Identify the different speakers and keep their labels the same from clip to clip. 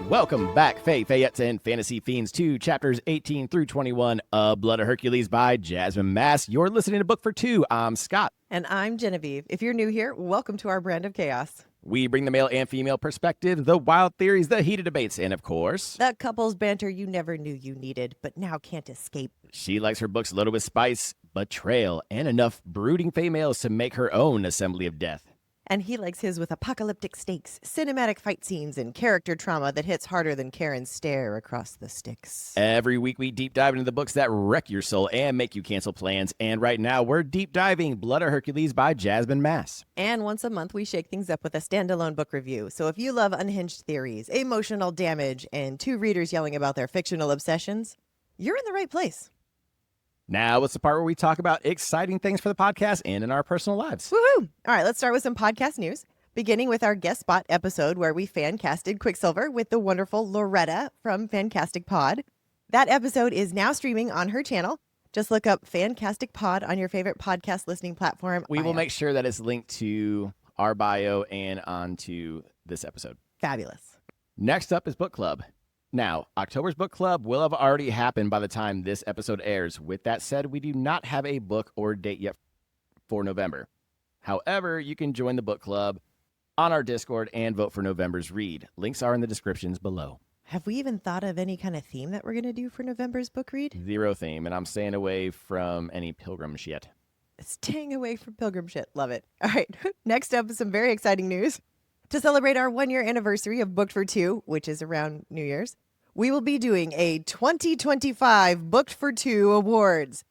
Speaker 1: Welcome back, Fayettes and Fantasy Fiends, to chapters 18 through 21 of Blood of Hercules by Jasmine Mass. You're listening to Book for Two. I'm Scott.
Speaker 2: And I'm Genevieve. If you're new here, welcome to our brand of chaos.
Speaker 1: We bring the male and female perspective, the wild theories, the heated debates, and of course,
Speaker 2: that couple's banter you never knew you needed, but now can't escape.
Speaker 1: She likes her books loaded with spice, betrayal, and enough brooding females to make her own assembly of death.
Speaker 2: And he likes his with apocalyptic stakes, cinematic fight scenes, and character trauma that hits harder than Karen's stare across the sticks.
Speaker 1: Every week we deep dive into the books that wreck your soul and make you cancel plans. And right now we're deep diving Blood of Hercules by Jasmine Mass.
Speaker 2: And once a month we shake things up with a standalone book review. So if you love unhinged theories, emotional damage, and two readers yelling about their fictional obsessions, you're in the right place.
Speaker 1: Now it's the part where we talk about exciting things for the podcast and in our personal lives.
Speaker 2: Woohoo! All right, let's start with some podcast news, beginning with our guest spot episode where we fan-casted Quicksilver with the wonderful Loretta from Fantastic Pod. That episode is now streaming on her channel. Just look up Fantastic Pod on your favorite podcast listening platform.
Speaker 1: We will make sure that it's linked to our bio and onto this episode.
Speaker 2: Fabulous.
Speaker 1: Next up is Book Club. Now, October's book club will have already happened by the time this episode airs. With that said, we do not have a book or date yet for November. However, you can join the book club on our Discord and vote for November's read. Links are in the descriptions below.
Speaker 2: Have we even thought of any kind of theme that we're going to do for November's book read?
Speaker 1: Zero theme, and I'm staying away from any pilgrim shit.
Speaker 2: Staying away from pilgrim shit. Love it. All right, next up is some very exciting news. To celebrate our 1-year anniversary of Booked for Two, which is around New Year's, we will be doing a 2025 Booked for Two Awards.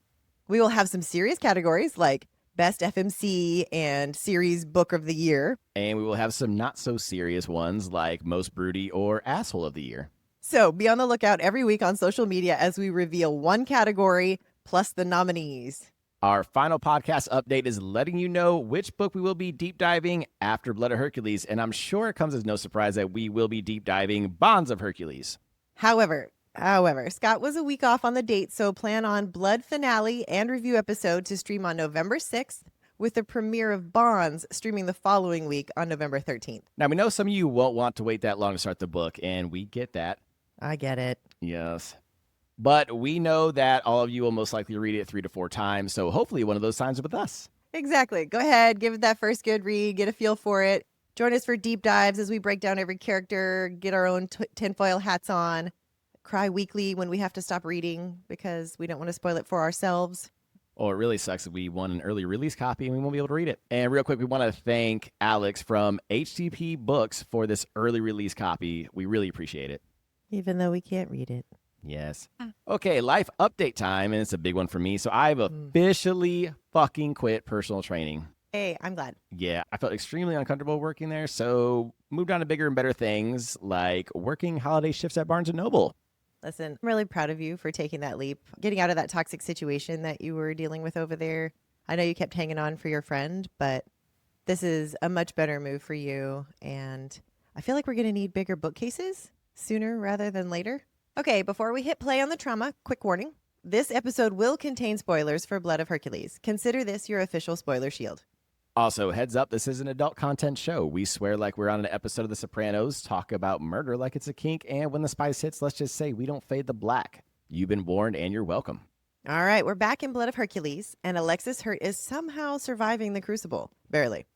Speaker 2: We will have some serious categories like Best FMC and Series Book of the Year.
Speaker 1: And we will have some not so serious ones like Most Broody or Asshole of the Year.
Speaker 2: So be on the lookout every week on social media as we reveal one category plus the nominees.
Speaker 1: Our final podcast update is letting you know which book we will be deep diving after Blood of Hercules, and I'm sure it comes as no surprise that we will be deep diving Bonds of Hercules.
Speaker 2: However, Scott was a week off on the date, so plan on Blood finale and review episode to stream on November 6th, with the premiere of Bonds streaming the following week on November 13th.
Speaker 1: Now, we know some of you won't want to wait that long to start the book, and we get that.
Speaker 2: I get it.
Speaker 1: Yes. But we know that all of you will most likely read it 3 to 4 times, so hopefully one of those times is with us.
Speaker 2: Exactly. Go ahead, give it that first good read, get a feel for it. Join us for deep dives as we break down every character, get our own tinfoil hats on, cry weekly when we have to stop reading because we don't want to spoil it for ourselves.
Speaker 1: Oh, it really sucks that we won an early release copy and we won't be able to read it. And real quick, we want to thank Alex from HTP Books for this early release copy. We really appreciate it.
Speaker 2: Even though we can't read it.
Speaker 1: Yes. Okay, life update time, and it's a big one for me. So I've officially fucking quit personal training.
Speaker 2: Hey, I'm glad.
Speaker 1: Yeah, I felt extremely uncomfortable working there, so moved on to bigger and better things like working holiday shifts at Barnes & Noble.
Speaker 2: Listen, I'm really proud of you for taking that leap, getting out of that toxic situation that you were dealing with over there. I know you kept hanging on for your friend, but this is a much better move for you, and I feel like we're going to need bigger bookcases sooner rather than later. Okay, before we hit play on the trauma, quick warning. This episode will contain spoilers for Blood of Hercules. Consider this your official spoiler shield.
Speaker 1: Also, heads up, this is an adult content show. We swear like we're on an episode of The Sopranos, talk about murder like it's a kink, and when the spice hits, let's just say we don't fade the black. You've been warned and you're welcome.
Speaker 2: All right, we're back in Blood of Hercules, and Alexis Hurt is somehow surviving the crucible. Barely.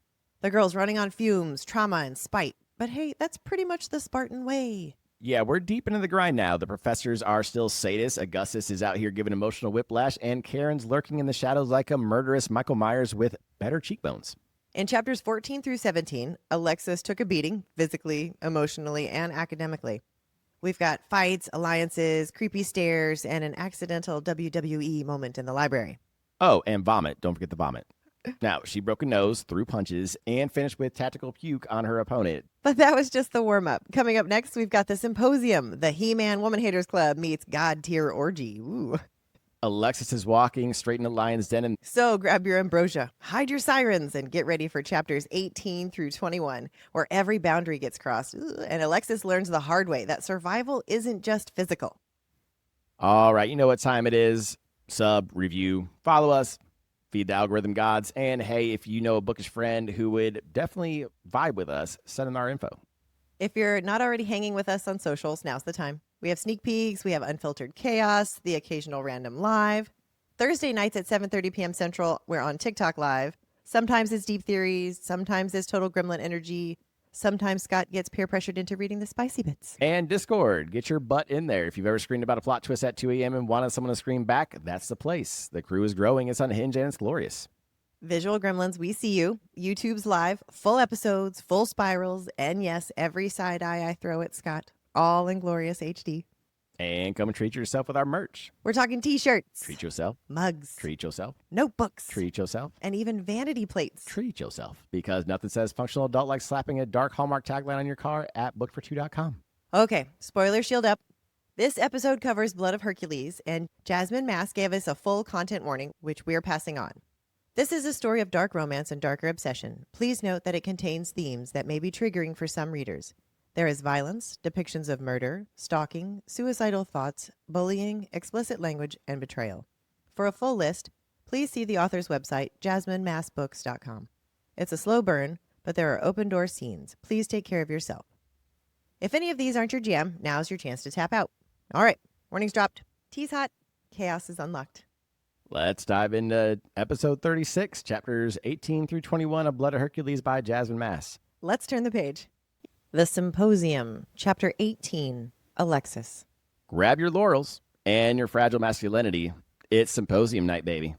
Speaker 2: The girl's running on fumes, trauma, and spite. But hey, that's pretty much the Spartan way.
Speaker 1: Yeah, we're deep into the grind now. The professors are still sadists. Augustus is out here giving emotional whiplash, and Karen's lurking in the shadows like a murderous Michael Myers with better cheekbones.
Speaker 2: In chapters 14 through 17, Alexis took a beating, physically, emotionally, and academically. We've got fights, alliances, creepy stares, and an accidental WWE moment in the library.
Speaker 1: Oh, and vomit. Don't forget the vomit. Now, she broke a nose, threw punches, and finished with tactical puke on her opponent.
Speaker 2: But that was just the warm-up. Coming up next, we've got the Symposium. The He-Man Woman Haters Club meets God-tier orgy. Ooh.
Speaker 1: Alexis is walking straight into Lion's Den. And
Speaker 2: so grab your ambrosia, hide your sirens, and get ready for chapters 18 through 21, where every boundary gets crossed. Ooh. And Alexis learns the hard way that survival isn't just physical.
Speaker 1: All right, you know what time it is. Sub, review, follow us. Feed the algorithm gods, and hey, if you know a bookish friend who would definitely vibe with us, send them our info.
Speaker 2: If you're not already hanging with us on socials, now's the time. We have sneak peeks, we have unfiltered chaos, the occasional random live. Thursday nights at 7:30 p.m. Central, we're on TikTok live. Sometimes it's deep theories, sometimes it's total gremlin energy. Sometimes Scott gets peer pressured into reading the spicy bits.
Speaker 1: And Discord, get your butt in there. If you've ever screamed about a plot twist at 2 a.m. and wanted someone to scream back, that's the place. The crew is growing, it's unhinged, and it's glorious.
Speaker 2: Visual Gremlins, we see you. YouTube's live, full episodes, full spirals, and yes, every side eye I throw at Scott, all in glorious HD.
Speaker 1: And come and treat yourself with our merch.
Speaker 2: We're talking t-shirts,
Speaker 1: Treat yourself.
Speaker 2: mugs,
Speaker 1: Treat yourself.
Speaker 2: notebooks,
Speaker 1: Treat yourself.
Speaker 2: and even vanity plates.
Speaker 1: Treat yourself. Because nothing says functional adult like slapping a dark Hallmark tagline on your car at bookfor2.com.
Speaker 2: Okay, spoiler shield up. This episode covers Blood of Hercules, and Jasmine Mass gave us a full content warning, which we're passing on. This is a story of dark romance and darker obsession. Please note that it contains themes that may be triggering for some readers. There is violence, depictions of murder, stalking, suicidal thoughts, bullying, explicit language, and betrayal. For a full list, please see the author's website, jasminemassbooks.com. It's a slow burn, but there are open door scenes. Please take care of yourself. If any of these aren't your jam, now's your chance to tap out. All right, warning's dropped. Tea's hot. Chaos is unlocked.
Speaker 1: Let's dive into episode 36, chapters 18 through 21 of Blood of Hercules by Jasmine Mass.
Speaker 2: Let's turn the page. The Symposium, Chapter 18, Alexis.
Speaker 1: Grab your laurels and your fragile masculinity. It's Symposium night, baby.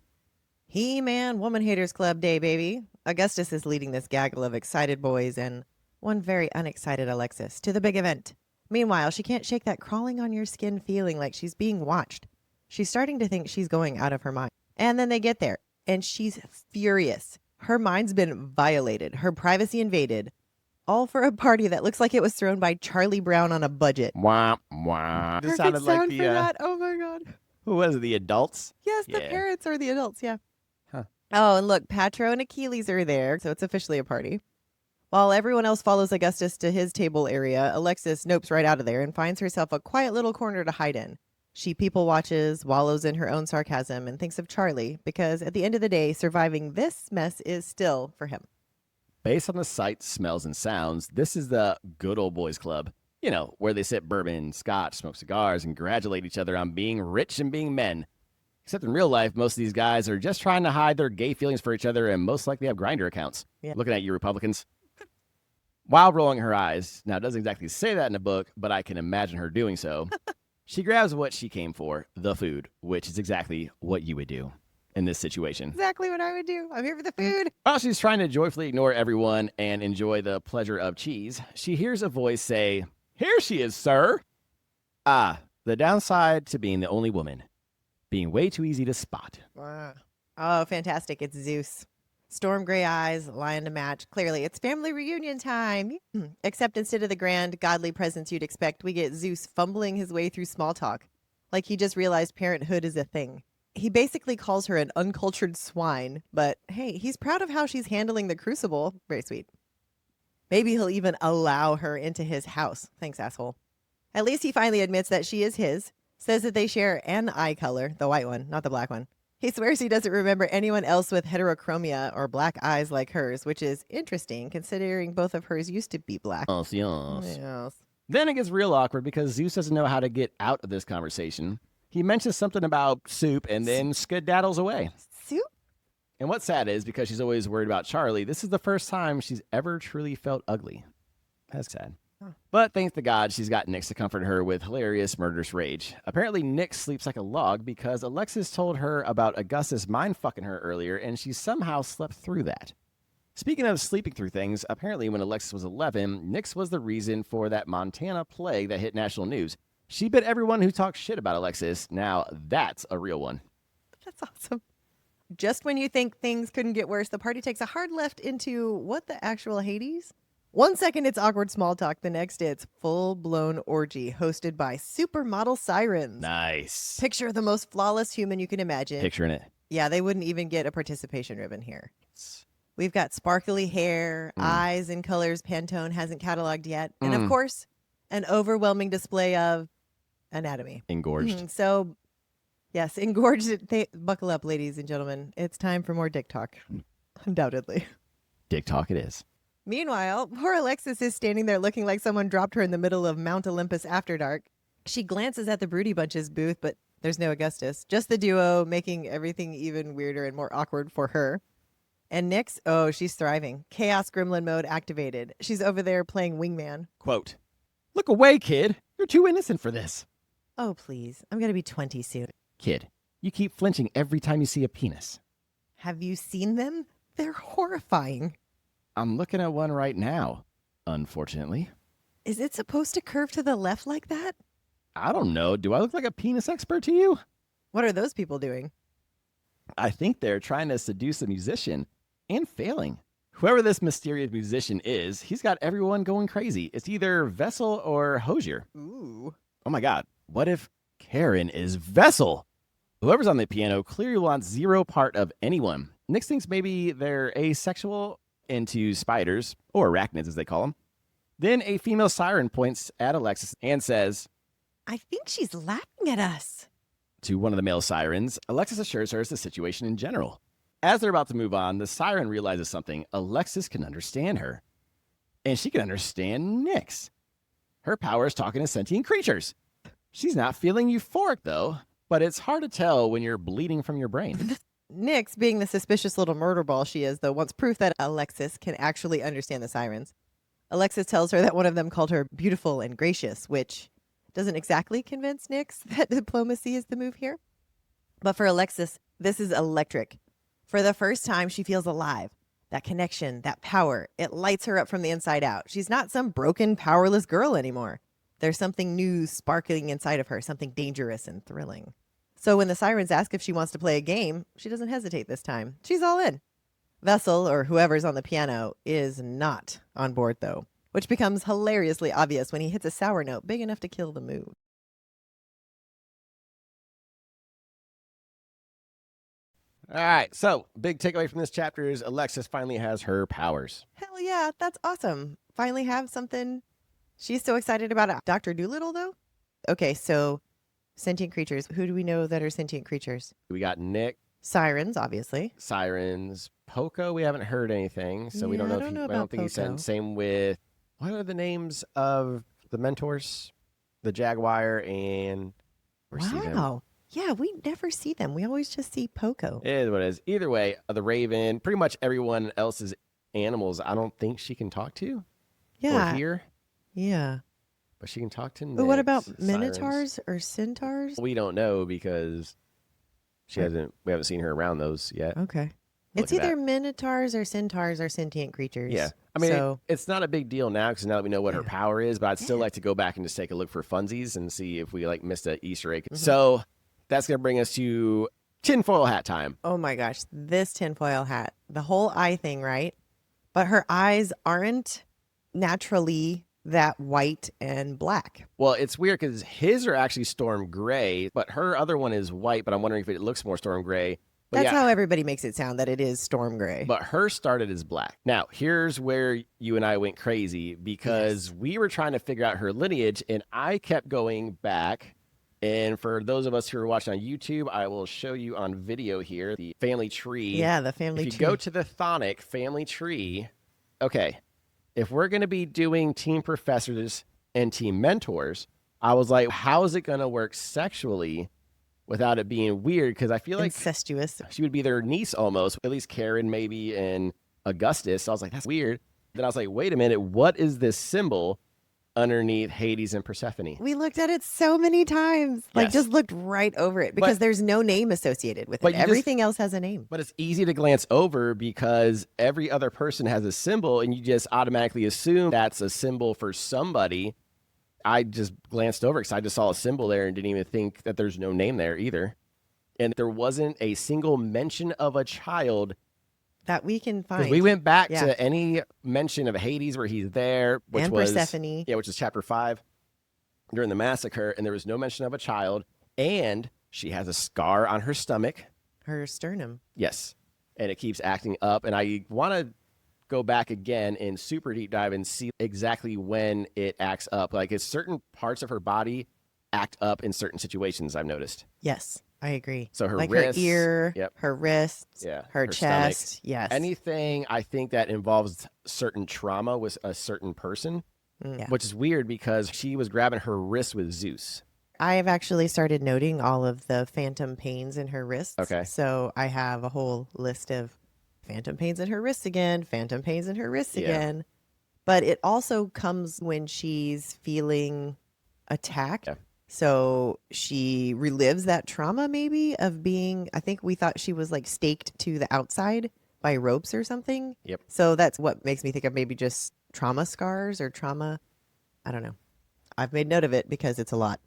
Speaker 2: He-Man Woman Haters Club Day, baby. Augustus is leading this gaggle of excited boys and one very unexcited Alexis to the big event. Meanwhile, she can't shake that crawling on your skin feeling like she's being watched. She's starting to think she's going out of her mind. And then they get there, and she's furious. Her mind's been violated, her privacy invaded, all for a party that looks like it was thrown by Charlie Brown on a budget.
Speaker 1: Wah, wah. This
Speaker 2: Perfect
Speaker 1: sounded like
Speaker 2: sound
Speaker 1: the,
Speaker 2: for that. Oh my God.
Speaker 1: who was it, the adults?
Speaker 2: Yes, the
Speaker 1: Yeah.
Speaker 2: parents or the adults, yeah.
Speaker 1: Huh.
Speaker 2: Oh, and look, Patro and Achilles are there, so it's officially a party. While everyone else follows Augustus to his table area, Alexis nopes right out of there and finds herself a quiet little corner to hide in. She people watches, wallows in her own sarcasm, and thinks of Charlie, because at the end of the day, surviving this mess is still for him.
Speaker 1: Based on the sights, smells, and sounds, this is the good old boys club. You know, where they sip bourbon, scotch, smoke cigars, and congratulate each other on being rich and being men. Except in real life, most of these guys are just trying to hide their gay feelings for each other and most likely have Grindr accounts.
Speaker 2: Yeah.
Speaker 1: Looking at you, Republicans. While rolling her eyes, now it doesn't exactly say that in the book, but I can imagine her doing so, she grabs what she came for, the food, which is exactly what you would do in this situation.
Speaker 2: Exactly what I would do. I'm here for the food.
Speaker 1: While she's trying to joyfully ignore everyone and enjoy the pleasure of cheese, she hears a voice say, "Here she is, sir." Ah, the downside to being the only woman. Being way too easy to spot.
Speaker 2: Wow. Oh, fantastic. It's Zeus. Storm gray eyes, lion to match. Clearly, it's family reunion time. Except instead of the grand, godly presence you'd expect, we get Zeus fumbling his way through small talk. Like he just realized parenthood is a thing. He basically calls her an uncultured swine, but hey, he's proud of how she's handling the crucible. Very sweet. Maybe he'll even allow her into his house. Thanks, asshole. At least he finally admits that she is his. Says that they share an eye color, the white one, not the black one. He swears he doesn't remember anyone else with heterochromia or black eyes like hers, which is interesting considering both of hers used to be black.
Speaker 1: Yes, yes.
Speaker 2: Yes.
Speaker 1: Then it gets real awkward because Zeus doesn't know how to get out of this conversation. He mentions something about soup and then skedaddles away.
Speaker 2: Soup?
Speaker 1: And what's sad is, because she's always worried about Charlie, this is the first time she's ever truly felt ugly. That's sad.
Speaker 2: Huh.
Speaker 1: But thanks to God, she's got Nyx to comfort her with hilarious murderous rage. Apparently, Nyx sleeps like a log because Alexis told her about Augustus mind-fucking her earlier, and she somehow slept through that. Speaking of sleeping through things, apparently when Alexis was 11, Nyx was the reason for that Montana plague that hit national news. She bit everyone who talked shit about Alexis. Now, that's a real one.
Speaker 2: That's awesome. Just when you think things couldn't get worse, the party takes a hard left into what the actual Hades? 1 second it's awkward small talk, the next it's full-blown orgy hosted by supermodel Sirens.
Speaker 1: Nice.
Speaker 2: Picture the most flawless human you can imagine.
Speaker 1: Picturing it.
Speaker 2: Yeah, they wouldn't even get a participation ribbon here. We've got sparkly hair, eyes and colors Pantone hasn't cataloged yet, and of course, an overwhelming display of anatomy.
Speaker 1: Engorged.
Speaker 2: So, yes, engorged. Buckle up, ladies and gentlemen. It's time for more dick talk. Undoubtedly.
Speaker 1: Dick talk it is.
Speaker 2: Meanwhile, poor Alexis is standing there looking like someone dropped her in the middle of Mount Olympus after dark. She glances at the Broody Bunch's booth, but there's no Augustus. Just the duo, making everything even weirder and more awkward for her. And Nyx, oh, she's thriving. Chaos Gremlin mode activated. She's over there playing wingman.
Speaker 1: Quote, "Look away, kid. You're too innocent for this."
Speaker 2: Oh, please. I'm going to be 20 soon.
Speaker 1: "Kid, you keep flinching every time you see a penis."
Speaker 2: Have you seen them? They're horrifying.
Speaker 1: "I'm looking at one right now, unfortunately."
Speaker 2: Is it supposed to curve to the left like that?
Speaker 1: "I don't know. Do I look like a penis expert to you?"
Speaker 2: What are those people doing?
Speaker 1: "I think they're trying to seduce a musician and failing." Whoever this mysterious musician is, he's got everyone going crazy. It's either Vessel or Hosier.
Speaker 2: Ooh.
Speaker 1: Oh my God. What if Karen is Vessel? Whoever's on the piano clearly wants zero part of anyone. Nyx thinks maybe they're asexual, into spiders, or arachnids as they call them. Then a female siren points at Alexis and says,
Speaker 2: I think she's laughing at us.
Speaker 1: to one of the male sirens, Alexis assures her it's the situation in general. As they're about to move on, the siren realizes something. Alexis can understand her. And she can understand Nyx. Her power is talking to sentient creatures. She's not feeling euphoric, though, but it's hard to tell when you're bleeding from your brain.
Speaker 2: Nyx, being the suspicious little murder ball she is, though, wants proof that Alexis can actually understand the sirens. Alexis tells her that one of them called her beautiful and gracious, which doesn't exactly convince Nyx that diplomacy is the move here. But for Alexis, this is electric. For the first time, she feels alive. That connection, that power, it lights her up from the inside out. She's not some broken, powerless girl anymore. There's something new sparkling inside of her, something dangerous and thrilling. So when the sirens ask if she wants to play a game, she doesn't hesitate this time. She's all in. Vessel, or whoever's on the piano, is not on board, though, which becomes hilariously obvious when he hits a sour note big enough to kill the mood.
Speaker 1: All right, so big takeaway from this chapter is Alexis finally has her powers.
Speaker 2: Hell yeah, that's awesome. Finally have something. She's so excited about it. Dr. Doolittle, though? Okay, so sentient creatures. Who do we know that are sentient creatures?
Speaker 1: We got Nick,
Speaker 2: Sirens, obviously.
Speaker 1: Sirens, Poco. We haven't heard anything, so we don't know.
Speaker 2: I don't know
Speaker 1: I don't think he's
Speaker 2: Poco.
Speaker 1: sent. Same with, what are the names of the mentors? The Jaguar and...
Speaker 2: Wow. Yeah, we never see them. We always just see Poco.
Speaker 1: It is what it is. Either way, the Raven, pretty much everyone else's animals, I don't think she can talk to
Speaker 2: Yeah.
Speaker 1: or hear,
Speaker 2: Yeah.
Speaker 1: but she can talk to
Speaker 2: But what about
Speaker 1: Nyx,
Speaker 2: minotaurs
Speaker 1: Sirens.
Speaker 2: or centaurs?
Speaker 1: We don't know because we haven't seen her around those yet.
Speaker 2: Okay.
Speaker 1: Look
Speaker 2: It's
Speaker 1: at
Speaker 2: either
Speaker 1: that.
Speaker 2: minotaurs or centaurs are sentient creatures.
Speaker 1: Yeah. I mean,
Speaker 2: so,
Speaker 1: it's not a big deal now because now that we know what her
Speaker 2: Yeah.
Speaker 1: power is, but I'd still
Speaker 2: Yeah.
Speaker 1: like to go back and just take a look for funsies and see if we missed an Easter egg.
Speaker 2: Mhm.
Speaker 1: So that's going to bring us to tinfoil hat time.
Speaker 2: oh my gosh, this tinfoil hat, the whole eye thing, right? But her eyes aren't naturally that white and black.
Speaker 1: Well, it's weird because his are actually storm gray, but her other one is white, but I'm wondering if it looks more storm gray. But
Speaker 2: That's
Speaker 1: yeah,
Speaker 2: how everybody makes it sound, that it is storm gray.
Speaker 1: but her started as black. Now, here's where you and I went crazy because we were trying to figure out her lineage, and I kept going back. And for those of us who are watching on YouTube, I will show you on video here the family tree.
Speaker 2: Yeah, the family
Speaker 1: If you
Speaker 2: tree.
Speaker 1: go to the Chthonic family tree, okay, if we're going to be doing team professors and team mentors, I was like, how is it going to work sexually without it being weird? Because I feel like
Speaker 2: Incestuous.
Speaker 1: she would be their niece almost, at least Karen maybe and Augustus. So I was like, that's weird. Then I was like, wait a minute, what is this symbol underneath Hades and Persephone?
Speaker 2: We looked at it so many times. Like,
Speaker 1: Yes.
Speaker 2: just looked right over it because there's no name associated with
Speaker 1: But
Speaker 2: it.
Speaker 1: you just-
Speaker 2: Everything else has a name.
Speaker 1: But it's easy to glance over because every other person has a symbol and you just automatically assume that's a symbol for somebody. I just glanced over because I just saw a symbol there and didn't even think that there's no name there either. And there wasn't a single mention of a child.
Speaker 2: That we can
Speaker 1: Because
Speaker 2: find.
Speaker 1: we went back
Speaker 2: Yeah.
Speaker 1: to any mention of Hades where he's there, which
Speaker 2: and
Speaker 1: was
Speaker 2: Persephone.
Speaker 1: which is chapter 5 during the massacre, and there was no mention of a child. And she has a scar on her stomach.
Speaker 2: Her sternum.
Speaker 1: Yes. And it keeps acting up. And I want to go back again and super deep dive and see exactly when it acts up. Like, it's certain parts of her body act up in certain situations, I've noticed.
Speaker 2: Yes. I agree.
Speaker 1: So her
Speaker 2: like
Speaker 1: wrists,
Speaker 2: her ear,
Speaker 1: yep,
Speaker 2: her wrists,
Speaker 1: yeah,
Speaker 2: her
Speaker 1: stomach.
Speaker 2: chest. Yes.
Speaker 1: Anything I think that involves certain trauma with a certain person,
Speaker 2: Yeah.
Speaker 1: which is weird because she was grabbing her wrist with Zeus.
Speaker 2: I have actually started noting all of the phantom pains in her wrists.
Speaker 1: Okay.
Speaker 2: So I have a whole list of phantom pains in her wrists again, phantom pains in her wrists
Speaker 1: Yeah.
Speaker 2: again. But it also comes when she's feeling attacked.
Speaker 1: Yeah.
Speaker 2: So she relives that trauma maybe of being, I think we thought she was like staked to the outside by ropes or something.
Speaker 1: Yep.
Speaker 2: So that's what makes me think of maybe just trauma scars or trauma. I don't know. I've made note of it because it's a lot.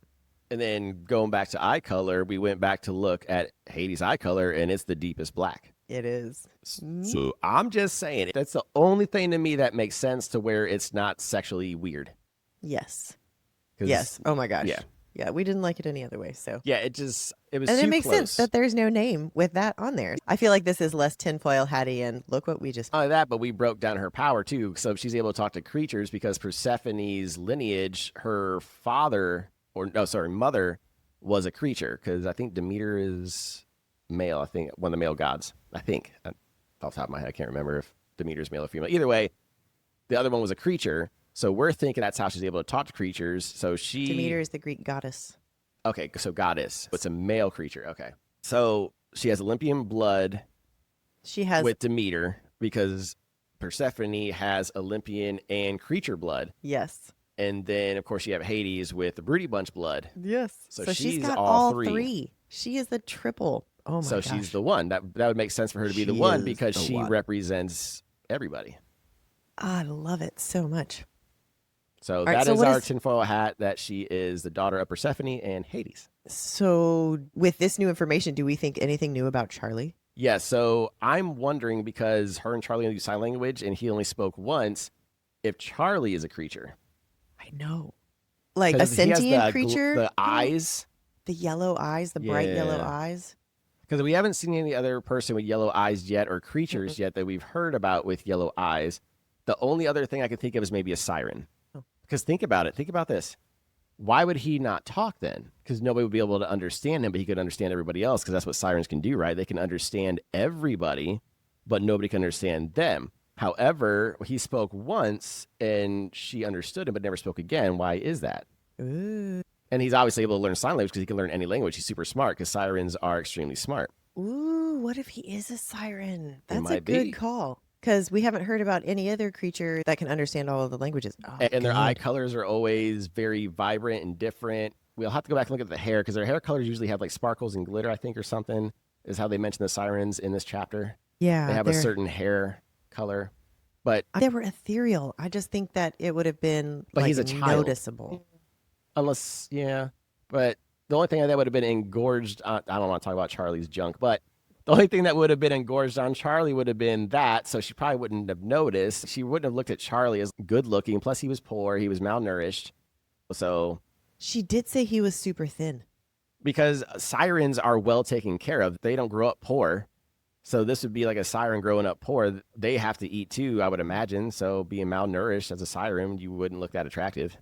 Speaker 1: And then going back to eye color, we went back to look at Hades' eye color, and it's the deepest black.
Speaker 2: It is.
Speaker 1: So I'm just saying, that's the only thing to me that makes sense to where it's not sexually weird.
Speaker 2: Yes.
Speaker 1: 'Cause-
Speaker 2: Yes. Oh my gosh.
Speaker 1: Yeah.
Speaker 2: Yeah. We didn't like it any other way. So.
Speaker 1: Yeah, it was
Speaker 2: And
Speaker 1: too
Speaker 2: it makes
Speaker 1: close.
Speaker 2: sense that there's no name with that on there. I feel like this is less tinfoil hatty, and look what we just.
Speaker 1: Not only that, but we broke down her power too. So she's able to talk to creatures because Persephone's lineage, her mother was a creature. Because I think Demeter is male. I think one of the male gods. I think off the top of my head, I can't remember if Demeter's male or female. Either way, the other one was a creature. So we're thinking that's how she's able to talk to creatures. So
Speaker 2: Demeter is the Greek goddess.
Speaker 1: Okay, so goddess. It's a male creature. Okay. So she has Olympian blood
Speaker 2: She has.
Speaker 1: with Demeter because Persephone has Olympian and creature blood.
Speaker 2: Yes.
Speaker 1: And then, of course, you have Hades with the Broody Bunch blood.
Speaker 2: Yes.
Speaker 1: So
Speaker 2: she's
Speaker 1: she's
Speaker 2: got
Speaker 1: all
Speaker 2: all
Speaker 1: three.
Speaker 2: three. She is the triple. Oh my
Speaker 1: So
Speaker 2: gosh.
Speaker 1: she's the one. That would make sense for her to be the
Speaker 2: She
Speaker 1: one
Speaker 2: is
Speaker 1: because
Speaker 2: the
Speaker 1: she
Speaker 2: one.
Speaker 1: represents everybody.
Speaker 2: I love it so much.
Speaker 1: So
Speaker 2: right,
Speaker 1: that
Speaker 2: so
Speaker 1: is
Speaker 2: what
Speaker 1: our
Speaker 2: is-
Speaker 1: tinfoil hat that she is the daughter of Persephone and Hades.
Speaker 2: So, with this new information, do we think anything new about Charlie?
Speaker 1: Yeah, so I'm wondering because her and Charlie only use sign language and he only spoke once, if Charlie is a creature.
Speaker 2: I know. Like a
Speaker 1: 'Cause he has
Speaker 2: sentient creature?
Speaker 1: the eyes.
Speaker 2: The yellow eyes, the bright yellow
Speaker 1: Yeah.
Speaker 2: eyes.
Speaker 1: Because we haven't seen any other person with yellow eyes yet or creatures
Speaker 2: Mm-hmm.
Speaker 1: yet that we've heard about with yellow eyes. The only other thing I can think of is maybe a siren.
Speaker 2: Oh.
Speaker 1: Because think about it. Think about this. Why would he not talk then? Because nobody would be able to understand him, but he could understand everybody else because that's what sirens can do, right? They can understand everybody, but nobody can understand them. However, he spoke once and she understood him but never spoke again. Why is that?
Speaker 2: Ooh.
Speaker 1: And he's obviously able to learn sign language because he can learn any language. He's super smart because sirens are extremely smart.
Speaker 2: Ooh, what if he is a siren? That's a
Speaker 1: might
Speaker 2: good
Speaker 1: be.
Speaker 2: call. Because we haven't heard about any other creature that can understand all of the languages. Oh,
Speaker 1: And their eye
Speaker 2: good.
Speaker 1: colors are always very vibrant and different. We'll have to go back and look at the hair because their hair colors usually have like sparkles and glitter, I think, or something, is how they mention the sirens in this chapter.
Speaker 2: Yeah.
Speaker 1: They have a
Speaker 2: they're-
Speaker 1: certain hair color. But
Speaker 2: They were ethereal. I just think that it would have been
Speaker 1: But
Speaker 2: like,
Speaker 1: he's a child.
Speaker 2: noticeable.
Speaker 1: unless, yeah. But the only thing that would have been engorged on, I don't want to talk about Charlie's junk, but the only thing that would have been engorged on Charlie would have been that. So she probably wouldn't have noticed. She wouldn't have looked at Charlie as good looking. Plus, he was poor. He was malnourished. So,
Speaker 2: She did say he was super thin.
Speaker 1: because sirens are well taken care of, they don't grow up poor. So this would be like a siren growing up poor. They have to eat too, I would imagine. So being malnourished as a siren, you wouldn't look that attractive.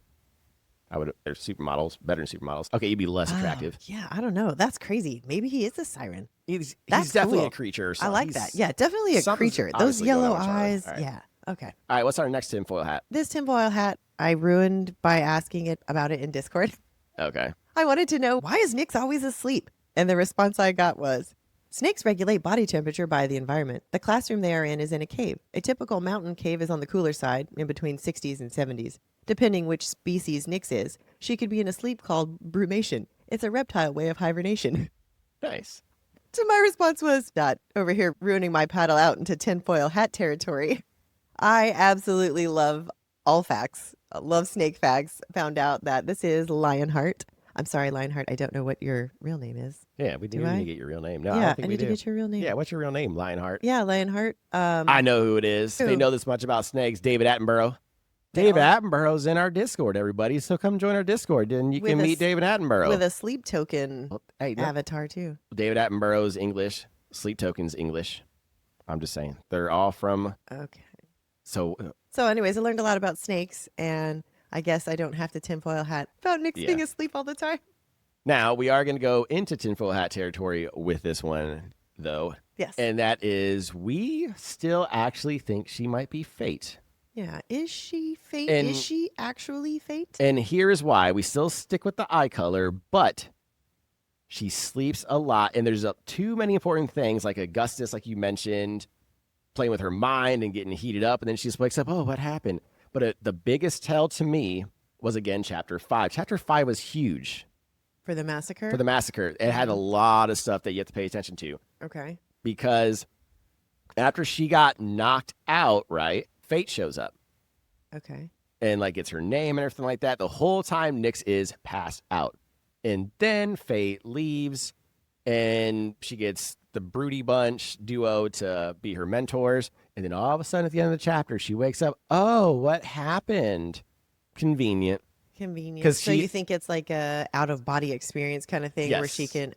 Speaker 1: They're supermodels, better than supermodels. Okay, you'd be less attractive.
Speaker 2: Yeah, I don't know. That's crazy. Maybe he is a siren.
Speaker 1: He's
Speaker 2: That's
Speaker 1: definitely
Speaker 2: cool.
Speaker 1: a creature. So
Speaker 2: I like that. Yeah, definitely a
Speaker 1: something's
Speaker 2: creature. Those
Speaker 1: obviously going
Speaker 2: yellow
Speaker 1: on with Charlie.
Speaker 2: eyes.
Speaker 1: All right.
Speaker 2: Yeah. Okay.
Speaker 1: All right, what's our next tinfoil hat?
Speaker 2: This tinfoil hat, I ruined by asking it about it in Discord.
Speaker 1: Okay.
Speaker 2: I wanted to know, why is Nyx always asleep? And the response I got was, snakes regulate body temperature by the environment. The classroom they are in is in a cave. A typical mountain cave is on the cooler side, in between 60s and 70s. Depending which species Nyx is, she could be in a sleep called brumation. It's a reptile way of hibernation.
Speaker 1: Nice.
Speaker 2: So my response was, not over here ruining my paddle out into tinfoil hat territory. I absolutely love all facts. I love snake facts. Found out that this is Lionheart. I'm sorry, Lionheart. I don't know what your real name is.
Speaker 1: Yeah, we do
Speaker 2: Do
Speaker 1: need
Speaker 2: I?
Speaker 1: to get your real name. No, I
Speaker 2: yeah,
Speaker 1: don't think
Speaker 2: I
Speaker 1: we
Speaker 2: need to
Speaker 1: do.
Speaker 2: get your real name.
Speaker 1: Yeah, what's your real name, Lionheart?
Speaker 2: Yeah, Lionheart.
Speaker 1: I know who it is. They
Speaker 2: Who?
Speaker 1: know this much about snakes. David Attenborough.
Speaker 2: They
Speaker 1: David
Speaker 2: all-
Speaker 1: Attenborough's in our Discord, everybody. So come join our Discord, and you
Speaker 2: With
Speaker 1: can
Speaker 2: a
Speaker 1: meet
Speaker 2: s-
Speaker 1: David Attenborough.
Speaker 2: with a sleep token
Speaker 1: Well, hey, no,
Speaker 2: avatar too.
Speaker 1: David Attenborough's English. Sleep Token's English. I'm just saying. They're all from.
Speaker 2: Okay.
Speaker 1: So
Speaker 2: So, anyways, I learned a lot about snakes, and I guess I don't have to tinfoil hat about Nyx
Speaker 1: Yeah.
Speaker 2: being asleep all the time.
Speaker 1: Now, we are going to go into tinfoil hat territory with this one, though.
Speaker 2: Yes.
Speaker 1: And that is, we still actually think she might be Fate.
Speaker 2: Yeah. Is she Fate?
Speaker 1: And-
Speaker 2: Is she actually Fate?
Speaker 1: And here's why. We still stick with the eye color, but she sleeps a lot. And there's too many important things, like Augustus, like you mentioned, playing with her mind and getting heated up. And then she just wakes up, oh, what happened? But the biggest tell to me was, again, Chapter 5. Chapter 5 was huge.
Speaker 2: For the massacre?
Speaker 1: For the massacre. It had a lot of stuff that you have to pay attention to.
Speaker 2: Okay.
Speaker 1: Because after she got knocked out, right, Fate shows up.
Speaker 2: Okay.
Speaker 1: And like gets her name and everything like that. The whole time Nyx is passed out. And then Fate leaves and she gets the Broody Bunch duo to be her mentors. And then all of a sudden at the end of the chapter, she wakes up. Oh, what happened? Convenient.
Speaker 2: Convenient.
Speaker 1: 'Cause
Speaker 2: So
Speaker 1: she-
Speaker 2: you think it's like a out of body experience kind of thing where
Speaker 1: Yes.
Speaker 2: she can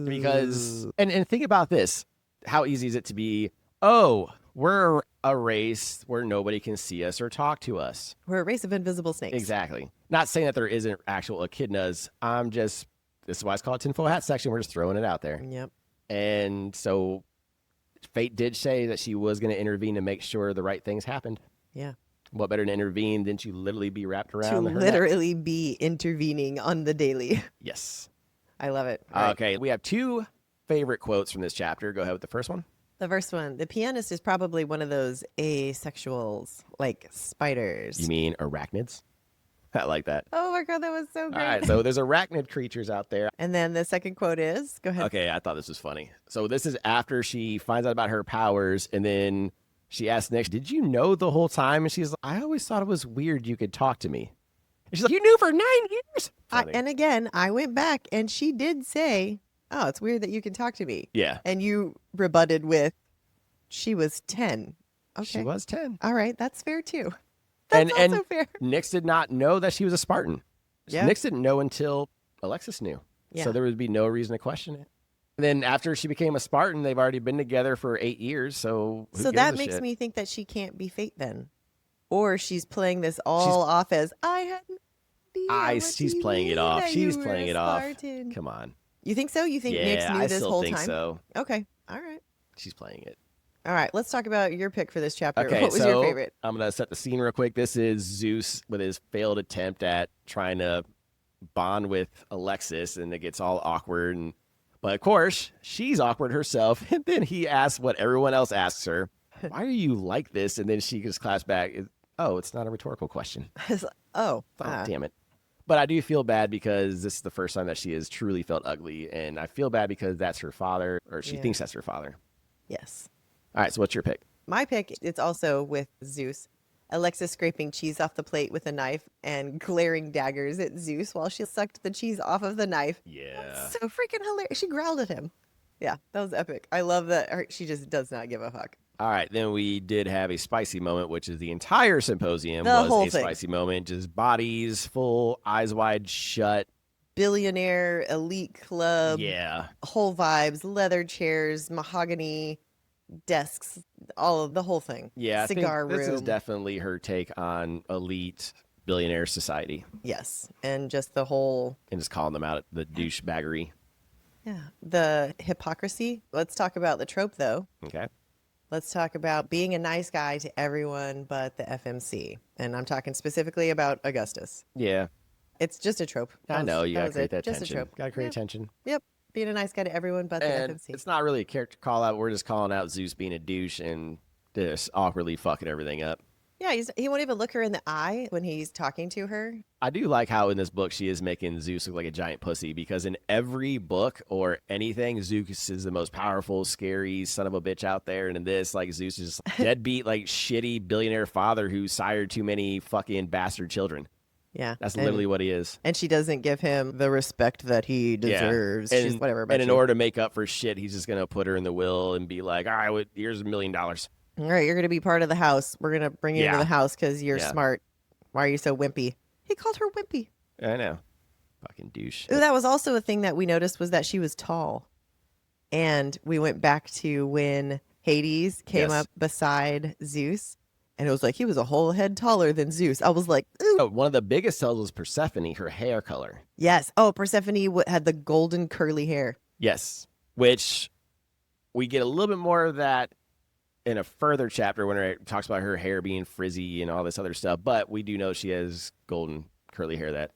Speaker 1: Because and think about this. How easy is it to be, oh, we're a race where nobody can see us or talk to us.
Speaker 2: we're a race of invisible snakes.
Speaker 1: Exactly. Not saying that there isn't actual echidnas. This is why it's called tinfoil hat section. We're just throwing it out there.
Speaker 2: Yep.
Speaker 1: And so Fate did say that she was going to intervene to make sure the right things happened.
Speaker 2: Yeah.
Speaker 1: What better to intervene than to literally be wrapped
Speaker 2: To
Speaker 1: around her neck?
Speaker 2: literally be intervening on the daily.
Speaker 1: Yes.
Speaker 2: I love it. All right.
Speaker 1: Okay. We have two favorite quotes from this chapter. Go ahead with the first one.
Speaker 2: The first one, the pianist is probably one of those asexuals, like spiders.
Speaker 1: You mean arachnids? I like that.
Speaker 2: Oh my God, that was so
Speaker 1: All
Speaker 2: great.
Speaker 1: right. So there's arachnid creatures out there.
Speaker 2: And then the second quote is, go ahead.
Speaker 1: Okay, I thought this was funny. So this is after she finds out about her powers, and then she asks Nyx, did you know the whole time? And she's like, I always thought it was weird you could talk to me. And she's like, you knew for 9 years? Funny.
Speaker 2: And again, I went back and she did say, oh, it's weird that you can talk to me.
Speaker 1: Yeah,
Speaker 2: And you rebutted with, she was 10. Okay.
Speaker 1: she was 10.
Speaker 2: All right. That's fair too. That's
Speaker 1: And
Speaker 2: also fair.
Speaker 1: Nyx did not know that she was a Spartan.
Speaker 2: Yeah.
Speaker 1: Nyx didn't know until Alexis knew.
Speaker 2: Yeah.
Speaker 1: So there would be no reason to question it. And then after she became a Spartan, they've already been together for 8 years. So who
Speaker 2: So
Speaker 1: gives
Speaker 2: that
Speaker 1: a
Speaker 2: makes
Speaker 1: shit?
Speaker 2: me think that she can't be Fate then. Or she's playing this all off as, I had no idea what
Speaker 1: She's
Speaker 2: you
Speaker 1: playing it
Speaker 2: mean
Speaker 1: off.
Speaker 2: that
Speaker 1: She's
Speaker 2: you were
Speaker 1: playing
Speaker 2: a
Speaker 1: it off.
Speaker 2: Spartan."
Speaker 1: Come on.
Speaker 2: You think so? You think
Speaker 1: Yeah,
Speaker 2: Nyx knew
Speaker 1: I
Speaker 2: this
Speaker 1: still
Speaker 2: whole
Speaker 1: think
Speaker 2: time?
Speaker 1: so.
Speaker 2: Okay. All right.
Speaker 1: She's playing it.
Speaker 2: All right. Let's talk about your pick for this chapter.
Speaker 1: Okay,
Speaker 2: What was
Speaker 1: so
Speaker 2: your favorite?
Speaker 1: I'm going to set the scene real quick. This is Zeus with his failed attempt at trying to bond with Alexis, and it gets all awkward. But of course, she's awkward herself. And then he asks what everyone else asks her, why are you like this? And then she just claps back, oh, it's not a rhetorical question.
Speaker 2: Oh,
Speaker 1: Oh, damn it. But I do feel bad because this is the first time that she has truly felt ugly. And I feel bad because that's her father, or she
Speaker 2: Yeah.
Speaker 1: thinks that's her father.
Speaker 2: yes.
Speaker 1: All right, so what's your pick?
Speaker 2: My pick, it's also with Zeus. Alexis scraping cheese off the plate with a knife and glaring daggers at Zeus while she sucked the cheese off of the knife.
Speaker 1: Yeah.
Speaker 2: So freaking hilarious. She growled at him. Yeah, that was epic. I love that she just does not give a fuck.
Speaker 1: All right, then we did have a spicy moment, which is the entire symposium
Speaker 2: The
Speaker 1: was
Speaker 2: whole
Speaker 1: a
Speaker 2: thing.
Speaker 1: spicy moment. Just bodies full, eyes wide shut.
Speaker 2: Billionaire, elite club,
Speaker 1: Yeah.
Speaker 2: whole vibes, leather chairs, mahogany desks, all of the whole thing.
Speaker 1: Yeah,
Speaker 2: Cigar
Speaker 1: I think this
Speaker 2: room.
Speaker 1: is definitely her take on elite billionaire society
Speaker 2: Yes. And just the whole,
Speaker 1: and just calling them out the douchebaggery.
Speaker 2: yeah, the hypocrisy. Let's talk about the trope though.
Speaker 1: Okay.
Speaker 2: Let's talk about being a nice guy to everyone but the FMC. And I'm talking specifically about Augustus.
Speaker 1: Yeah,
Speaker 2: It's just a trope.
Speaker 1: I know. You
Speaker 2: That
Speaker 1: got to
Speaker 2: was
Speaker 1: create
Speaker 2: it.
Speaker 1: that
Speaker 2: Just
Speaker 1: tension.
Speaker 2: a trope.
Speaker 1: Got to create
Speaker 2: Yep.
Speaker 1: tension.
Speaker 2: Yep. Being a nice guy to everyone but the
Speaker 1: And
Speaker 2: FMC.
Speaker 1: it's not really a character call out. We're just calling out Zeus being a douche and just awkwardly fucking everything up.
Speaker 2: Yeah, he won't even look her in the eye when he's talking to her.
Speaker 1: I do like how in this book she is making Zeus look like a giant pussy because in every book or anything, Zeus is the most powerful, scary son of a bitch out there. And in this, like Zeus is just deadbeat, like shitty billionaire father who sired too many fucking bastard children.
Speaker 2: Yeah.
Speaker 1: That's
Speaker 2: and,
Speaker 1: literally what he is.
Speaker 2: And she doesn't give him the respect that he deserves.
Speaker 1: And,
Speaker 2: She's whatever. But
Speaker 1: and in order to make up for shit, he's just going to put her in the will and be like, all right, well, here's $1 million.
Speaker 2: all right, you're going to be part of the house. We're going to bring you into
Speaker 1: Yeah.
Speaker 2: the house because you're
Speaker 1: Yeah.
Speaker 2: smart. Why are you so wimpy? He called her wimpy.
Speaker 1: I know. Fucking douche.
Speaker 2: Ooh, that was also a thing that we noticed was that she was tall. And we went back to when Hades came
Speaker 1: Yes.
Speaker 2: up beside Zeus. And it was like he was a whole head taller than Zeus. I was like, ooh,
Speaker 1: Oh, one of the biggest tells was Persephone, her hair color.
Speaker 2: Yes. Oh, Persephone had the golden curly hair.
Speaker 1: Yes, which we get a little bit more of that in a further chapter when it talks about her hair being frizzy and all this other stuff. But we do know she has golden curly hair that,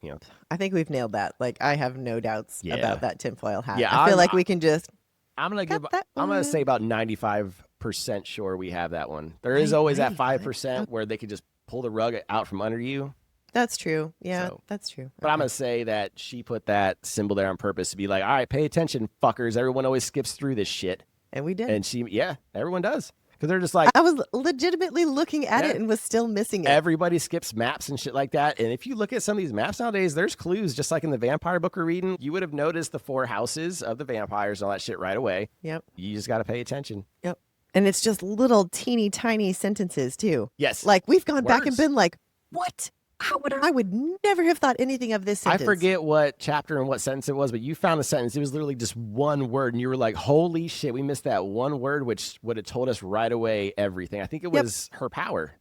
Speaker 2: I think we've nailed that. Like, I have no doubts about that tinfoil hat.
Speaker 1: Yeah,
Speaker 2: I feel like we can just.
Speaker 1: I'm gonna say about 95% sure we have that one. There is always that 5% where they could just pull the rug out from under you.
Speaker 2: That's true. Yeah, that's true.
Speaker 1: But I'm gonna say that she put that symbol there on purpose to be like, all right, pay attention, fuckers. Everyone always skips through this shit.
Speaker 2: And we did.
Speaker 1: And everyone does. Because they're just like,
Speaker 2: I was legitimately looking at it and was still missing it.
Speaker 1: Everybody skips maps and shit like that. And if you look at some of these maps nowadays, there's clues. Just like in the vampire book we're reading, you would have noticed the 4 houses of the vampires and all that shit right away.
Speaker 2: Yep.
Speaker 1: You just got to pay attention.
Speaker 2: Yep. And it's just little teeny tiny sentences too.
Speaker 1: Yes.
Speaker 2: Like we've gone back and been like, what? I would never have thought anything of this sentence.
Speaker 1: I forget what chapter and what sentence it was, but you found a sentence. It was literally just one word, and you were like, holy shit, we missed that one word, which would have told us right away everything. I think it was her power.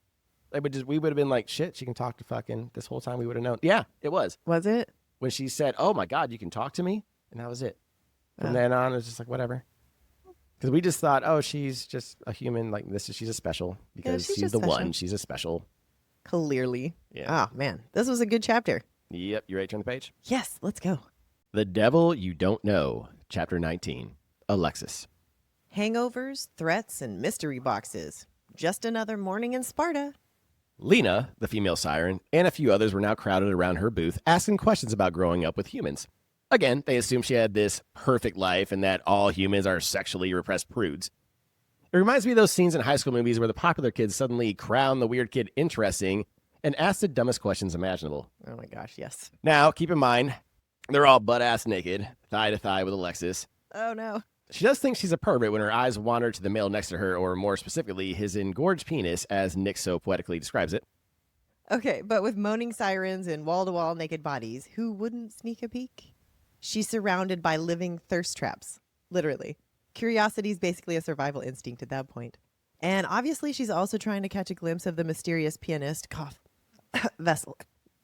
Speaker 1: We would have been like, shit, she can talk to fucking this whole time. We would have known. Yeah, it was.
Speaker 2: Was it?
Speaker 1: When she said, oh my God, you can talk to me? And that was it. From then on, it was just like, whatever. Because we just thought, oh, she's just a human. Like, she's a special because she's the one. She's a special.
Speaker 2: Clearly.
Speaker 1: Yeah.
Speaker 2: Oh, man. This was a good chapter.
Speaker 1: Yep. You ready to turn the page?
Speaker 2: Yes. Let's go.
Speaker 1: The Devil You Don't Know, Chapter 19. Alexis.
Speaker 2: Hangovers, threats, and mystery boxes. Just another morning in Sparta.
Speaker 1: Lena, the female siren, and a few others were now crowded around her booth, asking questions about growing up with humans. Again, they assumed she had this perfect life and that all humans are sexually repressed prudes. It reminds me of those scenes in high school movies where the popular kids suddenly crown the weird kid interesting and ask the dumbest questions imaginable.
Speaker 2: Oh my gosh, yes.
Speaker 1: Now, keep in mind, they're all butt-ass naked, thigh to thigh with Alexis.
Speaker 2: Oh no.
Speaker 1: She does think she's a pervert when her eyes wander to the male next to her, or more specifically, his engorged penis, as Nick so poetically describes it.
Speaker 2: Okay, but with moaning sirens and wall-to-wall naked bodies, who wouldn't sneak a peek? She's surrounded by living thirst traps, literally. Curiosity is basically a survival instinct at that point. And obviously, she's also trying to catch a glimpse of the mysterious pianist, Vessel.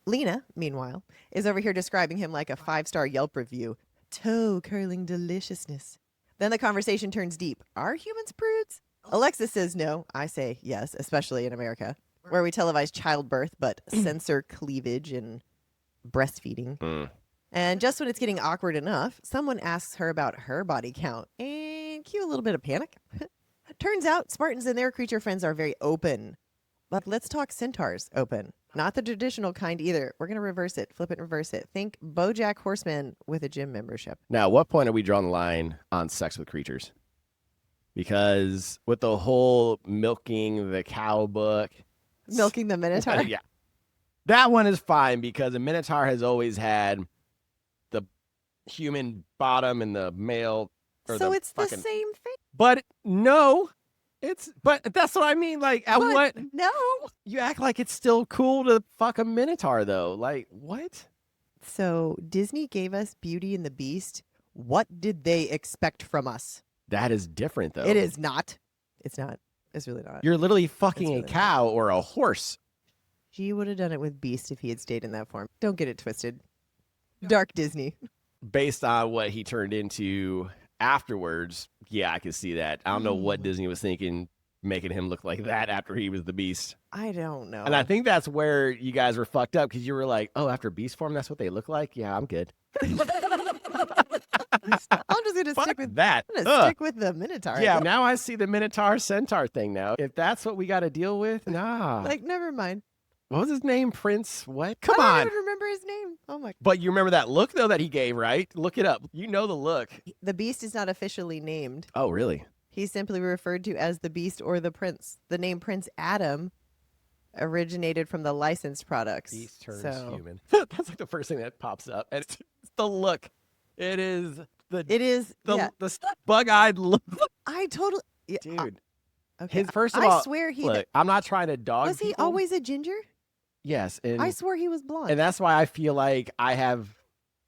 Speaker 2: Lena, meanwhile, is over here describing him like a 5-star Yelp review. Toe-curling deliciousness. Then the conversation turns deep. Are humans prudes? Alexis says no. I say yes, especially in America, where we televise childbirth but censor cleavage and breastfeeding. And just when it's getting awkward enough, someone asks her about her body count. And cue a little bit of panic. Turns out Spartans and their creature friends are very open. But let's talk centaurs open. Not the traditional kind either. We're going to reverse it. Flip it and reverse it. Think BoJack Horseman with a gym membership.
Speaker 1: Now, what point are we drawing the line on sex with creatures? Because with the whole milking the cow book.
Speaker 2: Milking the Minotaur?
Speaker 1: Yeah. That one is fine because the Minotaur has always had the human bottom and the male.
Speaker 2: So it's the same thing.
Speaker 1: But no. But that's what I mean. Like, what?
Speaker 2: No.
Speaker 1: You act like it's still cool to fuck a Minotaur, though. Like, what?
Speaker 2: So Disney gave us Beauty and the Beast. What did they expect from us?
Speaker 1: That is different, though.
Speaker 2: It is not. It's not. It's really not.
Speaker 1: You're literally fucking a cow or a horse.
Speaker 2: She would have done it with Beast if he had stayed in that form. Don't get it twisted. Dark Disney.
Speaker 1: Based on what he turned into afterwards, yeah, I can see that. I don't know what Disney was thinking, making him look like that after he was the Beast.
Speaker 2: I don't know.
Speaker 1: And I think that's where you guys were fucked up because you were like, oh, after Beast form, that's what they look like? Yeah, I'm good.
Speaker 2: I'm just going to stick with
Speaker 1: that.
Speaker 2: I'm going to stick with the Minotaur.
Speaker 1: Yeah, now I see the Minotaur Centaur thing now. If that's what we got to deal with, nah.
Speaker 2: Like, never mind.
Speaker 1: What was his name? Prince what? Come on.
Speaker 2: I don't even remember his name. Oh my.
Speaker 1: But you remember that look, though, that he gave, right? Look it up. You know the look.
Speaker 2: The Beast is not officially named.
Speaker 1: Oh, really?
Speaker 2: He's simply referred to as the Beast or the Prince. The name Prince Adam originated from the licensed products.
Speaker 1: Beast turns human. That's like the first thing that pops up. And it's the look. It is the bug-eyed look.
Speaker 2: I totally... Yeah,
Speaker 1: dude.
Speaker 2: Okay.
Speaker 1: First of all,
Speaker 2: I swear
Speaker 1: look, I'm not trying to dog
Speaker 2: Was he
Speaker 1: people.
Speaker 2: always a ginger?
Speaker 1: Yes. And,
Speaker 2: I swore he was blonde.
Speaker 1: And that's why I feel like I have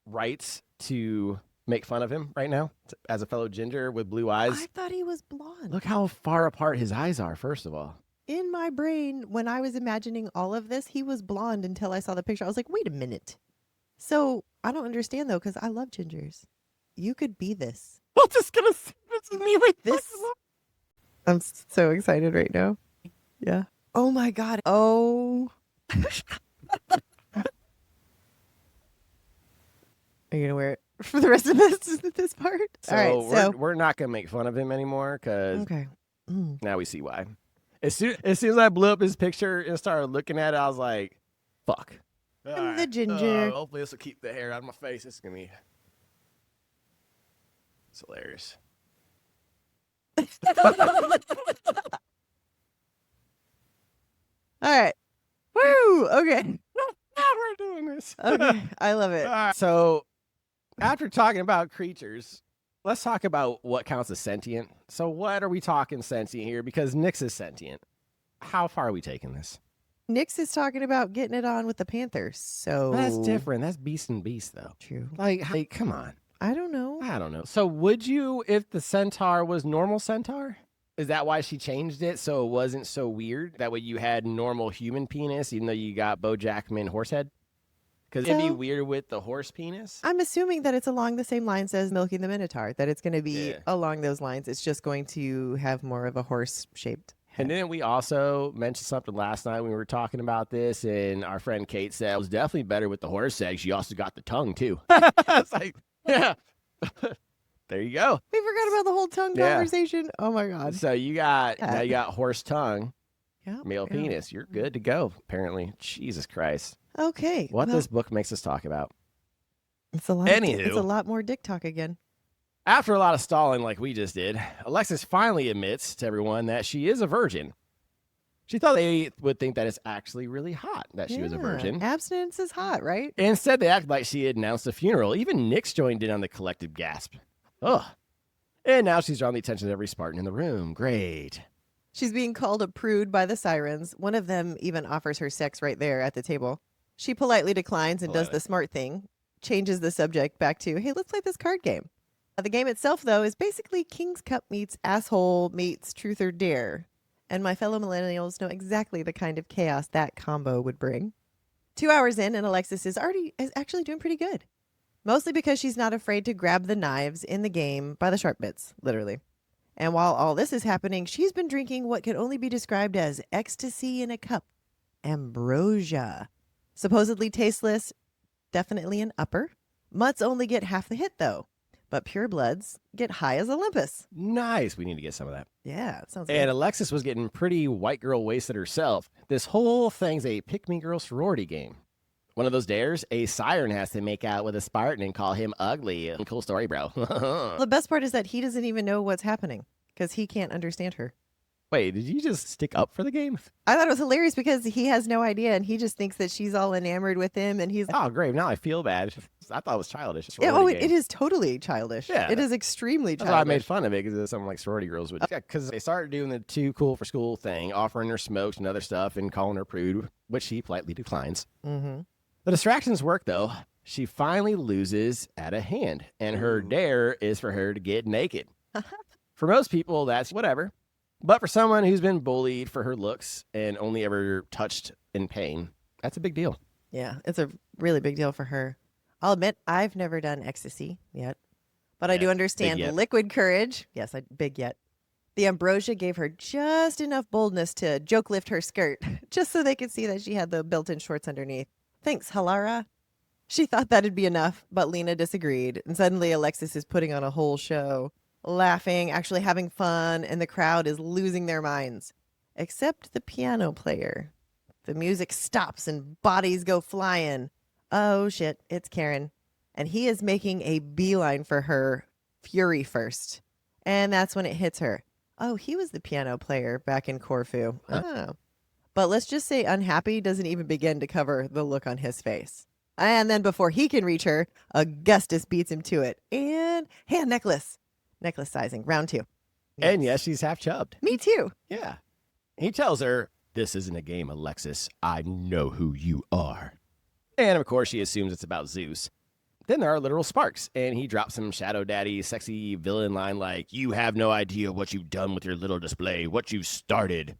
Speaker 1: rights to make fun of him right now as a fellow ginger with blue eyes.
Speaker 2: I thought he was blonde.
Speaker 1: Look how far apart his eyes are, first of all.
Speaker 2: in my brain, when I was imagining all of this, he was blonde until I saw the picture. I was like, wait a minute. So I don't understand though, because I love gingers. You could be this.
Speaker 1: Well, just gonna see this is me like
Speaker 2: This. I'm so excited right now. Yeah. Oh my God. Oh. Are you going to wear it for the rest of this part?
Speaker 1: So,
Speaker 2: all right,
Speaker 1: we're not gonna make fun of him anymore because
Speaker 2: okay.
Speaker 1: now we see why. As soon as I blew up his picture and started looking at it, I was like, "Fuck."
Speaker 2: I'm the ginger.
Speaker 1: Hopefully, this will keep the hair out of my face. It's gonna be. It's hilarious.
Speaker 2: All right. Woo! Okay.
Speaker 1: Now we're doing this.
Speaker 2: Okay. I love it.
Speaker 1: All right. So, after talking about creatures, let's talk about what counts as sentient. So, what are we talking sentient here? Because Nyx is sentient. How far are we taking this?
Speaker 2: Nyx is talking about getting it on with the Panthers. So
Speaker 1: That's different. That's beast and beast, though.
Speaker 2: True.
Speaker 1: Like, come on.
Speaker 2: I don't know.
Speaker 1: I don't know. So, would you, if the centaur was normal centaur? Is that why she changed it so it wasn't so weird? That way you had normal human penis, even though you got Bo Jackman horse head? Because it'd be weird with the horse penis.
Speaker 2: I'm assuming that it's along the same lines as milking the Minotaur, that it's going to be along those lines. It's just going to have more of a horse-shaped head.
Speaker 1: And then we also mentioned something last night when we were talking about this, and our friend Kate said it was definitely better with the horse egg. She also got the tongue, too. It's like, yeah. There you go.
Speaker 2: We forgot about the whole tongue conversation. Oh, my God.
Speaker 1: So now you got horse tongue, male
Speaker 2: yeah.
Speaker 1: penis. You're good to go, apparently. Jesus Christ.
Speaker 2: Okay.
Speaker 1: What this book makes us talk about.
Speaker 2: It's a lot.
Speaker 1: Anywho.
Speaker 2: It's a lot more dick talk again.
Speaker 1: After a lot of stalling like we just did, Alexis finally admits to everyone that she is a virgin. She thought they would think that it's actually really hot that she was a virgin.
Speaker 2: Abstinence is hot, right?
Speaker 1: Instead, they acted like she had announced a funeral. Even Nyx joined in on the collective gasp. Ugh. And now she's drawn the attention of every Spartan in the room. Great.
Speaker 2: She's being called a prude by the Sirens. One of them even offers her sex right there at the table. She politely declines and does the smart thing, changes the subject back to, hey, let's play this card game. The game itself, though, is basically King's Cup meets Asshole meets Truth or Dare. And my fellow millennials know exactly the kind of chaos that combo would bring. 2 hours in, and Alexis is actually doing pretty good. Mostly because she's not afraid to grab the knives in the game by the sharp bits, literally. And while all this is happening, she's been drinking what can only be described as ecstasy in a cup. Ambrosia. Supposedly tasteless, definitely an upper. Mutts only get half the hit, though. But purebloods get high as Olympus.
Speaker 1: Nice. We need to get some of that.
Speaker 2: Yeah, it sounds
Speaker 1: And
Speaker 2: good.
Speaker 1: Alexis was getting pretty white girl wasted herself. This whole thing's a pick-me-girl sorority game. One of those dares, a siren has to make out with a Spartan and call him ugly. Cool story, bro.
Speaker 2: The best part is that he doesn't even know what's happening because he can't understand her.
Speaker 1: Wait, did you just stick up for the game?
Speaker 2: I thought it was hilarious because he has no idea and he just thinks that she's all enamored with him and he's...
Speaker 1: Oh, great. Now I feel bad. I thought it was childish.
Speaker 2: it is totally childish.
Speaker 1: Yeah.
Speaker 2: It is extremely
Speaker 1: That's
Speaker 2: childish.
Speaker 1: why I made fun of it because it's something like sorority girls would. Yeah, because they started doing the too cool for school thing, offering her smokes and other stuff and calling her prude, which she politely declines.
Speaker 2: Mm-hmm.
Speaker 1: The distractions work, though. She finally loses at a hand, and her dare is for her to get naked. For most people, that's whatever. But for someone who's been bullied for her looks and only ever touched in pain, that's a big deal.
Speaker 2: Yeah, it's a really big deal for her. I'll admit, I've never done ecstasy yet, but I do understand liquid courage. Yes, big yet. The ambrosia gave her just enough boldness to joke lift her skirt, just so they could see that she had the built-in shorts underneath. Thanks, Halara. She thought that'd be enough, but Lena disagreed, and suddenly Alexis is putting on a whole show, laughing, actually having fun, and the crowd is losing their minds. Except the piano player. The music stops and bodies go flying. Oh shit, it's Karen. And he is making a beeline for her, fury first. And that's when it hits her. Oh, he was the piano player back in Corfu. Oh. But let's just say unhappy doesn't even begin to cover the look on his face. And then before he can reach her, Augustus beats him to it. And hand necklace. Necklace sizing, round 2.
Speaker 1: And yes, she's half chubbed.
Speaker 2: Me too.
Speaker 1: Yeah. He tells her, "This isn't a game, Alexis. I know who you are." And of course, she assumes it's about Zeus. Then there are literal sparks, and he drops some Shadow Daddy sexy villain line like, "You have no idea what you've done with your little display, what you've started."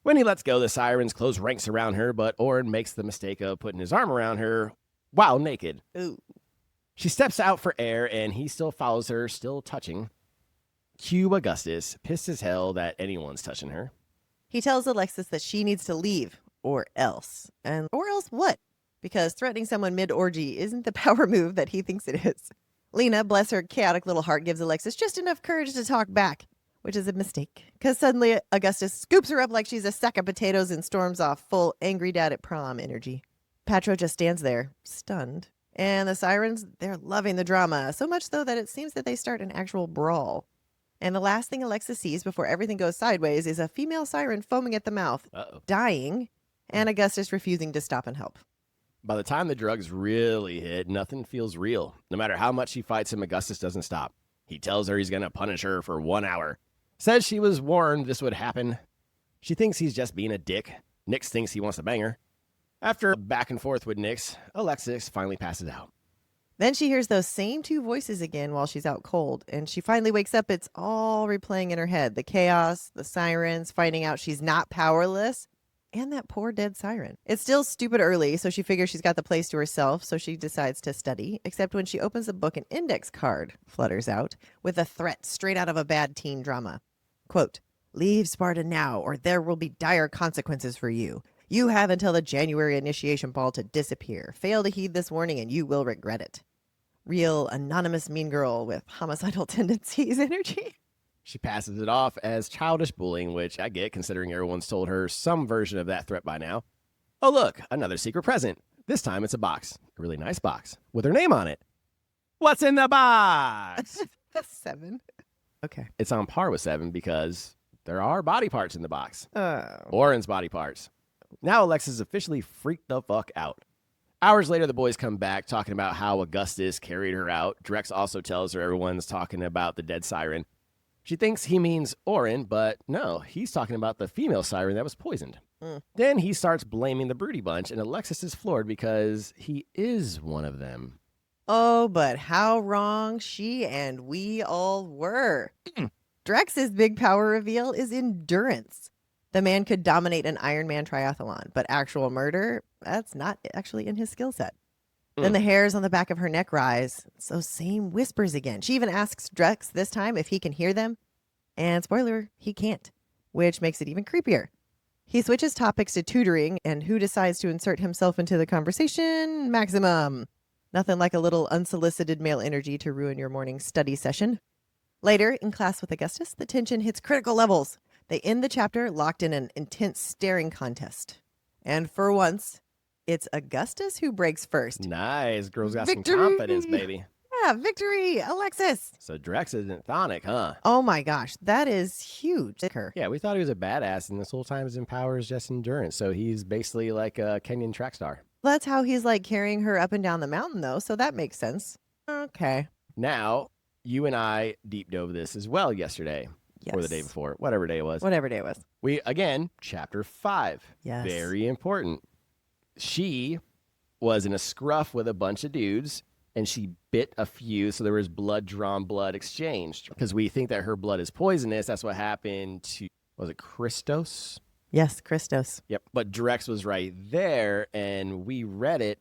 Speaker 1: When he lets go, the Sirens close ranks around her, but Orin makes the mistake of putting his arm around her while naked.
Speaker 2: Ooh.
Speaker 1: She steps out for air, and he still follows her, still touching. Cue Augustus, pissed as hell that anyone's touching her.
Speaker 2: He tells Alexis that she needs to leave, or else. And or else what? Because threatening someone mid-orgy isn't the power move that he thinks it is. Lena, bless her chaotic little heart, gives Alexis just enough courage to talk back, which is a mistake. Because suddenly Augustus scoops her up like she's a sack of potatoes and storms off full angry dad at prom energy. Patro just stands there, stunned. And the Sirens, they're loving the drama, so much though that it seems that they start an actual brawl. And the last thing Alexis sees before everything goes sideways is a female siren foaming at the mouth, dying, and Augustus refusing to stop and help.
Speaker 1: By the time the drugs really hit, nothing feels real. No matter how much she fights him, Augustus doesn't stop. He tells her he's going to punish her for 1 hour. Says she was warned this would happen. She thinks he's just being a dick. Nix thinks he wants to bang her. After back and forth with Nix, Alexis finally passes out.
Speaker 2: Then she hears those same two voices again while she's out cold, and she finally wakes up. It's all replaying in her head. The chaos, the sirens, finding out she's not powerless, and that poor dead siren. It's still stupid early, so she figures she's got the place to herself, so she decides to study, except when she opens the book, an index card flutters out with a threat straight out of a bad teen drama. Quote, "Leave Sparta now, or there will be dire consequences for you. You have until the January initiation ball to disappear. Fail to heed this warning and you will regret it." Real anonymous mean girl with homicidal tendencies energy.
Speaker 1: She passes it off as childish bullying, which I get considering everyone's told her some version of that threat by now. Oh look, another secret present. This time it's a box. A really nice box with her name on it. What's in the box?
Speaker 2: 7. Okay.
Speaker 1: It's on par with 7 because there are body parts in the box.
Speaker 2: Oh.
Speaker 1: Orin's body parts. Now Alexis is officially freaked the fuck out. Hours later, the boys come back talking about how Augustus carried her out. Drex also tells her everyone's talking about the dead siren. She thinks he means Orin, but no, he's talking about the female siren that was poisoned. Then he starts blaming the Broody Bunch, and Alexis is floored because he is one of them.
Speaker 2: Oh, but how wrong she and we all were. Drex's big power reveal is endurance. The man could dominate an Ironman triathlon, but actual murder, that's not actually in his skill set. Then the hairs on the back of her neck rise. So same whispers again. She even asks Drex this time if he can hear them. And spoiler, he can't, which makes it even creepier. He switches topics to tutoring, and who decides to insert himself into the conversation? Maximum. Nothing like a little unsolicited male energy to ruin your morning study session. Later, in class with Augustus, the tension hits critical levels. They end the chapter locked in an intense staring contest. And for once, it's Augustus who breaks first.
Speaker 1: Nice. Girl's got
Speaker 2: Victory!
Speaker 1: some confidence, baby.
Speaker 2: Yeah, victory, Alexis.
Speaker 1: So Drex isn't Chthonic, huh?
Speaker 2: Oh my gosh, that is huge.
Speaker 1: Yeah, we thought he was a badass, and this whole time his power is just endurance. So he's basically like a Kenyan track star.
Speaker 2: That's how he's like carrying her up and down the mountain, though, so that makes sense. Okay.
Speaker 1: Now, you and I deep dove this as well yesterday.
Speaker 2: Yes.
Speaker 1: Or the day before, whatever day it was.
Speaker 2: Whatever day it was.
Speaker 1: We, again, chapter 5.
Speaker 2: Yes.
Speaker 1: Very important. She was in a scruff with a bunch of dudes, and she bit a few, so there was blood-drawn blood exchanged. Because we think that her blood is poisonous. That's what happened to, was it Christos?
Speaker 2: Yes, Christos.
Speaker 1: Yep. But Drex was right there, and we read it,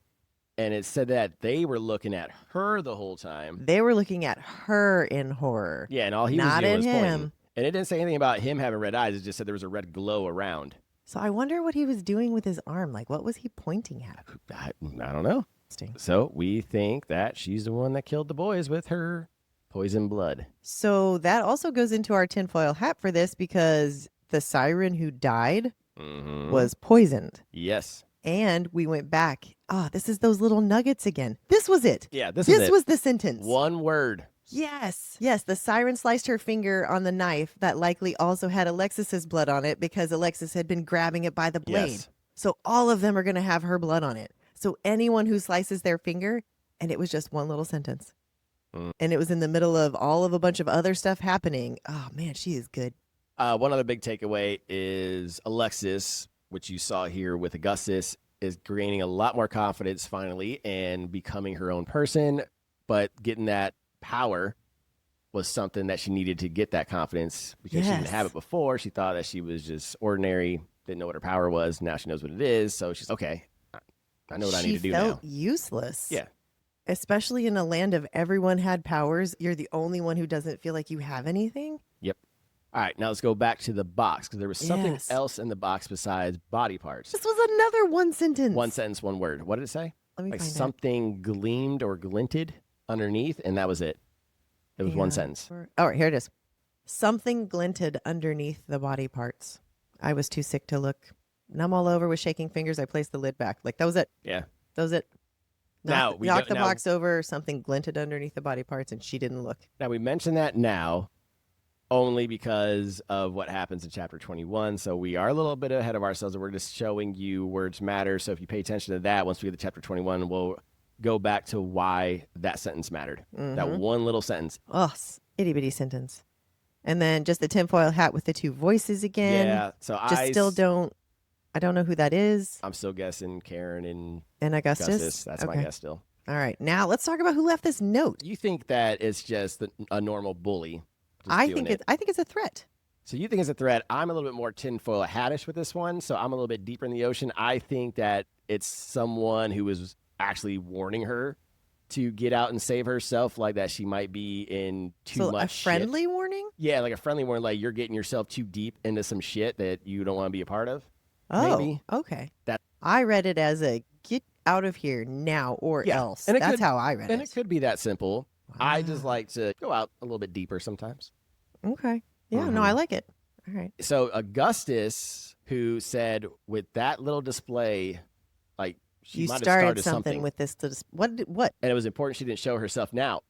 Speaker 1: and it said that they were looking at her the whole time.
Speaker 2: They were looking at her in horror.
Speaker 1: Yeah, and all he
Speaker 2: Not
Speaker 1: was doing
Speaker 2: in
Speaker 1: was
Speaker 2: him.
Speaker 1: pointing. And it didn't say anything about him having red eyes. It just said there was a red glow around.
Speaker 2: So I wonder what he was doing with his arm. Like, what was he pointing at?
Speaker 1: I don't know.
Speaker 2: Interesting.
Speaker 1: So we think that she's the one that killed the boys with her poison blood.
Speaker 2: So that also goes into our tinfoil hat for this because the siren who died was poisoned.
Speaker 1: Yes.
Speaker 2: And we went back. This is those little nuggets again. This was it.
Speaker 1: Yeah, this
Speaker 2: was the sentence.
Speaker 1: One word.
Speaker 2: Yes. Yes, the siren sliced her finger on the knife that likely also had Alexis's blood on it because Alexis had been grabbing it by the blade.
Speaker 1: Yes.
Speaker 2: So all of them are going to have her blood on it. So anyone who slices their finger, and it was just one little sentence. And it was in the middle of all of a bunch of other stuff happening. Oh, man, she is good.
Speaker 1: One other big takeaway is Alexis, which you saw here with Augustus, is gaining a lot more confidence finally and becoming her own person. But getting that power was something that she needed to get that confidence because she didn't have it before. She thought that she was just ordinary didn't know what her power was. Now she knows what it is. So she's okay. I know what I need to do now.
Speaker 2: She felt useless.
Speaker 1: Yeah.
Speaker 2: Especially in a land of everyone had powers. You're the only one who doesn't feel like you have anything.
Speaker 1: Yep. All right, now let's go back to the box because there was something
Speaker 2: Yes.
Speaker 1: else in the box besides body parts.
Speaker 2: This was another one sentence.
Speaker 1: One sentence, one word. What did it say?
Speaker 2: Let me
Speaker 1: Like
Speaker 2: find
Speaker 1: something gleamed or glinted underneath, and that was it. It was one sentence.
Speaker 2: All right, here it is. Something glinted underneath the body parts. I was too sick to look. Numb all over with shaking fingers, I placed the lid back. Like, that was it.
Speaker 1: Yeah.
Speaker 2: That was it.
Speaker 1: Now, we
Speaker 2: knocked the
Speaker 1: don't- now-
Speaker 2: box over, something glinted underneath the body parts, and she didn't look.
Speaker 1: Now, we mention that now only because of what happens in chapter 21. So we are a little bit ahead of ourselves, and we're just showing you words matter. So if you pay attention to that, once we get to chapter 21, we'll go back to why that sentence mattered. That one little sentence.
Speaker 2: Oh, itty bitty sentence. And then just the tinfoil hat with the two voices again.
Speaker 1: Yeah. So
Speaker 2: I don't know who that is.
Speaker 1: I'm still guessing Karen and
Speaker 2: Augustus.
Speaker 1: That's my guess still.
Speaker 2: All right. Now let's talk about who left this note.
Speaker 1: You think that it's just a normal bully?
Speaker 2: I think it's a threat.
Speaker 1: So you think it's a threat. I'm a little bit more tinfoil hattish with this one. So I'm a little bit deeper in the ocean. I think that it's someone who was actually warning her to get out and save herself, like that she might be in too much
Speaker 2: a friendly
Speaker 1: shit.
Speaker 2: warning?
Speaker 1: Yeah, like a friendly warning, like you're getting yourself too deep into some shit that you don't want to be a part of.
Speaker 2: Oh,
Speaker 1: maybe.
Speaker 2: okay.
Speaker 1: That
Speaker 2: I read it as a get out of here now or else.
Speaker 1: And
Speaker 2: That's how I read it.
Speaker 1: And it could be that simple. I just like to go out a little bit deeper sometimes.
Speaker 2: Okay. Yeah, no, I like it. All right.
Speaker 1: So Augustus, who said with that little display, like she
Speaker 2: You
Speaker 1: might have
Speaker 2: started
Speaker 1: something
Speaker 2: with this. What?
Speaker 1: and it was important she didn't show herself now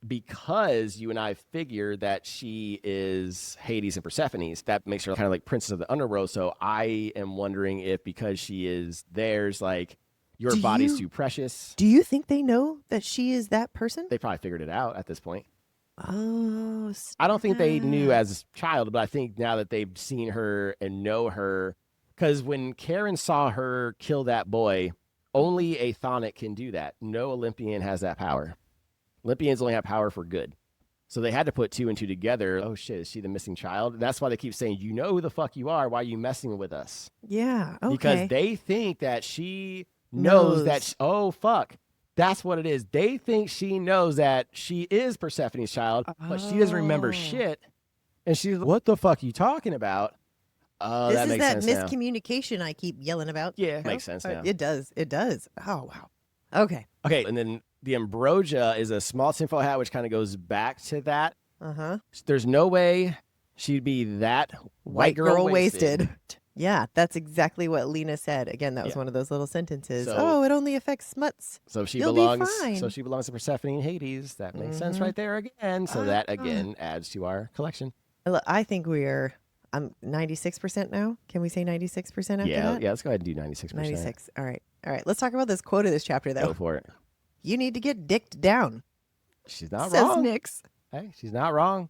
Speaker 1: because you and I figure that she is Hades and Persephone's. That makes her kind of like princess of the underworld. So I am wondering if because she is theirs, like your body's too precious.
Speaker 2: Do you think they know that she is that person?
Speaker 1: They probably figured it out at this point.
Speaker 2: Oh,
Speaker 1: I don't think they knew as a child, but I think now that they've seen her and know her, because when Karen saw her kill that boy, only a Chthonic can do that. No Olympian has that power. Olympians only have power for good. So they had to put two and two together. Oh shit, is she the missing child? That's why they keep saying, you know who the fuck you are. Why are you messing with us?
Speaker 2: Yeah, okay.
Speaker 1: Because they think that she knows that, oh fuck. That's what it is. They think she knows that she is Persephone's child, but she doesn't remember shit. And she's like, what the fuck are you talking about? Oh,
Speaker 2: this
Speaker 1: that
Speaker 2: is
Speaker 1: makes
Speaker 2: that
Speaker 1: sense now.
Speaker 2: miscommunication I keep yelling about.
Speaker 1: Yeah, makes sense now.
Speaker 2: It does. It does. Oh, wow. Okay.
Speaker 1: Okay, and then the ambrosia is a small tinfoil hat, which kind of goes back to that.
Speaker 2: Uh-huh.
Speaker 1: There's no way she'd be that white girl wasted.
Speaker 2: Yeah, that's exactly what Lena said. Again, that was one of those little sentences.
Speaker 1: So-
Speaker 2: it only affects smuts.
Speaker 1: So she
Speaker 2: You'll
Speaker 1: belongs.
Speaker 2: be fine.
Speaker 1: So she belongs to Persephone and Hades. That makes sense right there again. So that again adds to our collection.
Speaker 2: Look, I think I'm 96% now. Can we say 96% after that?
Speaker 1: Yeah. Let's go ahead and do 96%.
Speaker 2: 96. All right. Let's talk about this quote of this chapter, though.
Speaker 1: Go for it.
Speaker 2: You need to get dicked down.
Speaker 1: She's not
Speaker 2: says
Speaker 1: wrong.
Speaker 2: Nyx.
Speaker 1: Hey, she's not wrong.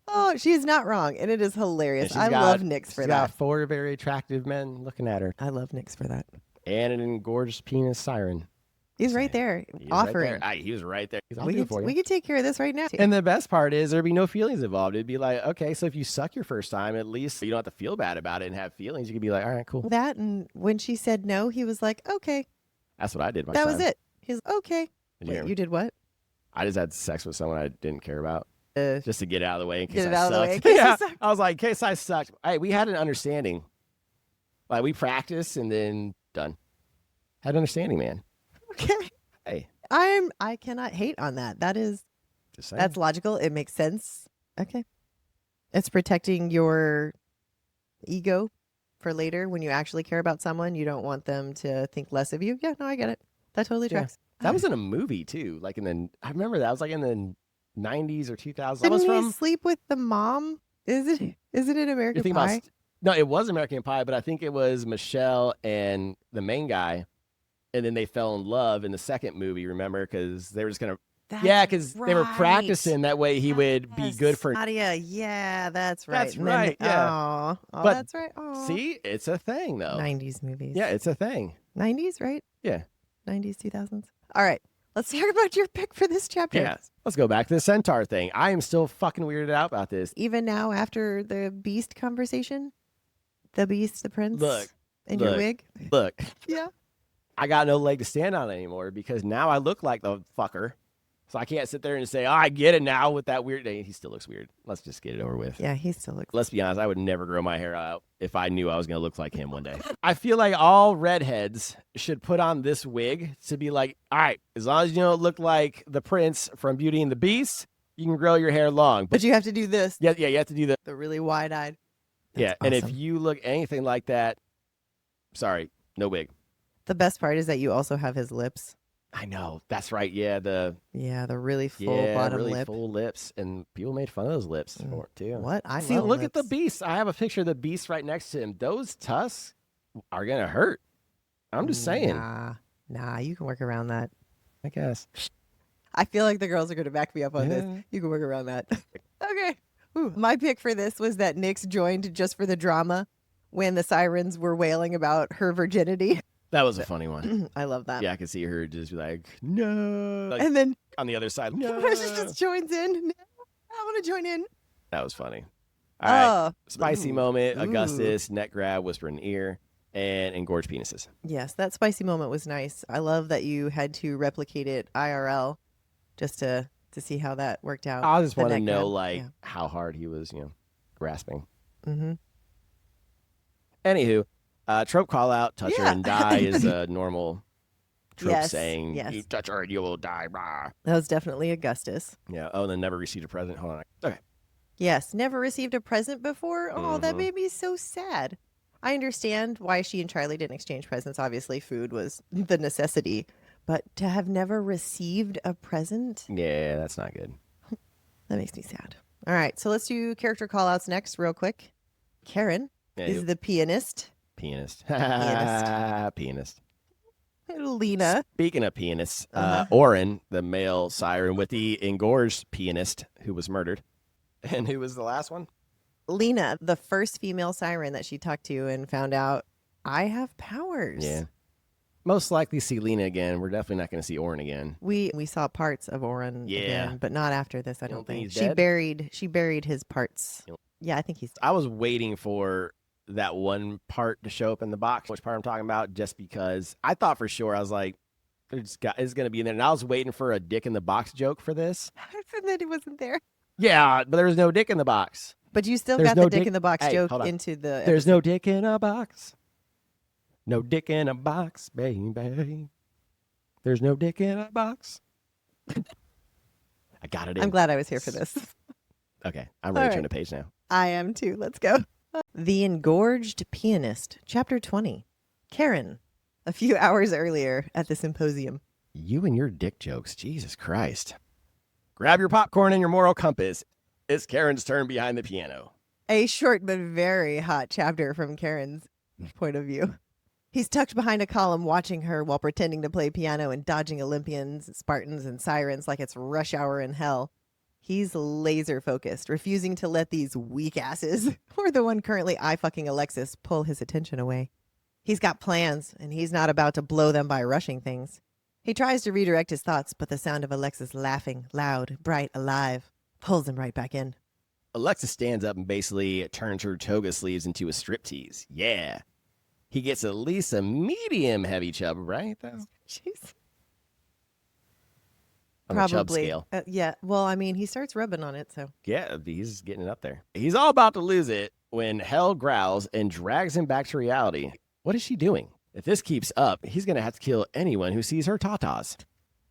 Speaker 2: Oh, she is not wrong, and it is hilarious.
Speaker 1: And
Speaker 2: I love Nyx for
Speaker 1: she's
Speaker 2: that.
Speaker 1: got four very attractive men looking at her.
Speaker 2: I love Nyx for that.
Speaker 1: And an engorged penis siren.
Speaker 2: He's right there,
Speaker 1: He was
Speaker 2: offering.
Speaker 1: Right there. He was right there. I'll
Speaker 2: We
Speaker 1: do it for you.
Speaker 2: could take care of this right now.
Speaker 1: And the best part is there'd be no feelings involved. It'd be like, okay, so if you suck your first time, at least you don't have to feel bad about it and have feelings. You could be like, all right, cool.
Speaker 2: That, and when she said no, he was like, okay.
Speaker 1: That's what I did.
Speaker 2: That was it. He's okay.
Speaker 1: Did you hear
Speaker 2: Wait,
Speaker 1: me?
Speaker 2: you did what?
Speaker 1: I just had sex with someone I didn't care about. Just to get it out of the way in case
Speaker 2: Get it
Speaker 1: I
Speaker 2: out of the way in
Speaker 1: sucked.
Speaker 2: case you
Speaker 1: Yeah,
Speaker 2: sucked.
Speaker 1: I was like, in case I sucked. Hey, we had an understanding. Like we practiced and then done. Had an understanding, man.
Speaker 2: Okay.
Speaker 1: Hey,
Speaker 2: I cannot hate on that.
Speaker 1: just saying.
Speaker 2: That's logical. It makes sense. Okay. It's protecting your ego for later when you actually care about someone. You don't want them to think less of you. Yeah, no, I get it. That totally
Speaker 1: Yeah.
Speaker 2: tracks.
Speaker 1: That was in a movie too. Like I remember that was like in the 90s or 2000s.
Speaker 2: Didn't
Speaker 1: Almost
Speaker 2: he
Speaker 1: from.
Speaker 2: sleep with the mom? Is it in American
Speaker 1: You're thinking
Speaker 2: Pie?
Speaker 1: about. No, it was American Pie, but I think it was Michelle and the main guy, and then they fell in love in the second movie. Remember, because they were just gonna. Because they were practicing that way he would be good for.
Speaker 2: Nadia. Yeah, that's right.
Speaker 1: That's right, yeah.
Speaker 2: Oh,
Speaker 1: But
Speaker 2: that's right. Aw.
Speaker 1: See, it's a thing though.
Speaker 2: 90s movies.
Speaker 1: Yeah, it's a thing.
Speaker 2: 90s, right?
Speaker 1: Yeah.
Speaker 2: 90s, 2000s. All right. Let's talk about your pick for this chapter.
Speaker 1: Yeah. Let's go back to the centaur thing. I am still fucking weirded out about this.
Speaker 2: Even now, after the beast conversation, the Beast, the Prince?
Speaker 1: Look,
Speaker 2: in your wig?
Speaker 1: Look.
Speaker 2: Yeah.
Speaker 1: I got no leg to stand on anymore because now I look like the fucker. So I can't sit there and say, oh, I get it now with that weird. He still looks weird. Let's just get it over with.
Speaker 2: Yeah, he still looks.
Speaker 1: Let's be honest. I would never grow my hair out if I knew I was going to look like him one day. I feel like all redheads should put on this wig to be like, all right, as long as you don't look like the prince from Beauty and the Beast, you can grow your hair long.
Speaker 2: But you have to do this.
Speaker 1: Yeah, you have to do
Speaker 2: the really wide-eyed.
Speaker 1: Yeah,
Speaker 2: That's
Speaker 1: and if
Speaker 2: awesome.
Speaker 1: you look anything like that, sorry, no wig.
Speaker 2: The best part is that you also have his lips.
Speaker 1: I know. That's right. Yeah, the
Speaker 2: really full bottom
Speaker 1: really
Speaker 2: lip.
Speaker 1: full lips, and people made fun of those lips for it too.
Speaker 2: What? I
Speaker 1: see.
Speaker 2: love
Speaker 1: Look
Speaker 2: lips.
Speaker 1: at the Beast. I have a picture of the Beast right next to him. Those tusks are gonna hurt. I'm just saying.
Speaker 2: Nah, you can work around that.
Speaker 1: I guess.
Speaker 2: I feel like the girls are gonna back me up on this. You can work around that. Okay. Ooh. My pick for this was that Nyx joined just for the drama when the Sirens were wailing about her virginity.
Speaker 1: That was a funny one.
Speaker 2: I love that.
Speaker 1: Yeah, I could see her just be like, no. Like,
Speaker 2: and then
Speaker 1: on the other side, no.
Speaker 2: she just joins in. No, I want to join in.
Speaker 1: That was funny. All right. Spicy
Speaker 2: Ooh.
Speaker 1: moment.
Speaker 2: Ooh.
Speaker 1: Augustus, neck grab, whisper in the ear, and engorge penises.
Speaker 2: Yes, that spicy moment was nice. I love that you had to replicate it IRL just to see how that worked out.
Speaker 1: I just want to
Speaker 2: neck
Speaker 1: know,
Speaker 2: grab.
Speaker 1: how hard he was, grasping.
Speaker 2: Mm-hmm.
Speaker 1: Anywho, trope call out, touch her
Speaker 2: Yeah.
Speaker 1: and die is a normal trope
Speaker 2: Yes,
Speaker 1: saying,
Speaker 2: yes.
Speaker 1: you touch her and you will die. Rah.
Speaker 2: That was definitely Augustus.
Speaker 1: Yeah. Oh, and then never received a present. Hold on. Okay.
Speaker 2: Yes, never received a present before. Oh, that
Speaker 1: Mhm.
Speaker 2: made me so sad. I understand why she and Charlie didn't exchange presents. Obviously, food was the necessity. But to have never received a present,
Speaker 1: Yeah, that's not good.
Speaker 2: that makes me sad. All right, so let's do character call-outs next real quick. Karen is the pianist.
Speaker 1: Pianist.
Speaker 2: Pianist.
Speaker 1: Pianist.
Speaker 2: Lena.
Speaker 1: Speaking of pianists, Oren, the male siren with the engorged pianist who was murdered. And who was the last one?
Speaker 2: Lena, the first female siren that she talked to and found out, I have powers.
Speaker 1: Yeah. Most likely see Lena again. We're definitely not going to see Oren again.
Speaker 2: We saw parts of Oren again, but not after this, I don't think.
Speaker 1: he's
Speaker 2: She
Speaker 1: dead?
Speaker 2: buried his parts. Yeah, I think he's
Speaker 1: I was waiting for that one part to show up in the box, which part I'm talking about, just because I thought for sure, I was like, it's going to be in there. And I was waiting for a dick in the box joke for this.
Speaker 2: and then he wasn't there.
Speaker 1: Yeah, but there was no dick in the box.
Speaker 2: But you still
Speaker 1: There's
Speaker 2: got
Speaker 1: no
Speaker 2: the dick
Speaker 1: dick-
Speaker 2: in the box
Speaker 1: Hey,
Speaker 2: joke
Speaker 1: hold on.
Speaker 2: into the
Speaker 1: There's no dick in a box. No dick in a box, baby. There's no dick in a box. I got it in.
Speaker 2: I'm glad I was here for this.
Speaker 1: Okay, I'm ready
Speaker 2: All
Speaker 1: to turn
Speaker 2: right.
Speaker 1: the page now.
Speaker 2: I am too. Let's go. The Engorged Pianist, Chapter 20. Karen, a few hours earlier at the Symposium.
Speaker 1: You and your dick jokes, Jesus Christ. Grab your popcorn and your moral compass. It's Karen's turn behind the piano.
Speaker 2: A short but very hot chapter from Karen's point of view. He's tucked behind a column watching her while pretending to play piano and dodging Olympians, Spartans, and Sirens like it's rush hour in hell. He's laser focused, refusing to let these weak asses, or the one currently eye-fucking Alexis, pull his attention away. He's got plans, and he's not about to blow them by rushing things. He tries to redirect his thoughts, but the sound of Alexis laughing, loud, bright, alive, pulls him right back in.
Speaker 1: Alexis stands up and basically turns her toga sleeves into a striptease. Yeah. He gets at least a medium heavy chub, right?
Speaker 2: Jeez.
Speaker 1: On the chub scale.
Speaker 2: Yeah. Well, I mean, he starts rubbing on it, so.
Speaker 1: Yeah, he's getting it up there. He's all about to lose it when Hell growls and drags him back to reality. What is she doing? If this keeps up, he's going to have to kill anyone who sees her tatas.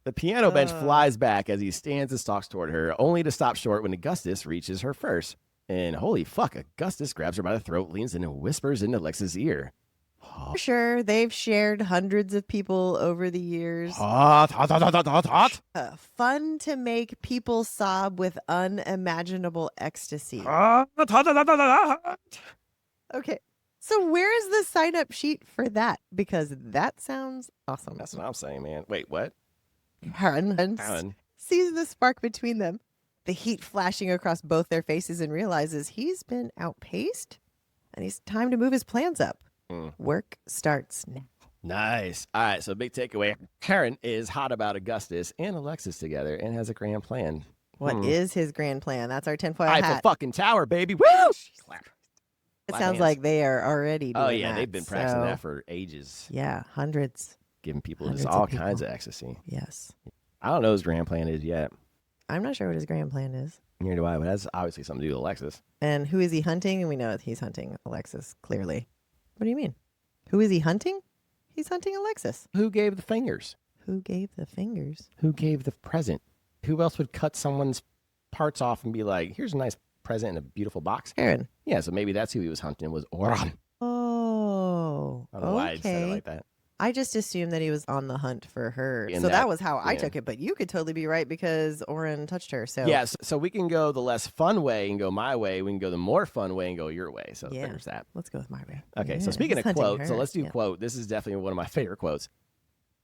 Speaker 1: The piano bench flies back as he stands and stalks toward her, only to stop short when Augustus reaches her first. And holy fuck, Augustus grabs her by the throat, leans in, and whispers into Alexis' ear.
Speaker 2: For sure, they've shared hundreds of people over the years.
Speaker 1: Hot, hot, hot, hot, hot, hot.
Speaker 2: Fun to make people sob with unimaginable ecstasy.
Speaker 1: Hot, hot, hot, hot, hot, hot.
Speaker 2: Okay. So where is the sign-up sheet for that? Because that sounds awesome.
Speaker 1: That's what I'm saying, man. Wait, what?
Speaker 2: Aaron sees the spark between them, the heat flashing across both their faces, and realizes he's been outpaced and he's time to move his plans up. Work starts now.
Speaker 1: Nice. All right, so big takeaway. Karen is hot about Augustus and Alexis together and has a grand plan.
Speaker 2: What is his grand plan? That's our tinfoil
Speaker 1: Eiffel
Speaker 2: hat.
Speaker 1: fucking tower, baby. Woo!
Speaker 2: It
Speaker 1: Lap
Speaker 2: sounds
Speaker 1: hands.
Speaker 2: like they are already doing
Speaker 1: Oh, yeah,
Speaker 2: that.
Speaker 1: they've been practicing
Speaker 2: so,
Speaker 1: that for ages.
Speaker 2: Yeah, hundreds.
Speaker 1: Giving people
Speaker 2: Hundreds
Speaker 1: just
Speaker 2: of
Speaker 1: all
Speaker 2: people.
Speaker 1: kinds of ecstasy.
Speaker 2: Yes.
Speaker 1: I don't know what his grand plan is yet.
Speaker 2: I'm not sure what his grand plan is.
Speaker 1: Neither do I, but that's obviously something to do with Alexis.
Speaker 2: And who is he hunting? And we know he's hunting Alexis, clearly. What do you mean? Who is he hunting? He's hunting Alexis.
Speaker 1: Who gave the fingers?
Speaker 2: Who gave the fingers?
Speaker 1: Who gave the present? Who else would cut someone's parts off and be like, here's a nice present in a beautiful box?
Speaker 2: Aaron.
Speaker 1: Yeah, so maybe that's who he was hunting, was Oran.
Speaker 2: Oh,
Speaker 1: I don't know why I said it like that.
Speaker 2: I just assumed that he was on the hunt for her.
Speaker 1: And
Speaker 2: so that
Speaker 1: that-
Speaker 2: was how I
Speaker 1: yeah.
Speaker 2: took it. But you could totally be right because Oren touched her. So
Speaker 1: Yes, so we can go the less fun way and go my way. We can go the more fun way and go your way. So
Speaker 2: Yeah.
Speaker 1: there's that.
Speaker 2: let's go with my way.
Speaker 1: Okay, so
Speaker 2: Yeah,
Speaker 1: speaking
Speaker 2: he's
Speaker 1: of
Speaker 2: hunting
Speaker 1: quotes, so
Speaker 2: her.
Speaker 1: let's do
Speaker 2: Yeah.
Speaker 1: quote. This is definitely one of my favorite quotes.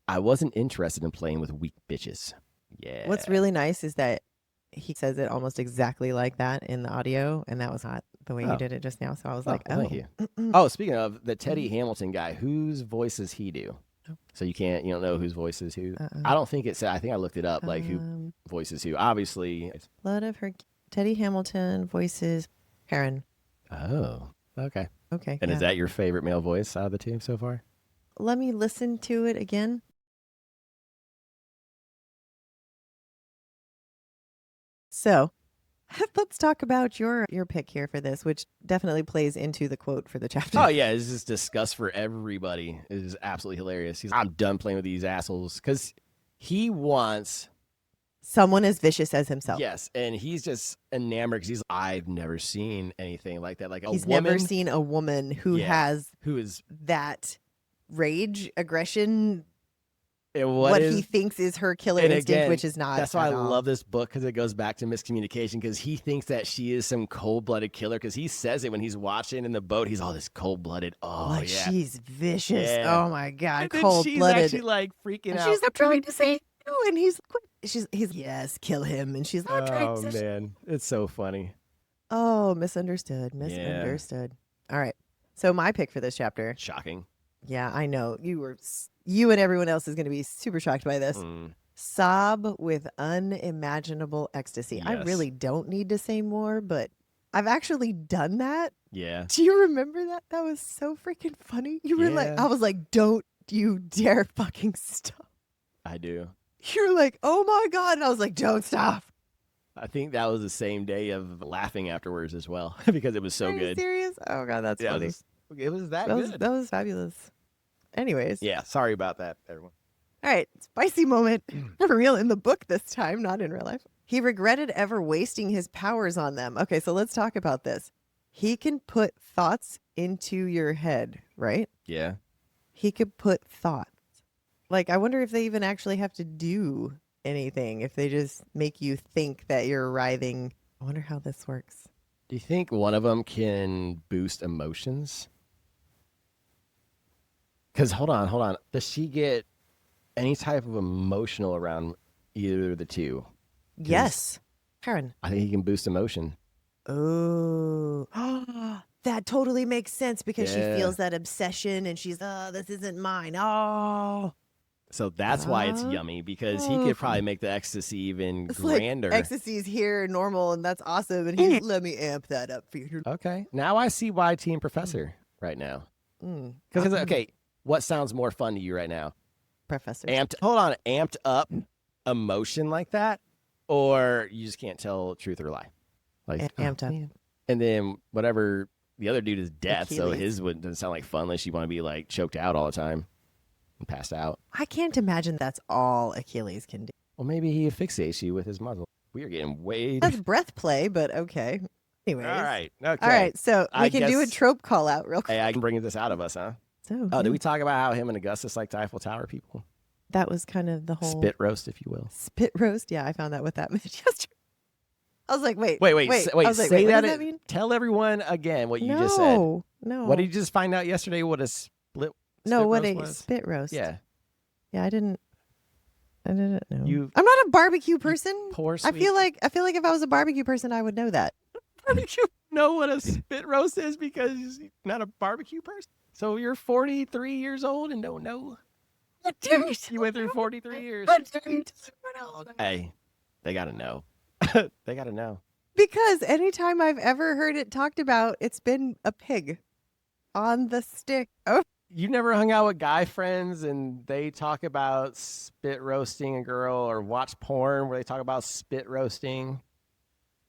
Speaker 1: I wasn't interested in playing with weak bitches. Yeah.
Speaker 2: What's really nice is that he says it almost exactly like that in the audio, and that was not the way
Speaker 1: Oh.
Speaker 2: you did it just now. So I was like,
Speaker 1: well,
Speaker 2: oh,
Speaker 1: thank you. Oh, speaking of the Teddy Hamilton guy, whose voice does he do?
Speaker 2: Oh.
Speaker 1: So you don't know whose voice is who?
Speaker 2: Uh-uh.
Speaker 1: I don't think it said, I think I looked it up, like who voices who. Obviously, it's,
Speaker 2: Blood of Hercules. Teddy Hamilton voices Heron.
Speaker 1: oh, okay.
Speaker 2: Okay.
Speaker 1: And
Speaker 2: yeah.
Speaker 1: is that your favorite male voice out of the two so far?
Speaker 2: Let me listen to it again. So let's talk about your pick here for this, which definitely plays into the quote for the chapter.
Speaker 1: Oh, yeah, it's just disgust for everybody. It is absolutely hilarious. I'm done playing with these assholes because he wants,
Speaker 2: Someone as vicious as himself.
Speaker 1: yes, and he's just enamored because I've never seen anything like that. Like
Speaker 2: He's
Speaker 1: woman
Speaker 2: never seen a woman who
Speaker 1: Yeah.
Speaker 2: has
Speaker 1: who is,
Speaker 2: that rage, aggression,
Speaker 1: and
Speaker 2: what he thinks is her killer
Speaker 1: and
Speaker 2: instinct,
Speaker 1: again,
Speaker 2: which is not.
Speaker 1: That's why I
Speaker 2: at all.
Speaker 1: love this book, because it goes back to miscommunication, because he thinks that she is some cold-blooded killer, because he says it when he's watching in the boat. He's all this cold-blooded. Oh,
Speaker 2: Like
Speaker 1: yeah.
Speaker 2: she's vicious.
Speaker 1: Yeah.
Speaker 2: Oh my god,
Speaker 1: And then
Speaker 2: cold
Speaker 1: she's
Speaker 2: blooded.
Speaker 1: actually like freaking
Speaker 2: And
Speaker 1: out.
Speaker 2: she's I'm trying to say you, and he's yes, kill him, and she's I'm trying
Speaker 1: Oh,
Speaker 2: to say.
Speaker 1: man. It's so funny.
Speaker 2: Oh, misunderstood. All right. So my pick for this chapter.
Speaker 1: Shocking.
Speaker 2: Yeah, I know you and everyone else is going to be super shocked by this.
Speaker 1: Mm.
Speaker 2: Sob with unimaginable ecstasy. I
Speaker 1: Yes.
Speaker 2: really don't need to say more, but I've actually done that.
Speaker 1: Yeah.
Speaker 2: Do you remember that? That was so freaking funny. You were like,
Speaker 1: Yeah.
Speaker 2: I was like, don't you dare fucking stop.
Speaker 1: I do.
Speaker 2: You're like, oh my God. And I was like, don't stop.
Speaker 1: I think that was the same day of laughing afterwards as well, because it was so
Speaker 2: Are you
Speaker 1: good.
Speaker 2: serious? Oh God, that's
Speaker 1: Yeah,
Speaker 2: funny.
Speaker 1: it was that
Speaker 2: That was,
Speaker 1: good.
Speaker 2: that was fabulous. Anyways.
Speaker 1: Yeah, sorry about that, everyone.
Speaker 2: All right, spicy moment for real in the book this time, not in real life. He regretted ever wasting his powers on them. Okay, so let's talk about this. He can put thoughts into your head, right?
Speaker 1: Yeah.
Speaker 2: He could put thoughts. Like, I wonder if they even actually have to do anything, if they just make you think that you're writhing. I wonder how this works.
Speaker 1: Do you think one of them can boost emotions? Because hold on. Does she get any type of emotional around either of the two?
Speaker 2: Yes. Karen.
Speaker 1: I think he can boost emotion.
Speaker 2: Oh, that totally makes sense because
Speaker 1: Yeah.
Speaker 2: she feels that obsession and she's, this isn't mine. Oh,
Speaker 1: So that's why it's
Speaker 2: Ah.
Speaker 1: yummy, because he could probably make the ecstasy even
Speaker 2: it's
Speaker 1: grander.
Speaker 2: like ecstasy's here, normal, and that's awesome. And he's, let me amp that up for you.
Speaker 1: Okay. Now I see why Team Professor right now.
Speaker 2: Mm.
Speaker 1: Because, okay, what sounds more fun to you right now?
Speaker 2: Professor.
Speaker 1: Amped up emotion like that, or you just can't tell truth or lie? Like,
Speaker 2: Amped up.
Speaker 1: man. And then whatever, the other dude is death, so
Speaker 2: Achilles.
Speaker 1: his doesn't sound like fun unless you want to be like choked out all the time and passed out.
Speaker 2: I can't imagine that's all Achilles can do.
Speaker 1: Well, maybe he asphyxiates you with his muzzle. We are getting way.
Speaker 2: That's breath play, but okay. Anyways.
Speaker 1: All right. Okay.
Speaker 2: All right. So we
Speaker 1: I
Speaker 2: can do a
Speaker 1: guess-
Speaker 2: trope call out real quick.
Speaker 1: Hey, I can bring this out of us, huh?
Speaker 2: So
Speaker 1: Oh,
Speaker 2: yeah,
Speaker 1: did we talk about how him and Augustus like to Eiffel Tower people?
Speaker 2: that was kind of the whole
Speaker 1: Spit roast, if you will.
Speaker 2: spit roast. Yeah, I found that with that meant yesterday. I was like, wait.
Speaker 1: Wait.
Speaker 2: I was like,
Speaker 1: Say
Speaker 2: wait,
Speaker 1: that.
Speaker 2: what does that mean?
Speaker 1: Tell everyone again what you
Speaker 2: no,
Speaker 1: just said.
Speaker 2: No.
Speaker 1: What did you just find out yesterday? What a split?
Speaker 2: No,
Speaker 1: spit
Speaker 2: what
Speaker 1: roast
Speaker 2: a
Speaker 1: was?
Speaker 2: spit roast.
Speaker 1: Yeah.
Speaker 2: Yeah, I didn't know.
Speaker 1: You
Speaker 2: I'm not a barbecue person.
Speaker 1: poor
Speaker 2: I
Speaker 1: sweet.
Speaker 2: feel like if I was a barbecue person, I would know that.
Speaker 1: barbecue know what a spit roast is because you're not a barbecue person. So you're 43 years old and don't know. You went through 43 years. Hey, they gotta know. They gotta know.
Speaker 2: Because anytime I've ever heard it talked about, it's been a pig on the stick. Oh,
Speaker 1: You never hung out with guy friends and they talk about spit roasting a girl, or watch porn where they talk about spit roasting?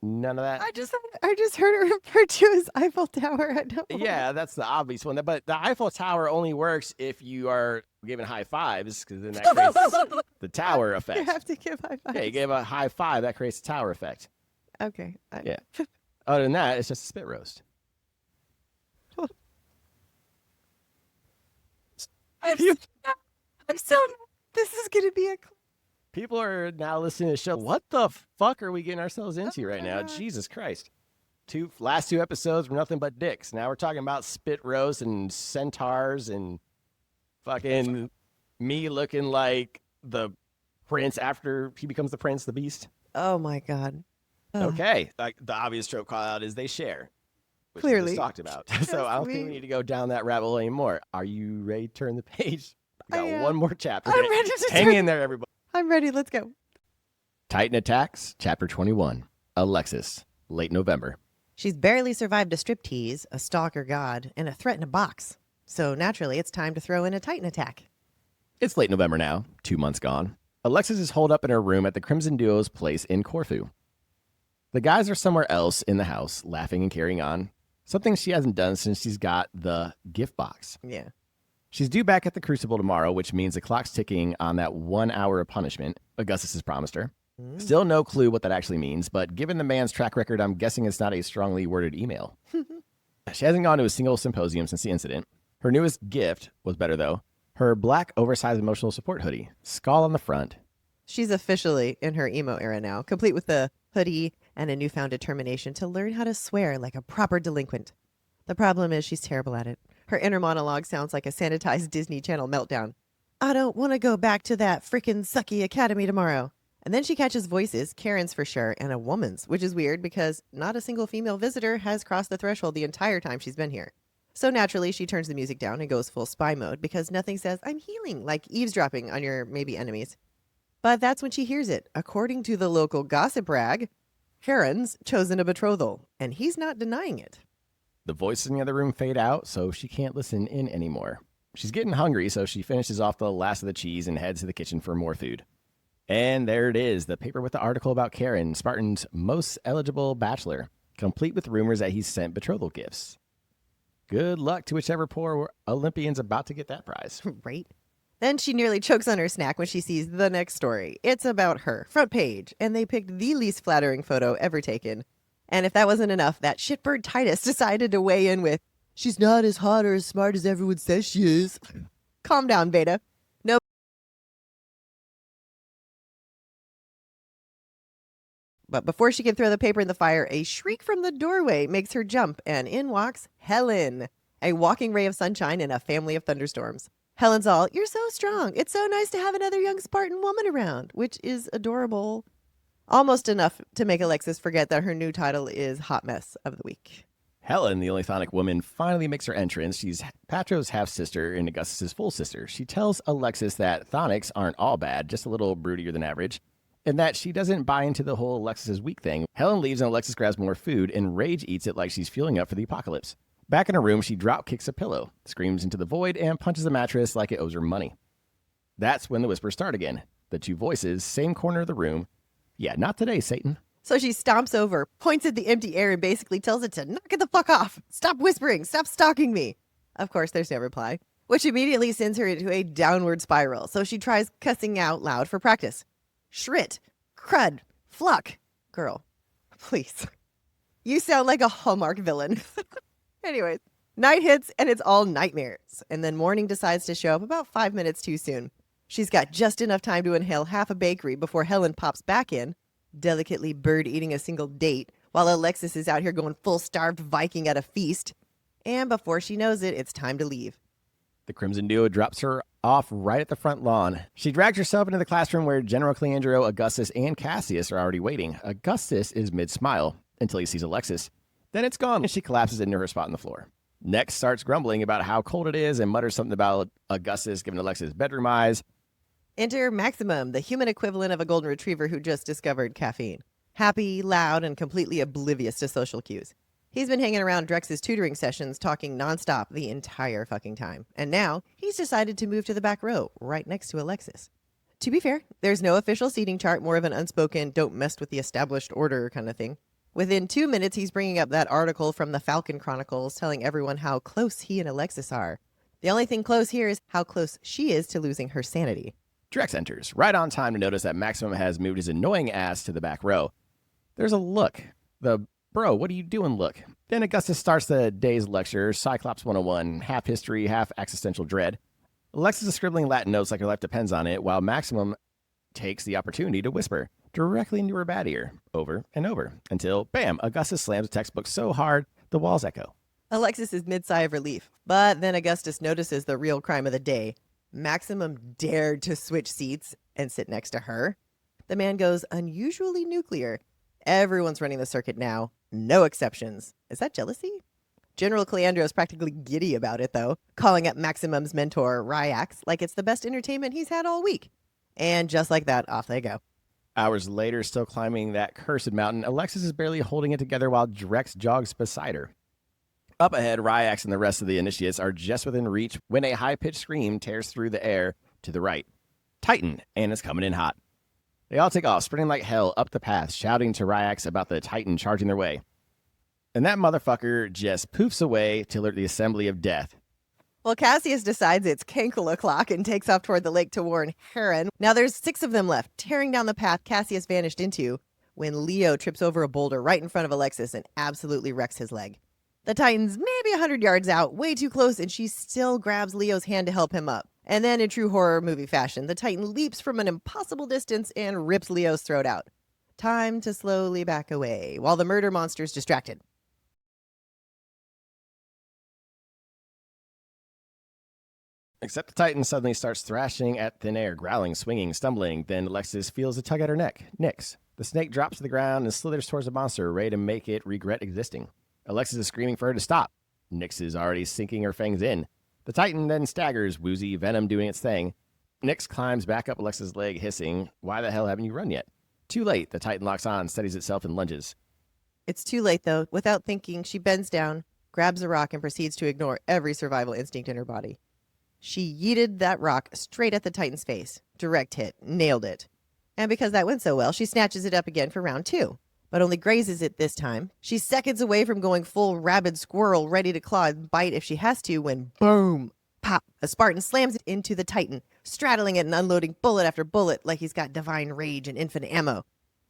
Speaker 1: None of that?
Speaker 2: I just heard it referred to as Eiffel Tower. I don't know.
Speaker 1: Yeah, that's the obvious one. But the Eiffel Tower only works if you are giving high fives, because then that creates the tower
Speaker 2: You
Speaker 1: effect.
Speaker 2: have to give high five.
Speaker 1: Yeah, you give a high five, that creates a tower effect.
Speaker 2: Okay.
Speaker 1: Yeah. Other than that, it's just a spit roast.
Speaker 2: I'm so. This is gonna be a.
Speaker 1: People are now listening to the show. What the fuck are we getting ourselves into right now?
Speaker 2: God.
Speaker 1: Jesus Christ. Last two episodes were nothing but dicks. Now we're talking about spit roast and centaurs and fucking me looking like the prince after he becomes the prince, the beast.
Speaker 2: Oh my God. Ugh.
Speaker 1: Okay. Like the obvious trope call out is they share. Which we
Speaker 2: Clearly.
Speaker 1: just talked about. So I don't think we need to go down that rabbit hole anymore. Are you ready to turn the page? We got one more chapter.
Speaker 2: I'm ready to
Speaker 1: hang in there, everybody.
Speaker 2: I'm ready. Let's go.
Speaker 1: Titan Attacks, Chapter 21. Alexis, late November.
Speaker 2: She's barely survived a striptease, a stalker god, and a threat in a box. So naturally, it's time to throw in a Titan attack.
Speaker 1: It's late November now, 2 months gone. Alexis is holed up in her room at the Crimson Duo's place in Corfu. The guys are somewhere else in the house, laughing and carrying on. Something she hasn't done since she's got the gift box.
Speaker 2: Yeah.
Speaker 1: She's due back at the Crucible tomorrow, which means the clock's ticking on that 1 hour of punishment Augustus has promised her. Still no clue what that actually means, but given the man's track record, I'm guessing it's not a strongly worded email. She hasn't gone to a single symposium since the incident. Her newest gift was better, though. Her black, oversized emotional support hoodie, skull on the front.
Speaker 2: She's officially in her emo era now, complete with the hoodie and a newfound determination to learn how to swear like a proper delinquent. The problem is she's terrible at it. Her inner monologue sounds like a sanitized Disney Channel meltdown. I don't want to go back to that frickin' sucky academy tomorrow. And then she catches voices, Karen's for sure, and a woman's, which is weird because not a single female visitor has crossed the threshold the entire time she's been here. So naturally, she turns the music down and goes full spy mode because nothing says, I'm healing, like eavesdropping on your maybe enemies. But that's when she hears it. According to the local gossip rag, Karen's chosen a betrothal, and he's not denying it.
Speaker 1: The voices in the other room fade out, so she can't listen in anymore. She's getting hungry, so she finishes off the last of the cheese and heads to the kitchen for more food. And there it is, the paper with the article about Karen, Spartan's most eligible bachelor, complete with rumors that he's sent betrothal gifts. Good luck to whichever poor Olympian's about to get that prize.
Speaker 2: Right? Then she nearly chokes on her snack when she sees the next story. It's about her, front page, and they picked the least flattering photo ever taken. And if that wasn't enough, that shitbird Titus decided to weigh in with, she's not as hot or as smart as everyone says she is. Calm down, Beta. No. But before she can throw the paper in the fire, a shriek from the doorway makes her jump, and in walks Helen, a walking ray of sunshine in a family of thunderstorms. Helen's all, you're so strong. It's so nice to have another young Spartan woman around, which is adorable. Almost enough to make Alexis forget that her new title is Hot Mess of the Week.
Speaker 1: Helen, the only Chthonic woman, finally makes her entrance. She's Patro's half-sister and Augustus's full sister. She tells Alexis that Chthonics aren't all bad, just a little broodier than average, and that she doesn't buy into the whole Alexis is weak thing. Helen leaves and Alexis grabs more food and rage eats it like she's fueling up for the apocalypse. Back in her room, she drop kicks a pillow, screams into the void, and punches the mattress like it owes her money. That's when the whispers start again. The two voices, same corner of the room. Yeah, not today, Satan.
Speaker 2: So she stomps over, points at the empty air, and basically tells it to knock it the fuck off. Stop whispering. Stop stalking me. Of course, there's no reply, which immediately sends her into a downward spiral. So she tries cussing out loud for practice. Shrit, crud, fluck. Girl, please. You sound like a Hallmark villain. Anyways, night hits and it's all nightmares. And then morning decides to show up about 5 minutes too soon. She's got just enough time to inhale half a bakery before Helen pops back in, delicately bird eating a single date, while Alexis is out here going full starved Viking at a feast. And before she knows it, it's time to leave.
Speaker 1: The Crimson Duo drops her off right at the front lawn. She drags herself into the classroom where General Cleandro, Augustus, and Cassius are already waiting. Augustus is mid-smile until he sees Alexis. Then it's gone, and she collapses into her spot on the floor. Next starts grumbling about how cold it is and mutters something about Augustus giving Alexis bedroom eyes.
Speaker 2: Enter Maximum, the human equivalent of a golden retriever who just discovered caffeine. happy, loud, and completely oblivious to social cues. He's been hanging around Drex's tutoring sessions talking nonstop the entire fucking time. And now he's decided to move to the back row, right next to Alexis. To be fair, there's no official seating chart, more of an unspoken don't mess with the established order kind of thing. Within 2 minutes, he's bringing up that article from the Falcon Chronicles telling everyone how close he and Alexis are. The only thing close here is how close she is to losing her sanity.
Speaker 1: Drex enters, right on time to notice that Maximum has moved his annoying ass to the back row. There's a look. The bro, what are you doing look. Then Augustus starts the day's lecture, Cyclops 101, half history, half existential dread. Alexis is scribbling Latin notes like her life depends on it, while Maximum takes the opportunity to whisper directly into her bad ear, over and over, until, bam, Augustus slams the textbook so hard the walls echo.
Speaker 2: Alexis is mid-sigh of relief, but then Augustus notices the real crime of the day. Maximum dared to switch seats and sit next to her. The man goes unusually nuclear. Everyone's running the circuit now. No exceptions. Is that jealousy? General Cleandro is practically giddy about it, though, calling up Maximum's mentor, Ryax, like it's the best entertainment he's had all week. And just like that, off they go.
Speaker 1: Hours later, still climbing that cursed mountain, Alexis is barely holding it together while Drex jogs beside her. Up ahead, Ryax and the rest of the initiates are just within reach when a high-pitched scream tears through the air to the right. Titan, and it's coming in hot. They all take off, sprinting like hell up the path, shouting to Ryax about the Titan charging their way. And that motherfucker just poofs away to alert the assembly of death.
Speaker 2: Well, Cassius decides it's Cankle o'clock and takes off toward the lake to warn Heron. Now there's 6 of them left, tearing down the path Cassius vanished into when Leo trips over a boulder right in front of Alexis and absolutely wrecks his leg. The Titan's maybe 100 yards out, way too close, and she still grabs Leo's hand to help him up. And then in true horror movie fashion, the Titan leaps from an impossible distance and rips Leo's throat out. Time to slowly back away, while the murder monster's distracted.
Speaker 1: Except the Titan suddenly starts thrashing at thin air, growling, swinging, stumbling. Then Alexis feels a tug at her neck. Nix. The snake drops to the ground and slithers towards the monster, ready to make it regret existing. Alexis is screaming for her to stop. Nix is already sinking her fangs in. The Titan then staggers, woozy venom doing its thing. Nix climbs back up Alexis' leg, hissing, "Why the hell haven't you run yet?" Too late, the Titan locks on, steadies itself, and lunges.
Speaker 2: It's too late, though. Without thinking, she bends down, grabs a rock, and proceeds to ignore every survival instinct in her body. She yeeted that rock straight at the Titan's face. Direct hit. Nailed it. And because that went so well, she snatches it up again for round 2. But only grazes it this time. She's seconds away from going full rabid squirrel, ready to claw and bite if she has to, when boom, pop, a Spartan slams it into the Titan, straddling it and unloading bullet after bullet like he's got divine rage and infinite ammo.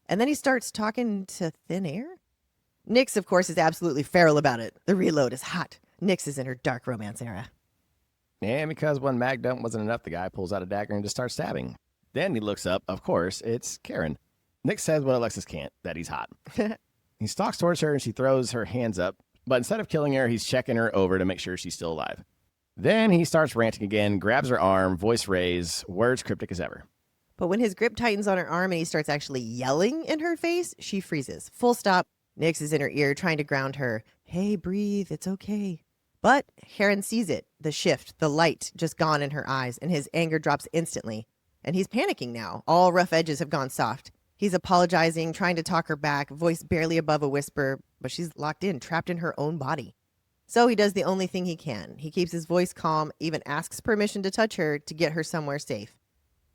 Speaker 2: And then he starts talking to thin air? Nyx, of course, is absolutely feral about it. The reload is hot. Nyx is in her dark romance era.
Speaker 1: And because one mag dump wasn't enough, the guy pulls out a dagger and just starts stabbing. Then he looks up. Of course, it's Karen. Nick says what Alexis can't, that he's hot. He stalks towards her and she throws her hands up, but instead of killing her, he's checking her over to make sure she's still alive. Then he starts ranting again, grabs her arm, voice raised, words cryptic as ever.
Speaker 2: But when his grip tightens on her arm and he starts actually yelling in her face, she freezes. Full stop. Nyx is in her ear trying to ground her. Hey, breathe, it's okay. But Heron sees it, the shift, the light just gone in her eyes, and his anger drops instantly. And he's panicking now. All rough edges have gone soft. He's apologizing, trying to talk her back, voice barely above a whisper, but she's locked in, trapped in her own body. So he does the only thing he can. He keeps his voice calm, even asks permission to touch her to get her somewhere safe.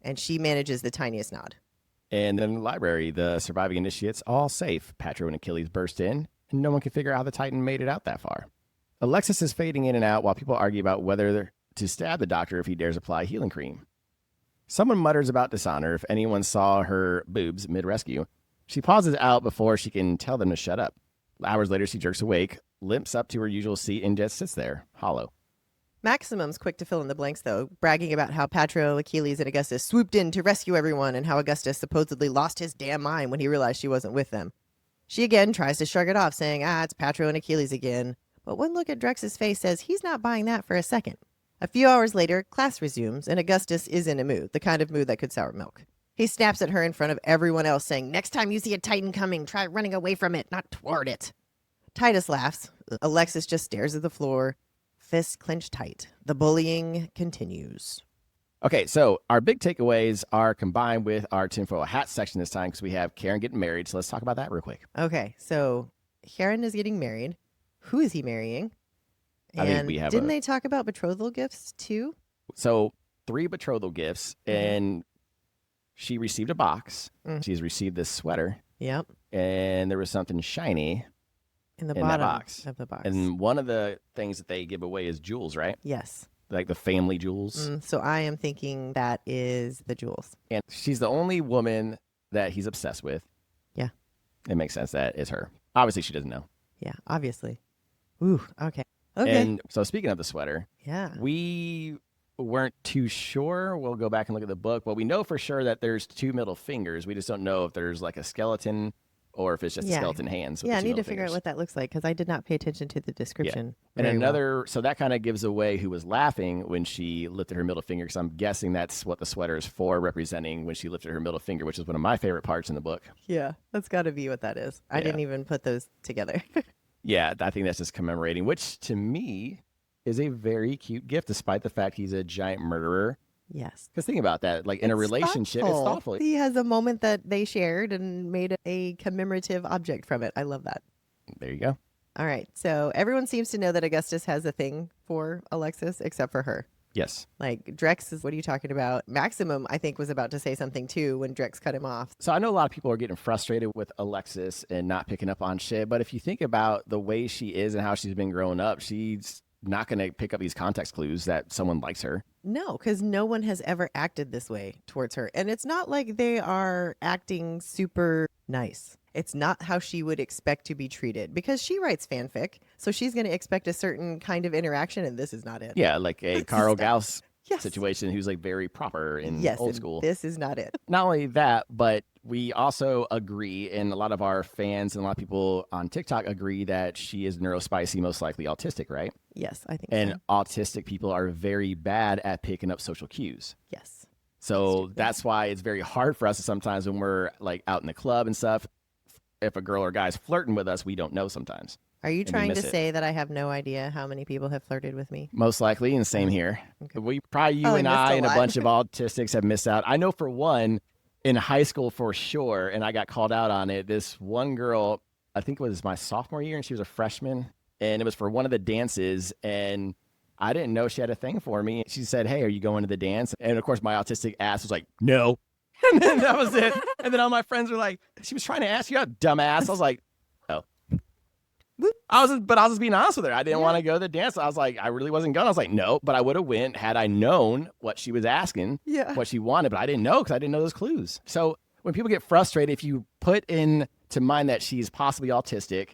Speaker 2: And she manages the tiniest nod.
Speaker 1: And in the library, the surviving initiates, all safe. Patro and Achilles burst in, and no one can figure out how the Titan made it out that far. Alexis is fading in and out while people argue about whether to stab the doctor if he dares apply healing cream. Someone mutters about dishonor if anyone saw her boobs mid-rescue. She pauses out before she can tell them to shut up. Hours later, she jerks awake, limps up to her usual seat, and just sits there, hollow.
Speaker 2: Maximum's quick to fill in the blanks, though, bragging about how Patro, Achilles, and Augustus swooped in to rescue everyone and how Augustus supposedly lost his damn mind when he realized she wasn't with them. She again tries to shrug it off, saying, it's Patro and Achilles again. But one look at Drex's face says he's not buying that for a second. A few hours later, class resumes, and Augustus is in a mood, the kind of mood that could sour milk. He snaps at her in front of everyone else, saying, next time you see a Titan coming, try running away from it, not toward it. Titus laughs. Alexis just stares at the floor, fists clenched tight. The bullying continues.
Speaker 1: Okay, so our big takeaways are combined with our tinfoil hat section this time because we have Karen getting married. So let's talk about that real quick.
Speaker 2: Okay, so Karen is getting married. Who is he marrying?
Speaker 1: I think
Speaker 2: And
Speaker 1: we have
Speaker 2: didn't they talk about betrothal gifts too?
Speaker 1: So 3 betrothal gifts, and she received a box.
Speaker 2: Mhm.
Speaker 1: She's received this sweater,
Speaker 2: Yep,
Speaker 1: and there was something shiny
Speaker 2: in the
Speaker 1: in
Speaker 2: bottom
Speaker 1: that box.
Speaker 2: of the box.
Speaker 1: And one of the things that they give away is jewels, right?
Speaker 2: Yes.
Speaker 1: Like the family jewels.
Speaker 2: So I am thinking that is the jewels.
Speaker 1: And she's the only woman that he's obsessed with.
Speaker 2: Yeah.
Speaker 1: It makes sense that is her. Obviously, she doesn't know.
Speaker 2: Yeah, obviously. Ooh, okay. Okay.
Speaker 1: And so speaking of the sweater,
Speaker 2: yeah.
Speaker 1: we weren't too sure. We'll go back and look at the book. But we know for sure that there's 2 middle fingers. We just don't know if there's like a skeleton or if it's just a skeleton hands.
Speaker 2: Yeah, I need to figure out what that looks like because I did not pay attention to the description.
Speaker 1: And
Speaker 2: very
Speaker 1: another, so that kind of gives away who was laughing when she lifted her middle finger, because I'm guessing that's what the sweater is for, representing when she lifted her middle finger, which is one of my favorite parts in the book.
Speaker 2: Yeah, that's got to be what that is. I didn't even put those together.
Speaker 1: Yeah, I think that's just commemorating, which to me is a very cute gift, despite the fact he's a giant murderer.
Speaker 2: Yes.
Speaker 1: Because think about that, like in a relationship, it's thoughtful.
Speaker 2: He has a moment that they shared and made a commemorative object from it. I love that.
Speaker 1: There you go.
Speaker 2: All right. So everyone seems to know that Augustus has a thing for Alexis, except for her.
Speaker 1: Yes.
Speaker 2: Like Drex is, what are you talking about? Maximum, I think, was about to say something too when Drex cut him off.
Speaker 1: So I know a lot of people are getting frustrated with Alexis and not picking up on shit. But if you think about the way she is and how she's been growing up, she's not going to pick up these context clues that someone likes her.
Speaker 2: No, because no one has ever acted this way towards her. And it's not like they are acting super nice. It's not how she would expect to be treated because she writes fanfic. So she's going to expect a certain kind of interaction, and this is not it.
Speaker 1: Yeah, like a Carl Gauss
Speaker 2: Yes.
Speaker 1: situation who's like very proper and old school.
Speaker 2: This is not it.
Speaker 1: Not only that, but we also agree, and a lot of our fans and a lot of people on TikTok agree that she is neurospicy, most likely autistic, right?
Speaker 2: Yes, I think
Speaker 1: And
Speaker 2: so.
Speaker 1: autistic people are very bad at picking up social cues.
Speaker 2: Yes.
Speaker 1: So that's why it's very hard for us sometimes when we're like out in the club and stuff. If a girl or guy's flirting with us, we don't know sometimes.
Speaker 2: Are you trying to
Speaker 1: miss it.
Speaker 2: say that I have no idea how many people have flirted with me?
Speaker 1: Most likely, and same here.
Speaker 2: Okay.
Speaker 1: We probably, you
Speaker 2: Probably
Speaker 1: and
Speaker 2: missed
Speaker 1: I
Speaker 2: a
Speaker 1: and a
Speaker 2: lot.
Speaker 1: bunch of autistics have missed out. I know for one, in high school for sure, and I got called out on it. This one girl, I think it was my sophomore year, and she was a freshman, and it was for one of the dances, and I didn't know she had a thing for me. She said, "Hey, are you going to the dance?" And of course, my autistic ass was like, "No." And then that was it. And then all my friends were like, "She was trying to ask you out, dumbass." I was like, "Oh." I was just being honest with her. I didn't want to go to the dance. I was like, I really wasn't going. I was like, no, but I would have went had I known what she was asking, what she wanted, but I didn't know because I didn't know those clues. So when people get frustrated, if you put in to mind that she's possibly autistic,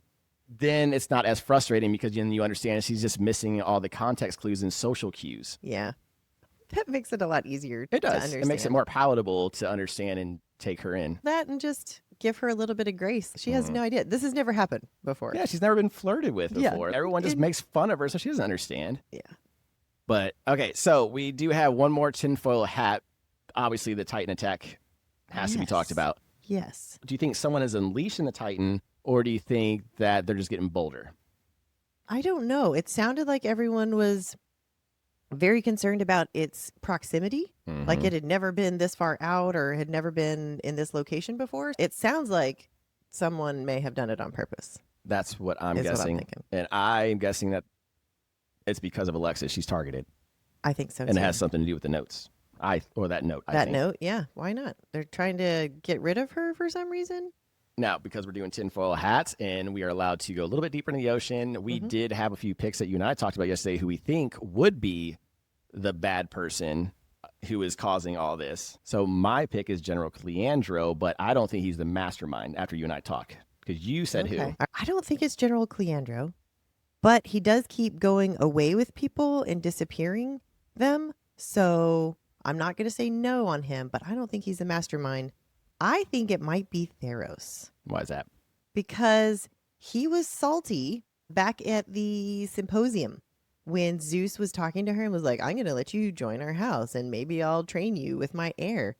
Speaker 1: then it's not as frustrating because then you understand she's just missing all the context clues and social cues.
Speaker 2: Yeah. That makes it a lot easier
Speaker 1: It
Speaker 2: to
Speaker 1: does.
Speaker 2: understand.
Speaker 1: It makes it more palatable to understand and take her in.
Speaker 2: That and just give her a little bit of grace. She has no idea. This has never happened before.
Speaker 1: Yeah, she's never been flirted with
Speaker 2: Yeah.
Speaker 1: before. Everyone just makes fun of her, so she doesn't understand.
Speaker 2: Yeah.
Speaker 1: But, okay, so we do have one more tinfoil hat. Obviously, the Titan attack has to be talked about.
Speaker 2: Yes.
Speaker 1: Do you think someone is unleashing the Titan, or do you think that they're just getting bolder?
Speaker 2: I don't know. It sounded like everyone was very concerned about its proximity. Like it had never been this far out or had never been in this location before. It sounds like someone may have done it on purpose.
Speaker 1: That's what I'm
Speaker 2: Is what I'm
Speaker 1: guessing.
Speaker 2: thinking.
Speaker 1: And I'm guessing that it's because of Alexis. She's targeted.
Speaker 2: I think so
Speaker 1: And
Speaker 2: too.
Speaker 1: it has something to do with the notes. That note, I
Speaker 2: That
Speaker 1: think.
Speaker 2: note, yeah. Why not? They're trying to get rid of her for some reason.
Speaker 1: Now, because we're doing tinfoil hats and we are allowed to go a little bit deeper in the ocean, we did have a few picks that you and I talked about yesterday who we think would be the bad person who is causing all this. So my pick is General Cleandro, but I don't think he's the mastermind after you and I talk. Because you said who?
Speaker 2: I don't think it's General Cleandro, but he does keep going away with people and disappearing them. So I'm not going to say no on him, but I don't think he's the mastermind. I think it might be Theros.
Speaker 1: Why is that?
Speaker 2: Because he was salty back at the Symposium when Zeus was talking to her and was like, I'm going to let you join our house and maybe I'll train you with my heir.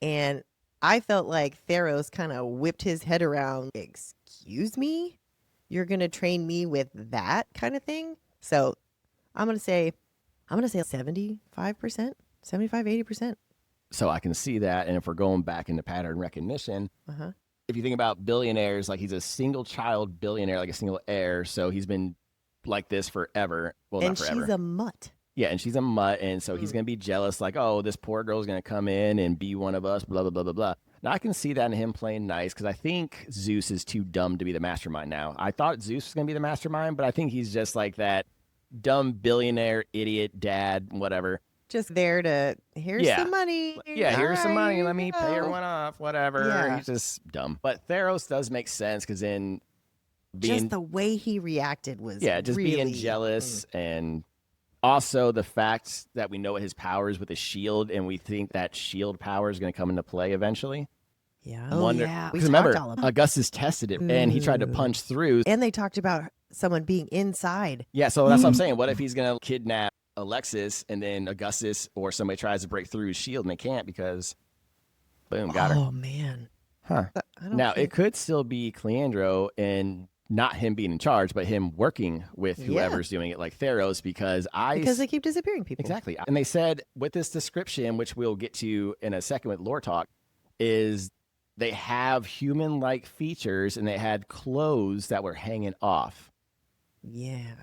Speaker 2: And I felt like Theros kind of whipped his head around. Excuse me? You're going to train me with that kind of thing? So I'm going to say 75%. 75, 80%.
Speaker 1: So I can see that. And if we're going back into pattern recognition,
Speaker 2: Uh-huh.
Speaker 1: if you think about billionaires, like he's a single child billionaire, like a single heir. So he's been like this forever. Well,
Speaker 2: And
Speaker 1: not forever.
Speaker 2: she's a mutt.
Speaker 1: Yeah, and she's a mutt, and so he's going to be jealous, like, oh, this poor girl's going to come in and be one of us, blah, blah, blah, blah, blah. Now, I can see that in him playing nice, because I think Zeus is too dumb to be the mastermind now. I thought Zeus was going to be the mastermind, but I think he's just like that dumb billionaire, idiot, dad, whatever.
Speaker 2: Just there to, here's some money.
Speaker 1: Yeah, here's some money. Let me
Speaker 2: go.
Speaker 1: pay everyone off, whatever.
Speaker 2: Yeah.
Speaker 1: He's just dumb. But Theros does make sense, because in being...
Speaker 2: Just the way he reacted was
Speaker 1: just
Speaker 2: really,
Speaker 1: being jealous and... Also, the fact that we know what his power is with his shield, and we think that shield power is going to come into play eventually.
Speaker 2: Yeah.
Speaker 1: Yeah.
Speaker 2: We
Speaker 1: Remember,
Speaker 2: talked all about
Speaker 1: Augustus tested it, and he tried to punch through.
Speaker 2: And they talked about someone being inside.
Speaker 1: Yeah, so that's what I'm saying. What if he's going to kidnap Alexis, and then Augustus or somebody tries to break through his shield, and they can't because, boom, got her.
Speaker 2: Oh, man.
Speaker 1: Huh. Now, it could still be Cleandro, and not him being in charge, but him working with whoever's doing it, like Theros, because
Speaker 2: they keep disappearing people.
Speaker 1: Exactly. And they said with this description, which we'll get to in a second with lore talk, is they have human-like features, and they had clothes that were hanging off.
Speaker 2: Yeah.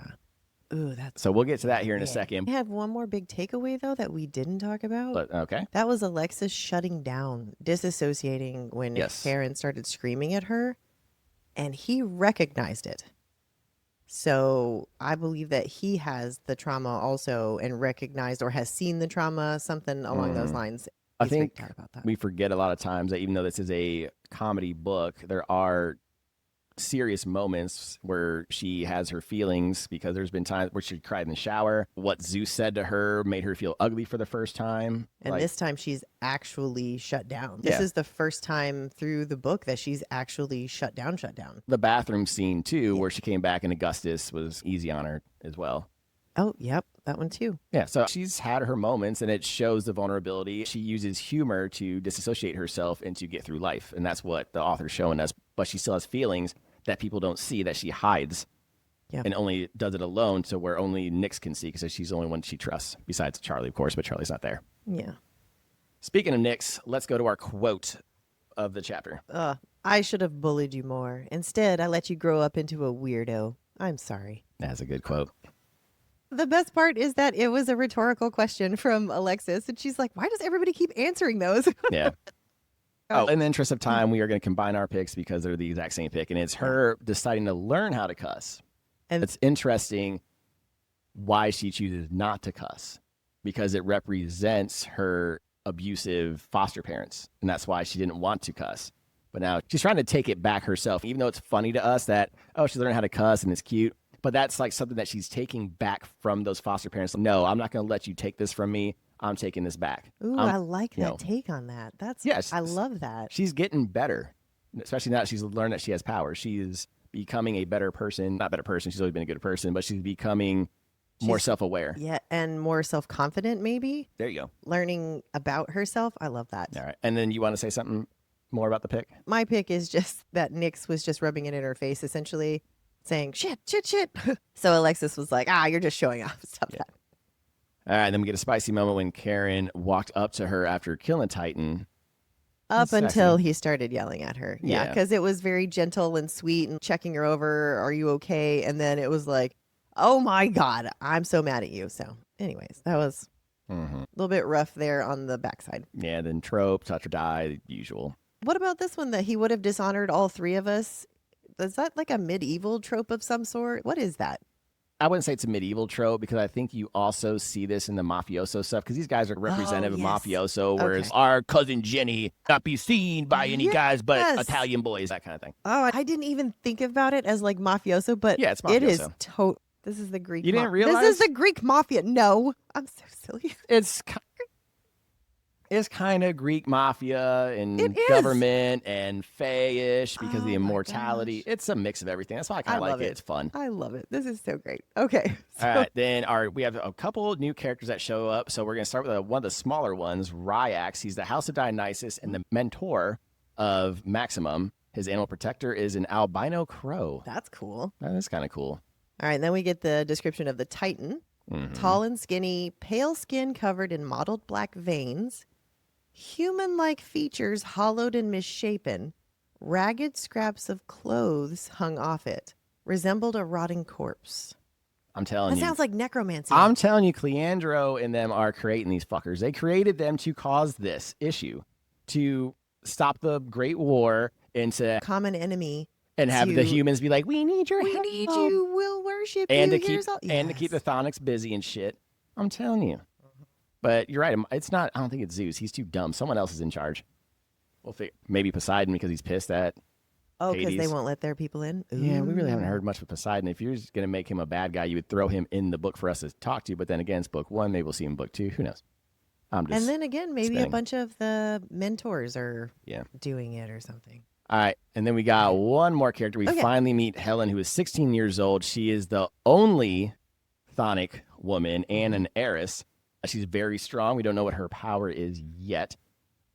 Speaker 2: Ooh, that's...
Speaker 1: So we'll get to that here in a second.
Speaker 2: I have one more big takeaway, though, that we didn't talk about.
Speaker 1: But okay.
Speaker 2: That was Alexis shutting down, disassociating when Karen started screaming at her. And he recognized it. So I believe that he has the trauma also and recognized or has seen the trauma, something along those lines.
Speaker 1: I think we forget a lot of times that even though this is a comedy book, there are serious moments where she has her feelings, because there's been times where she cried in the shower. What Zeus said to her made her feel ugly for the first time.
Speaker 2: And this time she's actually shut down. This is the first time through the book that she's actually shut down.
Speaker 1: The bathroom scene too, where she came back and Augustus was easy on her as well.
Speaker 2: Oh, yep. That one too.
Speaker 1: Yeah, so she's had her moments, and it shows the vulnerability. She uses humor to disassociate herself and to get through life, and that's what the author's showing us. But she still has feelings that people don't see, that she hides, and only does it alone, so where only Nyx can see, because she's the only one she trusts, besides Charlie, of course, but Charlie's not there.
Speaker 2: Yeah.
Speaker 1: Speaking of Nyx, let's go to our quote of the chapter.
Speaker 2: I should have bullied you more. Instead, I let you grow up into a weirdo. I'm sorry.
Speaker 1: That's a good quote.
Speaker 2: The best part is that it was a rhetorical question from Alexis, and she's like, why does everybody keep answering those?
Speaker 1: Yeah. Oh, in the interest of time, we are going to combine our picks because they're the exact same pick, and it's her deciding to learn how to cuss. And it's interesting why she chooses not to cuss, because it represents her abusive foster parents, and that's why she didn't want to cuss. But now she's trying to take it back herself, even though it's funny to us that, oh, she's learning how to cuss and it's cute. But that's like something that she's taking back from those foster parents. No, I'm not going to let you take this from me. I'm taking this back.
Speaker 2: Ooh, I like that take on that. I love that.
Speaker 1: She's getting better, especially now that she's learned that she has power. She is becoming a better person. Not better person. She's always been a good person, but she's becoming more self-aware.
Speaker 2: Yeah, and more self-confident maybe.
Speaker 1: There you go.
Speaker 2: Learning about herself. I love that.
Speaker 1: All right. And then you want to say something more about the pick?
Speaker 2: My pick is just that Nyx was just rubbing it in her face, essentially saying, shit. So Alexis was like, you're just showing off. Stop that.
Speaker 1: All right, then we get a spicy moment when Karen walked up to her after killing Titan.
Speaker 2: Up until he started yelling at her. Yeah, because it was very gentle and sweet and checking her over. Are you okay? And then it was like, oh my God, I'm so mad at you. So anyways, that was a little bit rough there on the backside.
Speaker 1: Yeah, then trope, touch or die, usual.
Speaker 2: What about this one that he would have dishonored all three of us? Is that like a medieval trope of some sort? What is that?
Speaker 1: I wouldn't say it's a medieval trope, because I think you also see this in the mafioso stuff, because these guys are representative of mafioso, whereas our cousin Jenny not be seen by any guys but Italian boys, that kind of thing.
Speaker 2: Oh, I didn't even think about it as like mafioso, but
Speaker 1: yeah, it's mafioso.
Speaker 2: It is this is the Greek.
Speaker 1: You didn't realize?
Speaker 2: This is the Greek mafia. No, I'm so silly.
Speaker 1: It's kind of Greek mafia and government and fae-ish because of the immortality. It's a mix of everything. That's why I kind of like it. It's fun.
Speaker 2: I love it. This is so great. Okay.
Speaker 1: All right. Then we have a couple new characters that show up. So we're going to start with one of the smaller ones, Ryax. He's the House of Dionysus and the mentor of Maximum. His animal protector is an albino crow.
Speaker 2: That's cool.
Speaker 1: That is kind of cool.
Speaker 2: All right. And then we get the description of the Titan. Tall and skinny, pale skin covered in mottled black veins, human-like features hollowed and misshapen, ragged scraps of clothes hung off it, resembled a rotting corpse.
Speaker 1: I'm telling
Speaker 2: That
Speaker 1: you.
Speaker 2: sounds like necromancy.
Speaker 1: I'm telling you, Cleandro and them are creating these fuckers. They created them to cause this issue, to stop the Great War, and to
Speaker 2: Common enemy.
Speaker 1: and have the humans be like, "We need your
Speaker 2: We
Speaker 1: help.
Speaker 2: need you. We'll worship
Speaker 1: and
Speaker 2: you.
Speaker 1: to keep and to keep the Chthonics busy and shit." I'm telling you. But you're right. It's not. I don't think it's Zeus. He's too dumb. Someone else is in charge. We'll figure. Maybe Poseidon because he's pissed at.
Speaker 2: Oh, because they
Speaker 1: Hades.
Speaker 2: won't let their people in? Ooh.
Speaker 1: Yeah, we really haven't heard much with Poseidon. If you're just going to make him a bad guy, you would throw him in the book for us to talk to. But then again, it's book 1. Maybe we'll see him in book 2. Who knows? I'm just.
Speaker 2: And then again, maybe
Speaker 1: spinning.
Speaker 2: a bunch of the mentors are
Speaker 1: Yeah.
Speaker 2: doing it or something.
Speaker 1: All right. And then we got one more character. We finally meet Helen, who is 16 years old. She is the only Chthonic woman and an heiress. She's very strong. We don't know what her power is yet.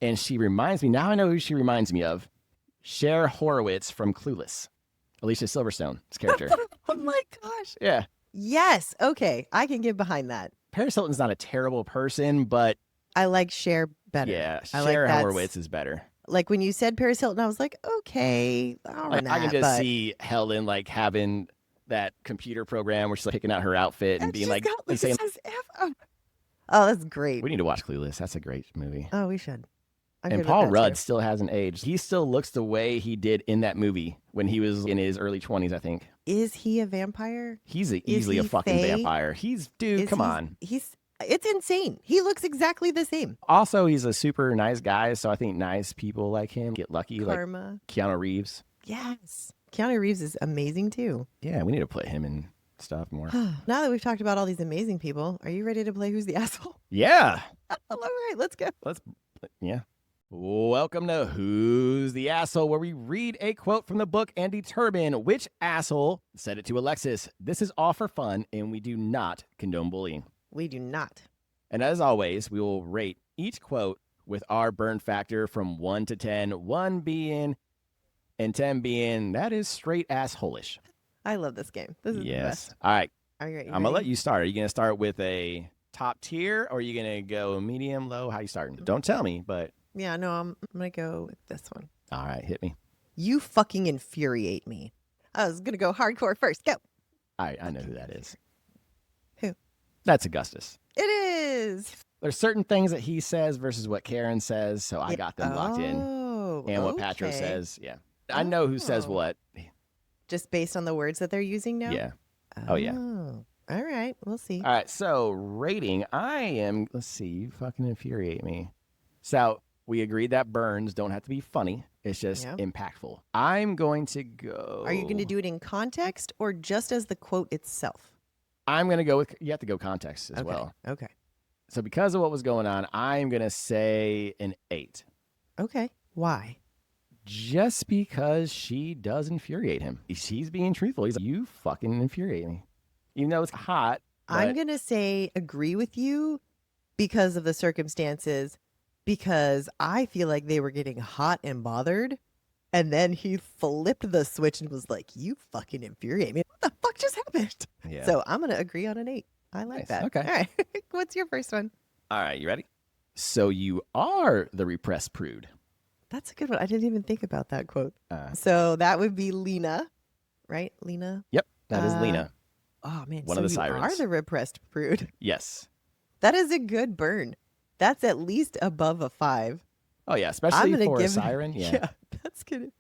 Speaker 1: And she reminds me, now I know who she reminds me of. Cher Horowitz from Clueless. Alicia Silverstone's character.
Speaker 2: Oh my gosh.
Speaker 1: Yeah.
Speaker 2: Yes. Okay. I can get behind that.
Speaker 1: Paris Hilton's not a terrible person, but
Speaker 2: I like Cher better.
Speaker 1: yeah,
Speaker 2: I like
Speaker 1: Cher
Speaker 2: that's-
Speaker 1: Horowitz is better.
Speaker 2: Like when you said Paris Hilton, I was like, okay, I'll run
Speaker 1: I can
Speaker 2: that,
Speaker 1: just
Speaker 2: but
Speaker 1: see Helen like having that computer program where she's like picking out her outfit and being
Speaker 2: she's
Speaker 1: like,
Speaker 2: got
Speaker 1: like saying,
Speaker 2: this F- oh, that's great.
Speaker 1: "We need to watch Clueless. That's a great movie."
Speaker 2: Oh, we should. I'm
Speaker 1: And
Speaker 2: good with
Speaker 1: Paul
Speaker 2: that,
Speaker 1: Rudd
Speaker 2: too.
Speaker 1: still hasn't aged. He still looks the way he did in that movie when he was in his early 20s, I think.
Speaker 2: Is he a vampire?
Speaker 1: He's easily a
Speaker 2: he
Speaker 1: fucking
Speaker 2: Fae?
Speaker 1: vampire. Dude, come on.
Speaker 2: It's insane. He looks exactly the same.
Speaker 1: Also, he's a super nice guy, so I think nice people like him get lucky,
Speaker 2: Karma.
Speaker 1: like Keanu Reeves.
Speaker 2: Yes. Keanu Reeves is amazing too.
Speaker 1: Yeah, we need to put him in stuff more.
Speaker 2: Now that we've talked about all these amazing people, are you ready to play Who's the Asshole?
Speaker 1: Yeah.
Speaker 2: All right, let's go.
Speaker 1: Yeah. Welcome to Who's the Asshole, where we read a quote from the book and determine which asshole said it to Alexis. This is all for fun, and we do not condone bullying.
Speaker 2: We do not.
Speaker 1: And as always, we will rate each quote with our burn factor from 1 to 10, 1 being and 10 being that is straight assholish.
Speaker 2: I love this game. This is the best.
Speaker 1: All right.
Speaker 2: Are you ready?
Speaker 1: I'm going to let you start. Are you going to start with a top tier or are you going to go medium, low? How you starting? Don't tell me, but.
Speaker 2: Yeah, no, I'm going to go with this one.
Speaker 1: All right. Hit me.
Speaker 2: You fucking infuriate me. I was going to go hardcore first. Go.
Speaker 1: All right. I know who that is.
Speaker 2: Who?
Speaker 1: That's Augustus.
Speaker 2: It is.
Speaker 1: There's certain things that he says versus what Karen says, so I got them locked in.
Speaker 2: Oh,
Speaker 1: And what Patro
Speaker 2: okay.
Speaker 1: says, yeah. I know who says
Speaker 2: Oh.
Speaker 1: what.
Speaker 2: Just based on the words that they're using now?
Speaker 1: Yeah. Oh, yeah.
Speaker 2: All right. We'll see.
Speaker 1: All right, so rating, let's see, you fucking infuriate me. So we agreed that burns don't have to be funny. It's just
Speaker 2: Yeah.
Speaker 1: impactful. I'm going to go.
Speaker 2: Are you going to do it in context or just as the quote itself?
Speaker 1: I'm going to go with, you have to go context as
Speaker 2: Okay.
Speaker 1: well.
Speaker 2: Okay.
Speaker 1: So because of what was going on, I'm going to say an 8.
Speaker 2: Okay. Why?
Speaker 1: Just because she does infuriate him. She's being truthful. He's like, you fucking infuriate me. Even though it's hot.
Speaker 2: I'm
Speaker 1: but-
Speaker 2: going to say agree with you because of the circumstances, because I feel like they were getting hot and bothered. And then he flipped the switch and was like, you fucking infuriate me. What the fuck just happened?
Speaker 1: Yeah.
Speaker 2: So I'm going to agree on an 8. I like
Speaker 1: Nice.
Speaker 2: that.
Speaker 1: Okay.
Speaker 2: All right. What's your first one?
Speaker 1: All right, you ready? So you are the repressed prude.
Speaker 2: That's a good one. I didn't even think about that quote.
Speaker 1: Uh,
Speaker 2: So that would be Lena, right? Lena.
Speaker 1: Yep, that is
Speaker 2: Uh,
Speaker 1: Lena.
Speaker 2: Oh man,
Speaker 1: One
Speaker 2: so
Speaker 1: of the
Speaker 2: you are
Speaker 1: Sirens.
Speaker 2: the repressed prude.
Speaker 1: Yes.
Speaker 2: That is a good burn. That's at least above a 5.
Speaker 1: Oh yeah,
Speaker 2: I'm
Speaker 1: especially
Speaker 2: gonna
Speaker 1: for a
Speaker 2: give
Speaker 1: siren.
Speaker 2: it,
Speaker 1: Yeah.
Speaker 2: that's good.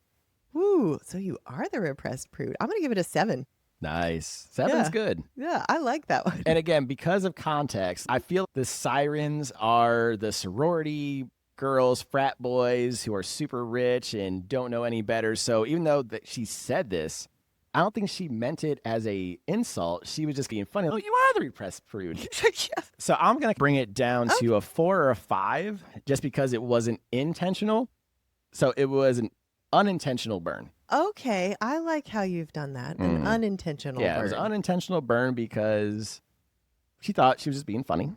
Speaker 2: Woo! So you are the repressed prude. I'm gonna give it a 7.
Speaker 1: Nice. 7's
Speaker 2: Yeah.
Speaker 1: good.
Speaker 2: Yeah, I like that one.
Speaker 1: And again, because of context, I feel the Sirens are the sorority girls, frat boys who are super rich and don't know any better. So even though that she said this, I don't think she meant it as a insult. She was just being funny. Oh, you are the repressed prude.
Speaker 2: Yeah.
Speaker 1: So I'm going to bring it down to a 4 or a 5 just because it wasn't intentional. So it was an unintentional burn.
Speaker 2: Okay, I like how you've done that. An unintentional
Speaker 1: Yeah,
Speaker 2: burn.
Speaker 1: it was an unintentional burn because she thought she was just being funny.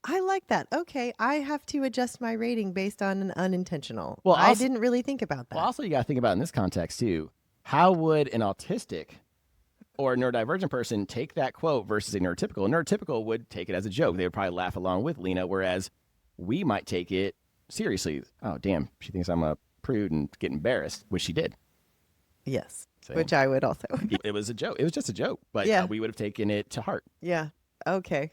Speaker 2: I like that. Okay, I have to adjust my rating based on an unintentional.
Speaker 1: Well,
Speaker 2: I
Speaker 1: also-
Speaker 2: didn't really think about that.
Speaker 1: Well, also, you got to think about in this context, too. How would an autistic or a neurodivergent person take that quote versus a neurotypical. A neurotypical would take it as a joke. They would probably laugh along with Lena, whereas we might take it seriously. Oh, damn, she thinks I'm a prude and get embarrassed, which she did.
Speaker 2: Yes,
Speaker 1: So,
Speaker 2: which I would also.
Speaker 1: it was a joke. It was just a joke, but
Speaker 2: Yeah.
Speaker 1: we would have taken it to heart.
Speaker 2: Yeah. Okay.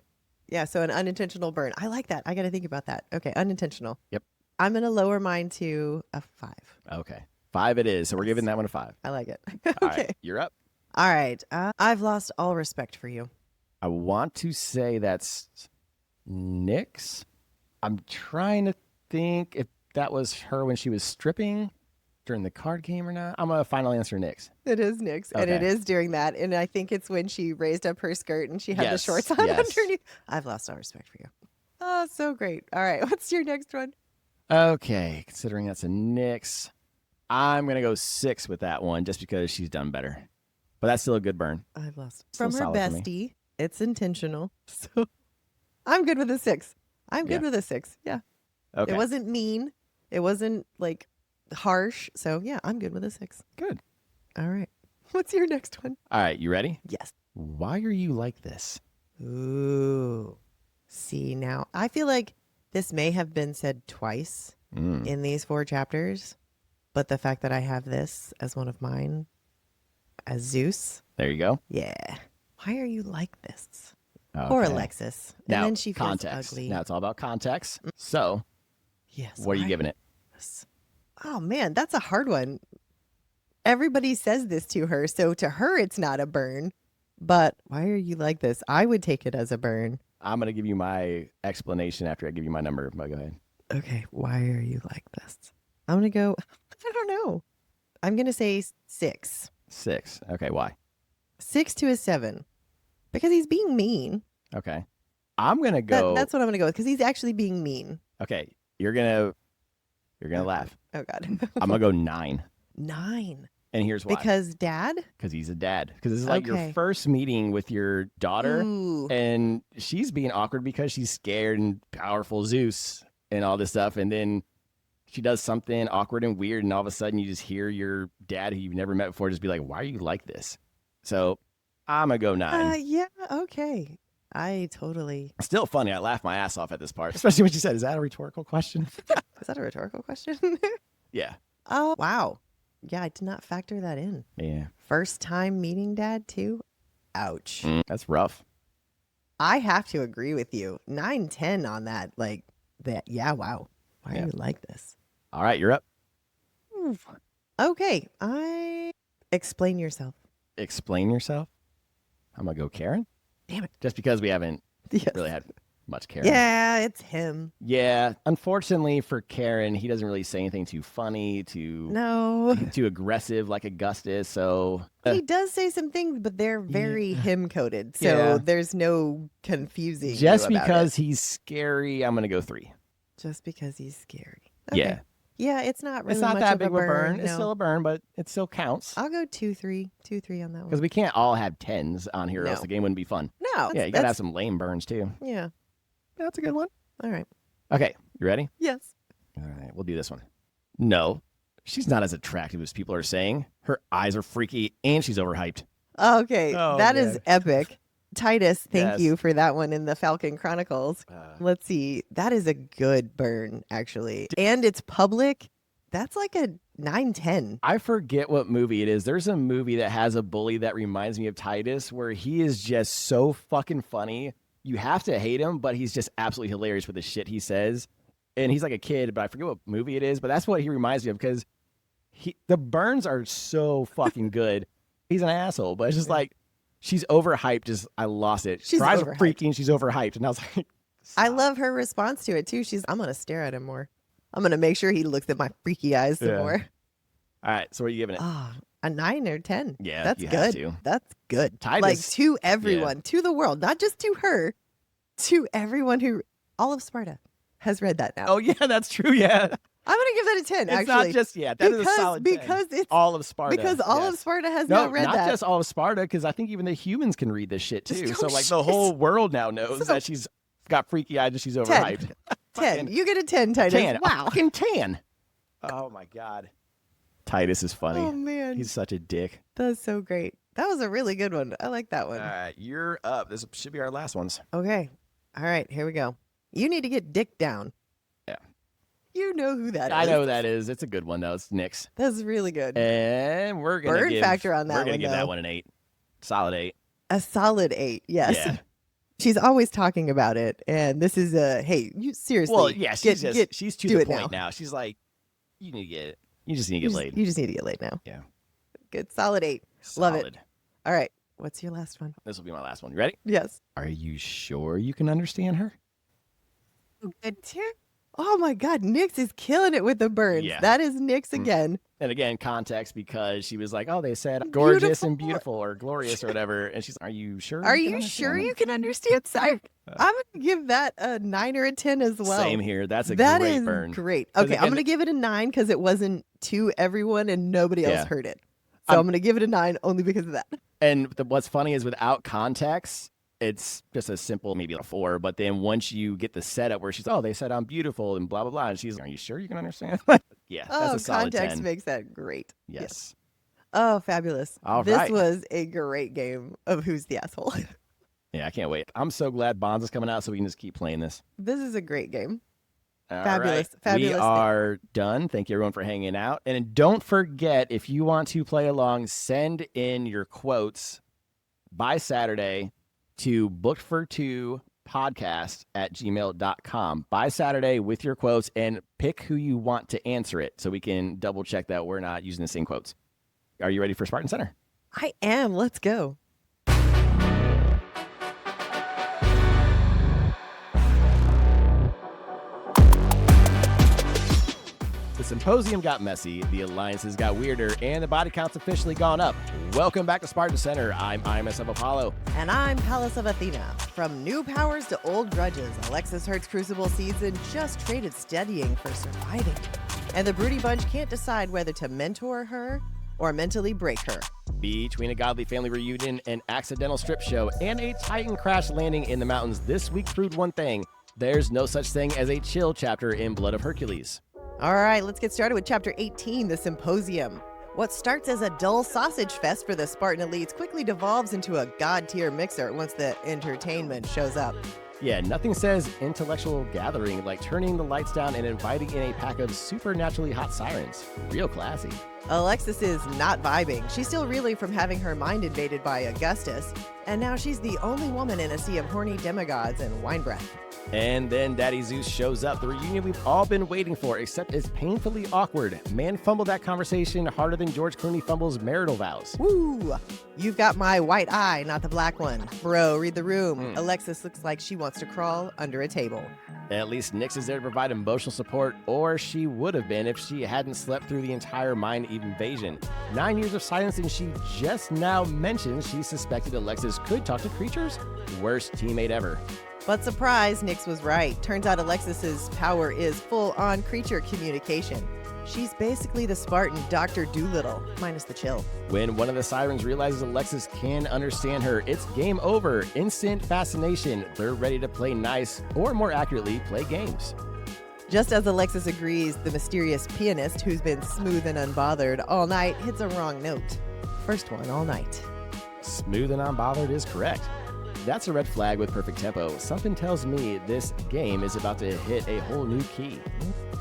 Speaker 2: Yeah. So an unintentional burn. I like that. I got to think about that. Okay. Unintentional.
Speaker 1: Yep.
Speaker 2: I'm going to lower mine to a 5.
Speaker 1: Okay. 5 it is. So we're giving that one a 5.
Speaker 2: I like it.
Speaker 1: All
Speaker 2: Okay.
Speaker 1: right, you're up.
Speaker 2: All right. I've lost all respect for you.
Speaker 1: I want to say that's Nyx. I'm trying to think if that was her when she was stripping during the card game or not. I'm going to final answer Nyx.
Speaker 2: It is Nyx. And it
Speaker 1: Okay.
Speaker 2: is during that. And I think it's when she raised up her skirt and she had the
Speaker 1: Yes,
Speaker 2: shorts on
Speaker 1: yes.
Speaker 2: underneath. I've lost all respect for you. Oh, so great. All right. What's your next one?
Speaker 1: Okay, considering that's a Nyx, I'm going to go 6 with that one just because she's done better. But that's still a good burn.
Speaker 2: I've lost.
Speaker 1: Still
Speaker 2: From her
Speaker 1: solid for me.
Speaker 2: bestie. It's intentional. So I'm good with a 6. I'm good with a 6. Yeah.
Speaker 1: Okay,
Speaker 2: It wasn't mean. It wasn't like harsh. So yeah, I'm good with a 6.
Speaker 1: good.
Speaker 2: All right. What's your next one?
Speaker 1: All right, you ready?
Speaker 2: Yes.
Speaker 1: Why are you like this?
Speaker 2: Ooh. See, now I feel like this may have been said twice in these 4 chapters, but the fact that I have this as one of mine, as Zeus,
Speaker 1: There you go.
Speaker 2: yeah. Why are you like this? Poor
Speaker 1: Okay.
Speaker 2: Alexis. And
Speaker 1: Now,
Speaker 2: then she feels
Speaker 1: context.
Speaker 2: ugly.
Speaker 1: Now it's all about context. So,
Speaker 2: Yes.
Speaker 1: what are you
Speaker 2: why
Speaker 1: giving it?
Speaker 2: this? Oh man, that's a hard one. Everybody says this to her, so to her it's not a burn. But why are you like this? I would take it as a burn.
Speaker 1: I'm going to give you my explanation after I give you my number. But go ahead.
Speaker 2: Okay, why are you like this? I'm gonna go. I don't know. I'm gonna say 6.
Speaker 1: 6. Okay, why?
Speaker 2: 6 to a 7, because he's being mean.
Speaker 1: Okay. I'm going to go.
Speaker 2: That's what I'm gonna go with, because he's actually being mean.
Speaker 1: Okay, you're going to laugh.
Speaker 2: Oh God.
Speaker 1: I'm going to go 9.
Speaker 2: 9.
Speaker 1: And here's why.
Speaker 2: Because dad.
Speaker 1: Because he's a dad. Because this is like your
Speaker 2: Okay.
Speaker 1: first meeting with your daughter.
Speaker 2: Ooh.
Speaker 1: And she's being awkward because she's scared and powerful Zeus and all this stuff. And then she does something awkward and weird. And all of a sudden you just hear your dad, who you've never met before, just be like, why are you like this? So I'm going to go 9.
Speaker 2: Yeah. Okay. I totally.
Speaker 1: Still funny. I laughed my ass off at this part, especially when she said, is that a rhetorical question?
Speaker 2: Is that a rhetorical question?
Speaker 1: Yeah.
Speaker 2: Oh wow. Yeah, I did not factor that in.
Speaker 1: Yeah.
Speaker 2: First time meeting dad too. Ouch.
Speaker 1: That's rough.
Speaker 2: I have to agree with you. 9-10 on that. Like that. Yeah. Wow. Why
Speaker 1: Yeah.
Speaker 2: are you like this?
Speaker 1: All right, you're up.
Speaker 2: Okay. Explain yourself.
Speaker 1: Explain yourself. I'm going to go Karen.
Speaker 2: Damn it.
Speaker 1: Just because we haven't
Speaker 2: Yes.
Speaker 1: really had much Karen.
Speaker 2: Yeah, it's him.
Speaker 1: Yeah. Unfortunately for Karen, he doesn't really say anything too funny, too aggressive like Augustus. So
Speaker 2: He does say some things, but they're very him coded. So
Speaker 1: Yeah.
Speaker 2: there's no confusing.
Speaker 1: just
Speaker 2: you about
Speaker 1: because
Speaker 2: it.
Speaker 1: he's scary, I'm going to go 3.
Speaker 2: Just because he's scary.
Speaker 1: Yeah.
Speaker 2: Yeah, it's not really
Speaker 1: It's not
Speaker 2: much
Speaker 1: that
Speaker 2: of
Speaker 1: big
Speaker 2: a
Speaker 1: of a burn.
Speaker 2: No.
Speaker 1: It's still a burn, but it still counts.
Speaker 2: I'll go 2-3. 2-3 on that
Speaker 1: Because
Speaker 2: one.
Speaker 1: we can't all have 10s on here, or else
Speaker 2: No.
Speaker 1: the game wouldn't be fun.
Speaker 2: No.
Speaker 1: Yeah, you got to have some lame burns, too.
Speaker 2: Yeah.
Speaker 1: That's a good one.
Speaker 2: All right.
Speaker 1: Okay, you ready?
Speaker 2: Yes.
Speaker 1: All right, we'll do this one. No, she's not as attractive as people are saying. Her eyes are freaky, and she's overhyped.
Speaker 2: Okay.
Speaker 1: Oh,
Speaker 2: that is
Speaker 1: man.
Speaker 2: epic. Titus, thank
Speaker 1: Yes.
Speaker 2: you for that one in the Falcon Chronicles. Let's see. That is a good burn, actually. And it's public. That's like a 9-10.
Speaker 1: I forget what movie it is. There's a movie that has a bully that reminds me of Titus, where he is just so fucking funny. You have to hate him, but he's just absolutely hilarious with the shit he says. And he's like a kid, but I forget what movie it is. But that's what he reminds me of, because the burns are so fucking good. He's an asshole, but it's just like, she's overhyped. Just I lost it.
Speaker 2: She's
Speaker 1: Her eyes are
Speaker 2: overhyped.
Speaker 1: freaky and she's overhyped. And I was like,
Speaker 2: I
Speaker 1: stop.
Speaker 2: love her response to it, too. I'm going to stare at him more. I'm going to make sure he looks at my freaky eyes some
Speaker 1: Yeah.
Speaker 2: more.
Speaker 1: All right, so what are you giving it?
Speaker 2: Ah, a 9 or 10.
Speaker 1: Yeah,
Speaker 2: That's
Speaker 1: you have
Speaker 2: good.
Speaker 1: to.
Speaker 2: That's good.
Speaker 1: Titus-
Speaker 2: Like to everyone, to the world, not just to her, to everyone who, all of Sparta has read that now.
Speaker 1: Oh, yeah, that's true. Yeah.
Speaker 2: I'm going to give that a 10,
Speaker 1: It's
Speaker 2: actually.
Speaker 1: not just, that is a solid 10.
Speaker 2: Because it's
Speaker 1: all of Sparta.
Speaker 2: because all of
Speaker 1: yes.
Speaker 2: Sparta has
Speaker 1: No,
Speaker 2: now read
Speaker 1: not
Speaker 2: that.
Speaker 1: just all of Sparta, because I think even the humans can read this shit too.
Speaker 2: Oh,
Speaker 1: So like the
Speaker 2: shit.
Speaker 1: whole world now knows
Speaker 2: So-
Speaker 1: that she's got freaky eyes and she's
Speaker 2: 10.
Speaker 1: overhyped.
Speaker 2: 10. You get a 10, Titus.
Speaker 1: 10. A
Speaker 2: Wow.
Speaker 1: fucking 10. Oh my god. Titus is funny.
Speaker 2: Oh man,
Speaker 1: He's such a dick.
Speaker 2: that's so great. That was a really good one. I like that one.
Speaker 1: All right, you're up. This should be our last ones.
Speaker 2: Okay. All right, here we go. You need to get Dick down.
Speaker 1: Yeah.
Speaker 2: You know who that is.
Speaker 1: I know who that is. It's a good one, though. It's Nyx.
Speaker 2: That's really good.
Speaker 1: And we're going to
Speaker 2: Burn
Speaker 1: give...
Speaker 2: factor on that
Speaker 1: We're going
Speaker 2: one,
Speaker 1: to give
Speaker 2: though.
Speaker 1: that one an 8. Solid 8.
Speaker 2: A solid 8, yes.
Speaker 1: Yeah.
Speaker 2: She's always talking about it, and this is hey, you seriously.
Speaker 1: Well, yeah, she's to
Speaker 2: do
Speaker 1: the
Speaker 2: it
Speaker 1: point now. She's like, you need to get it. You just need to get laid.
Speaker 2: You just need to get laid now.
Speaker 1: Yeah.
Speaker 2: Good. Solid 8.
Speaker 1: Solid.
Speaker 2: Love it. All right. What's your last one?
Speaker 1: This will be my last one. You ready?
Speaker 2: Yes.
Speaker 1: Are you sure you can understand her?
Speaker 2: Good too. Oh my God, Nyx is killing it with the burns.
Speaker 1: Yeah.
Speaker 2: That is Nyx again.
Speaker 1: And again, context, because she was like, oh, they said gorgeous
Speaker 2: Beautiful.
Speaker 1: and beautiful or glorious or whatever. And she's like, are you sure?
Speaker 2: Are
Speaker 1: can
Speaker 2: you
Speaker 1: understand
Speaker 2: sure
Speaker 1: them?"
Speaker 2: you can understand Siren? I'm going to give that a 9 or a 10 as well.
Speaker 1: Same here. That's a
Speaker 2: That
Speaker 1: great
Speaker 2: is
Speaker 1: burn.
Speaker 2: great.
Speaker 1: 'Cause
Speaker 2: Okay, I'm
Speaker 1: again-
Speaker 2: going to give it a 9 because it wasn't to everyone and nobody else
Speaker 1: Yeah.
Speaker 2: heard it. So I'm going to give it a 9 only because of that.
Speaker 1: And what's funny is without context, it's just a simple, maybe a 4. But then once you get the setup where she's, oh, they said I'm beautiful and blah, blah, blah. And she's like, are you sure you can understand? Yeah, that's
Speaker 2: Oh,
Speaker 1: a solid
Speaker 2: context
Speaker 1: 10.
Speaker 2: makes that great.
Speaker 1: Yes.
Speaker 2: Oh, fabulous.
Speaker 1: All
Speaker 2: this
Speaker 1: right.
Speaker 2: was a great game of Who's the Asshole.
Speaker 1: Yeah, I can't wait. I'm so glad Bonds is coming out so we can just keep playing this.
Speaker 2: This is a great game.
Speaker 1: All
Speaker 2: Fabulous,
Speaker 1: right.
Speaker 2: fabulous.
Speaker 1: We are done. Thank you, everyone, for hanging out. And don't forget, if you want to play along, send in your quotes by Saturday to bookfor2podcast@gmail.com. By Saturday with your quotes, and pick who you want to answer it so we can double check that we're not using the same quotes. Are you ready for Spartan Center?
Speaker 2: I am. Let's go.
Speaker 1: The Symposium got messy, the alliances got weirder, and the body count's officially gone up. Welcome back to Spartan Center. I'm IMS of Apollo.
Speaker 2: And I'm Palace of Athena. From new powers to old grudges, Alexis Hertz Crucible season just traded studying for surviving. And the Broody Bunch can't decide whether to mentor her or mentally break her.
Speaker 1: Between a godly family reunion, an accidental strip show, and a Titan crash landing in the mountains, this week proved one thing. There's no such thing as a chill chapter in Blood of Hercules.
Speaker 2: All right, let's get started with Chapter 18, the Symposium. What starts as a dull sausage fest for the Spartan elites quickly devolves into a god-tier mixer once the entertainment shows up.
Speaker 1: Yeah, nothing says intellectual gathering like turning the lights down and inviting in a pack of supernaturally hot sirens. Real classy.
Speaker 2: Alexis is not vibing. She's still reeling from having her mind invaded by Augustus, and now she's the only woman in a sea of horny demigods and wine breath.
Speaker 1: And then Daddy Zeus shows up, the reunion we've all been waiting for, except it's painfully awkward. Man fumbled that conversation harder than George Clooney fumbles marital vows.
Speaker 2: Woo! You've got my white eye, not the black one. Bro, read the room. Alexis looks like she wants to crawl under a table.
Speaker 1: At least Nyx is there to provide emotional support, or she would have been if she hadn't slept through the entire mind invasion. 9 years of silence, and she just now mentions she suspected Alexis could talk to creatures? Worst teammate ever.
Speaker 2: But surprise, Nyx was right. Turns out Alexis's power is full-on creature communication. She's basically the Spartan Dr. Doolittle, minus the chill.
Speaker 1: When one of the sirens realizes Alexis can understand her, it's game over. Instant fascination. They're ready to play nice, or more accurately, play games.
Speaker 2: Just as Alexis agrees, the mysterious pianist, who's been smooth and unbothered all night, hits a wrong note. First one all night.
Speaker 1: Smooth and unbothered is correct. That's a red flag with perfect tempo. Something tells me this game is about to hit a whole new key.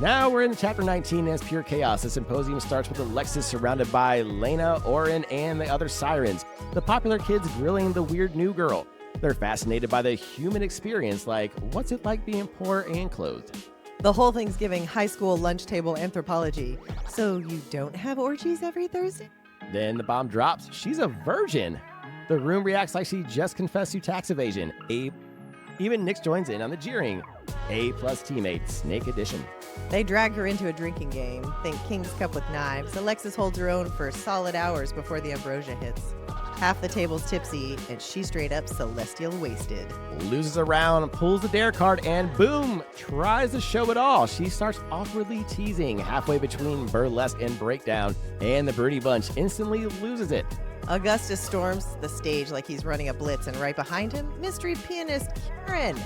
Speaker 1: Now we're in chapter 19 and it's pure chaos. The Symposium starts with Alexis surrounded by Lena, Orin, and the other sirens. The popular kids grilling the weird new girl. They're fascinated by the human experience, like, what's it like being poor and clothed?
Speaker 2: The whole thing's giving high school lunch table anthropology. So you don't have orgies every Thursday?
Speaker 1: Then the bomb drops. She's a virgin. The room reacts like she just confessed to tax evasion. Even Nyx joins in on the jeering. A+ teammate, Snake Edition.
Speaker 2: They drag her into a drinking game. Think King's Cup with knives. Alexis holds her own for solid hours before the ambrosia hits. Half the table's tipsy, and she's straight up celestial wasted.
Speaker 1: Loses a round, pulls the dare card, and boom, tries to show it all. She starts awkwardly teasing halfway between burlesque and breakdown, and the Broody Bunch instantly loses it.
Speaker 2: Augustus storms the stage like he's running a blitz, and right behind him, mystery pianist Karen,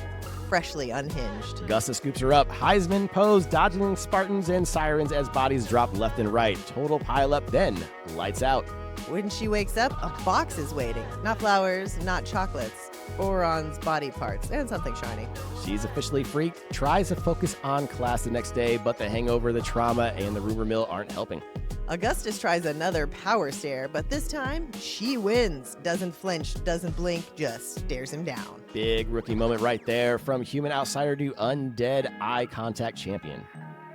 Speaker 2: freshly unhinged.
Speaker 1: Augustus scoops her up, Heisman pose, dodging Spartans and sirens as bodies drop left and right. Total pile up, then lights out.
Speaker 2: When she wakes up, a box is waiting. Not flowers, not chocolates. Oron's body parts, and something shiny.
Speaker 1: She's officially freaked, tries to focus on class the next day, but the hangover, the trauma, and the rumor mill aren't helping.
Speaker 2: Augustus tries another power stare, but this time, she wins. Doesn't flinch, doesn't blink, just stares him down.
Speaker 1: Big rookie moment right there, from human outsider to undead eye contact champion.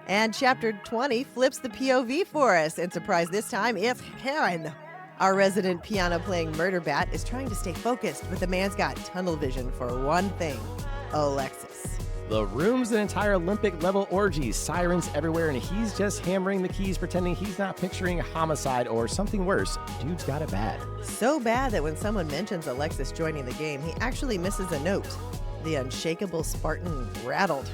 Speaker 2: And chapter 20 flips the POV for us, and surprise this time, it's Karen. Our resident piano-playing murder bat is trying to stay focused, but the man's got tunnel vision for one thing, Alexis.
Speaker 1: The room's an entire Olympic-level orgy, sirens everywhere, and he's just hammering the keys, pretending he's not picturing homicide or something worse. Dude's got it bad.
Speaker 2: So bad that when someone mentions Alexis joining the game, he actually misses a note. The unshakable Spartan rattled.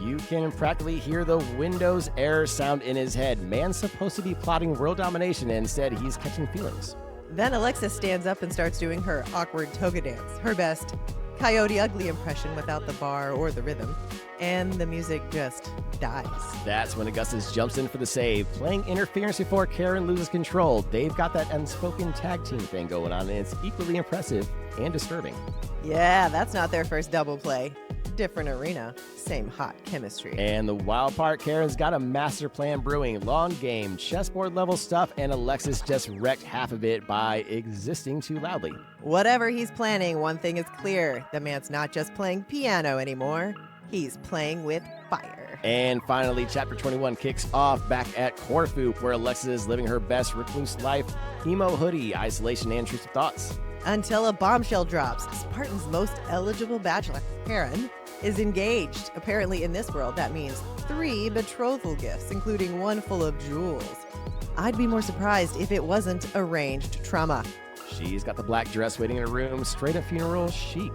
Speaker 1: You can practically hear the Windows error sound in his head. Man's supposed to be plotting world domination, and instead he's catching feelings.
Speaker 2: Then Alexis stands up and starts doing her awkward toga dance, her best Coyote Ugly impression without the bar or the rhythm, and the music just dies.
Speaker 1: That's when Augustus jumps in for the save, playing interference before Karen loses control. They've got that unspoken tag team thing going on, and it's equally impressive and disturbing.
Speaker 2: Yeah, that's not their first double play. Different arena, same hot chemistry.
Speaker 1: And the wild part, Karen's got a master plan brewing. Long game, chessboard level stuff, and Alexis just wrecked half of it by existing too loudly.
Speaker 2: Whatever he's planning, one thing is clear. The man's not just playing piano anymore. He's playing with fire.
Speaker 1: And finally, chapter 21 kicks off back at Corfu, where Alexis is living her best recluse life, emo hoodie, isolation, and intrusive thoughts.
Speaker 2: Until a bombshell drops, Spartan's most eligible bachelor, Karen, is engaged. Apparently in this world, that means 3 betrothal gifts, including one full of jewels. I'd be more surprised if it wasn't arranged trauma.
Speaker 1: She's got the black dress waiting in her room, straight up funeral chic.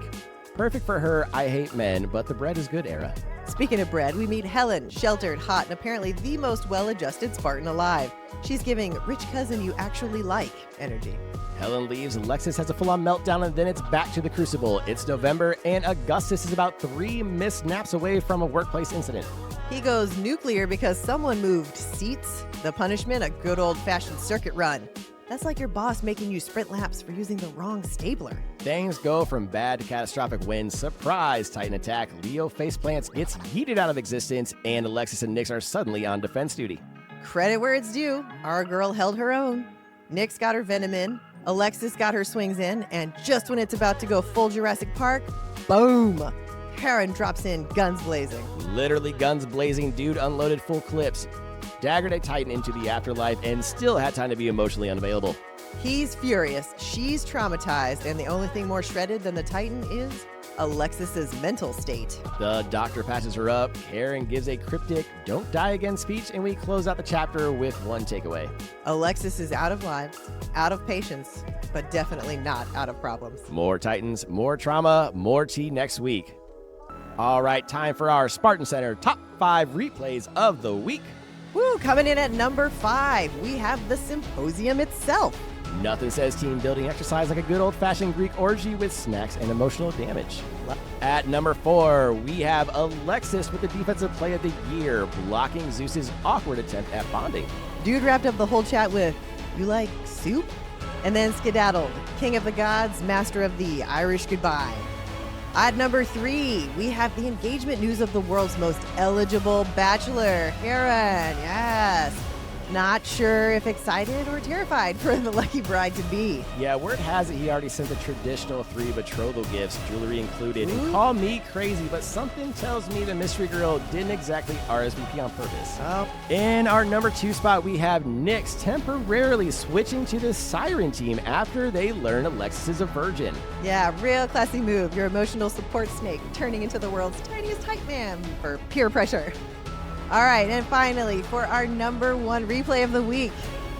Speaker 1: Perfect for her I hate men, but the bread is good era.
Speaker 2: Speaking of bread, we meet Helen, sheltered, hot, and apparently the most well-adjusted Spartan alive. She's giving rich cousin you actually like energy.
Speaker 1: Helen leaves, Alexis has a full-on meltdown, and then it's back to the Crucible. It's November, and Augustus is about 3 missed naps away from a workplace incident.
Speaker 2: He goes nuclear because someone moved seats. The punishment, a good old-fashioned circuit run. That's like your boss making you sprint laps for using the wrong stapler.
Speaker 1: Things go from bad to catastrophic when, surprise, Titan attack, Leo faceplants, gets yeeted out of existence, and Alexis and Nyx are suddenly on defense duty.
Speaker 2: Credit where it's due. Our girl held her own. Nyx got her venom in. Alexis got her swings in, and just when it's about to go full Jurassic Park, boom! Karen drops in, guns blazing.
Speaker 1: Literally guns blazing, dude unloaded full clips, daggered a Titan into the afterlife, and still had time to be emotionally unavailable.
Speaker 2: He's furious, she's traumatized, and the only thing more shredded than the Titan is Alexis's mental state.
Speaker 1: The doctor patches her up, Karen gives a cryptic "don't die again" speech, and we close out the chapter with one takeaway.
Speaker 2: Alexis is out of lives, out of patience, but definitely not out of problems.
Speaker 1: More Titans, more trauma, more tea next week. All right, time for our Spartan Center top 5 replays of the week.
Speaker 2: Woo, coming in at number 5, we have the Symposium itself.
Speaker 1: Nothing says team building exercise like a good old-fashioned Greek orgy with snacks and emotional damage. At number 4, we have Alexis with the defensive play of the year, blocking Zeus's awkward attempt at bonding.
Speaker 2: Dude wrapped up the whole chat with, "You like soup?" And then skedaddled, king of the gods, master of the Irish goodbye. At number 3, we have the engagement news of the world's most eligible bachelor, Karen. Yes. Not sure if excited or terrified for the lucky bride-to-be.
Speaker 1: Yeah, word has it he already sent the traditional 3 betrothal gifts, jewelry included. And call me crazy, but something tells me the mystery girl didn't exactly RSVP on purpose.
Speaker 2: Oh.
Speaker 1: In our number 2 spot, we have Nyx temporarily switching to the Siren team after they learn Alexis is a virgin.
Speaker 2: Yeah, real classy move. Your emotional support snake turning into the world's tiniest hype man for peer pressure. All right, and finally, for our number 1 replay of the week,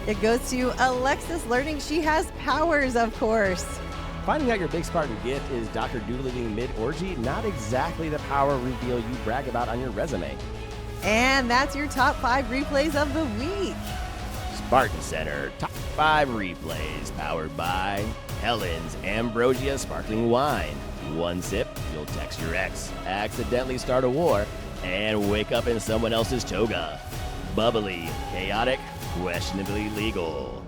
Speaker 2: it goes to Alexis learning she has powers, of course.
Speaker 1: Finding out your big Spartan gift is Dr. Doodling mid-orgy, not exactly the power reveal you brag about on your resume.
Speaker 2: And that's your top 5 replays of the week.
Speaker 1: Spartan Center top 5 replays, powered by Helen's Ambrosia Sparkling Wine. 1 sip, you'll text your ex, accidentally start a war, and wake up in someone else's toga. Bubbly, chaotic, questionably legal.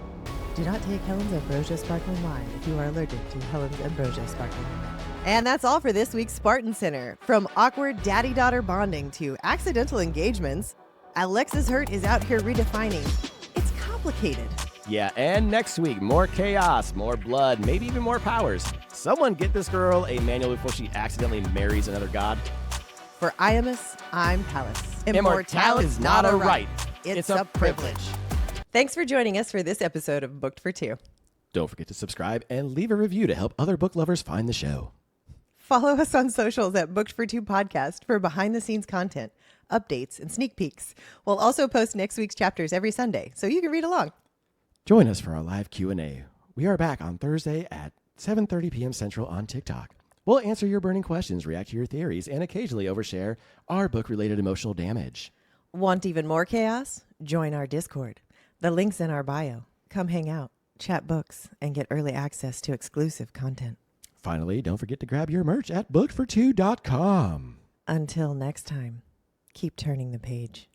Speaker 2: Do not take Helen's Ambrosia Sparkling Wine if you are allergic to Helen's Ambrosia Sparkling Wine. And that's all for this week's Spartan Center. From awkward daddy-daughter bonding to accidental engagements, Alexis Hurt is out here redefining. It's complicated.
Speaker 1: Yeah, and next week, more chaos, more blood, maybe even more powers. Someone get this girl a manual before she accidentally marries another god.
Speaker 2: For Iamus, I'm Pallas.
Speaker 1: Immortality is not a right.
Speaker 2: It's a privilege. Thanks for joining us for this episode of Booked for Two.
Speaker 1: Don't forget to subscribe and leave a review to help other book lovers find the show.
Speaker 2: Follow us on socials at Booked for Two Podcast for behind-the-scenes content, updates, and sneak peeks. We'll also post next week's chapters every Sunday, so you can read along.
Speaker 1: Join us for our live Q&A. We are back on Thursday at 7:30 p.m. Central on TikTok. We'll answer your burning questions, react to your theories, and occasionally overshare our book-related emotional damage.
Speaker 2: Want even more chaos? Join our Discord. The link's in our bio. Come hang out, chat books, and get early access to exclusive content.
Speaker 1: Finally, don't forget to grab your merch at bookedfor2.com.
Speaker 2: Until next time, keep turning the page.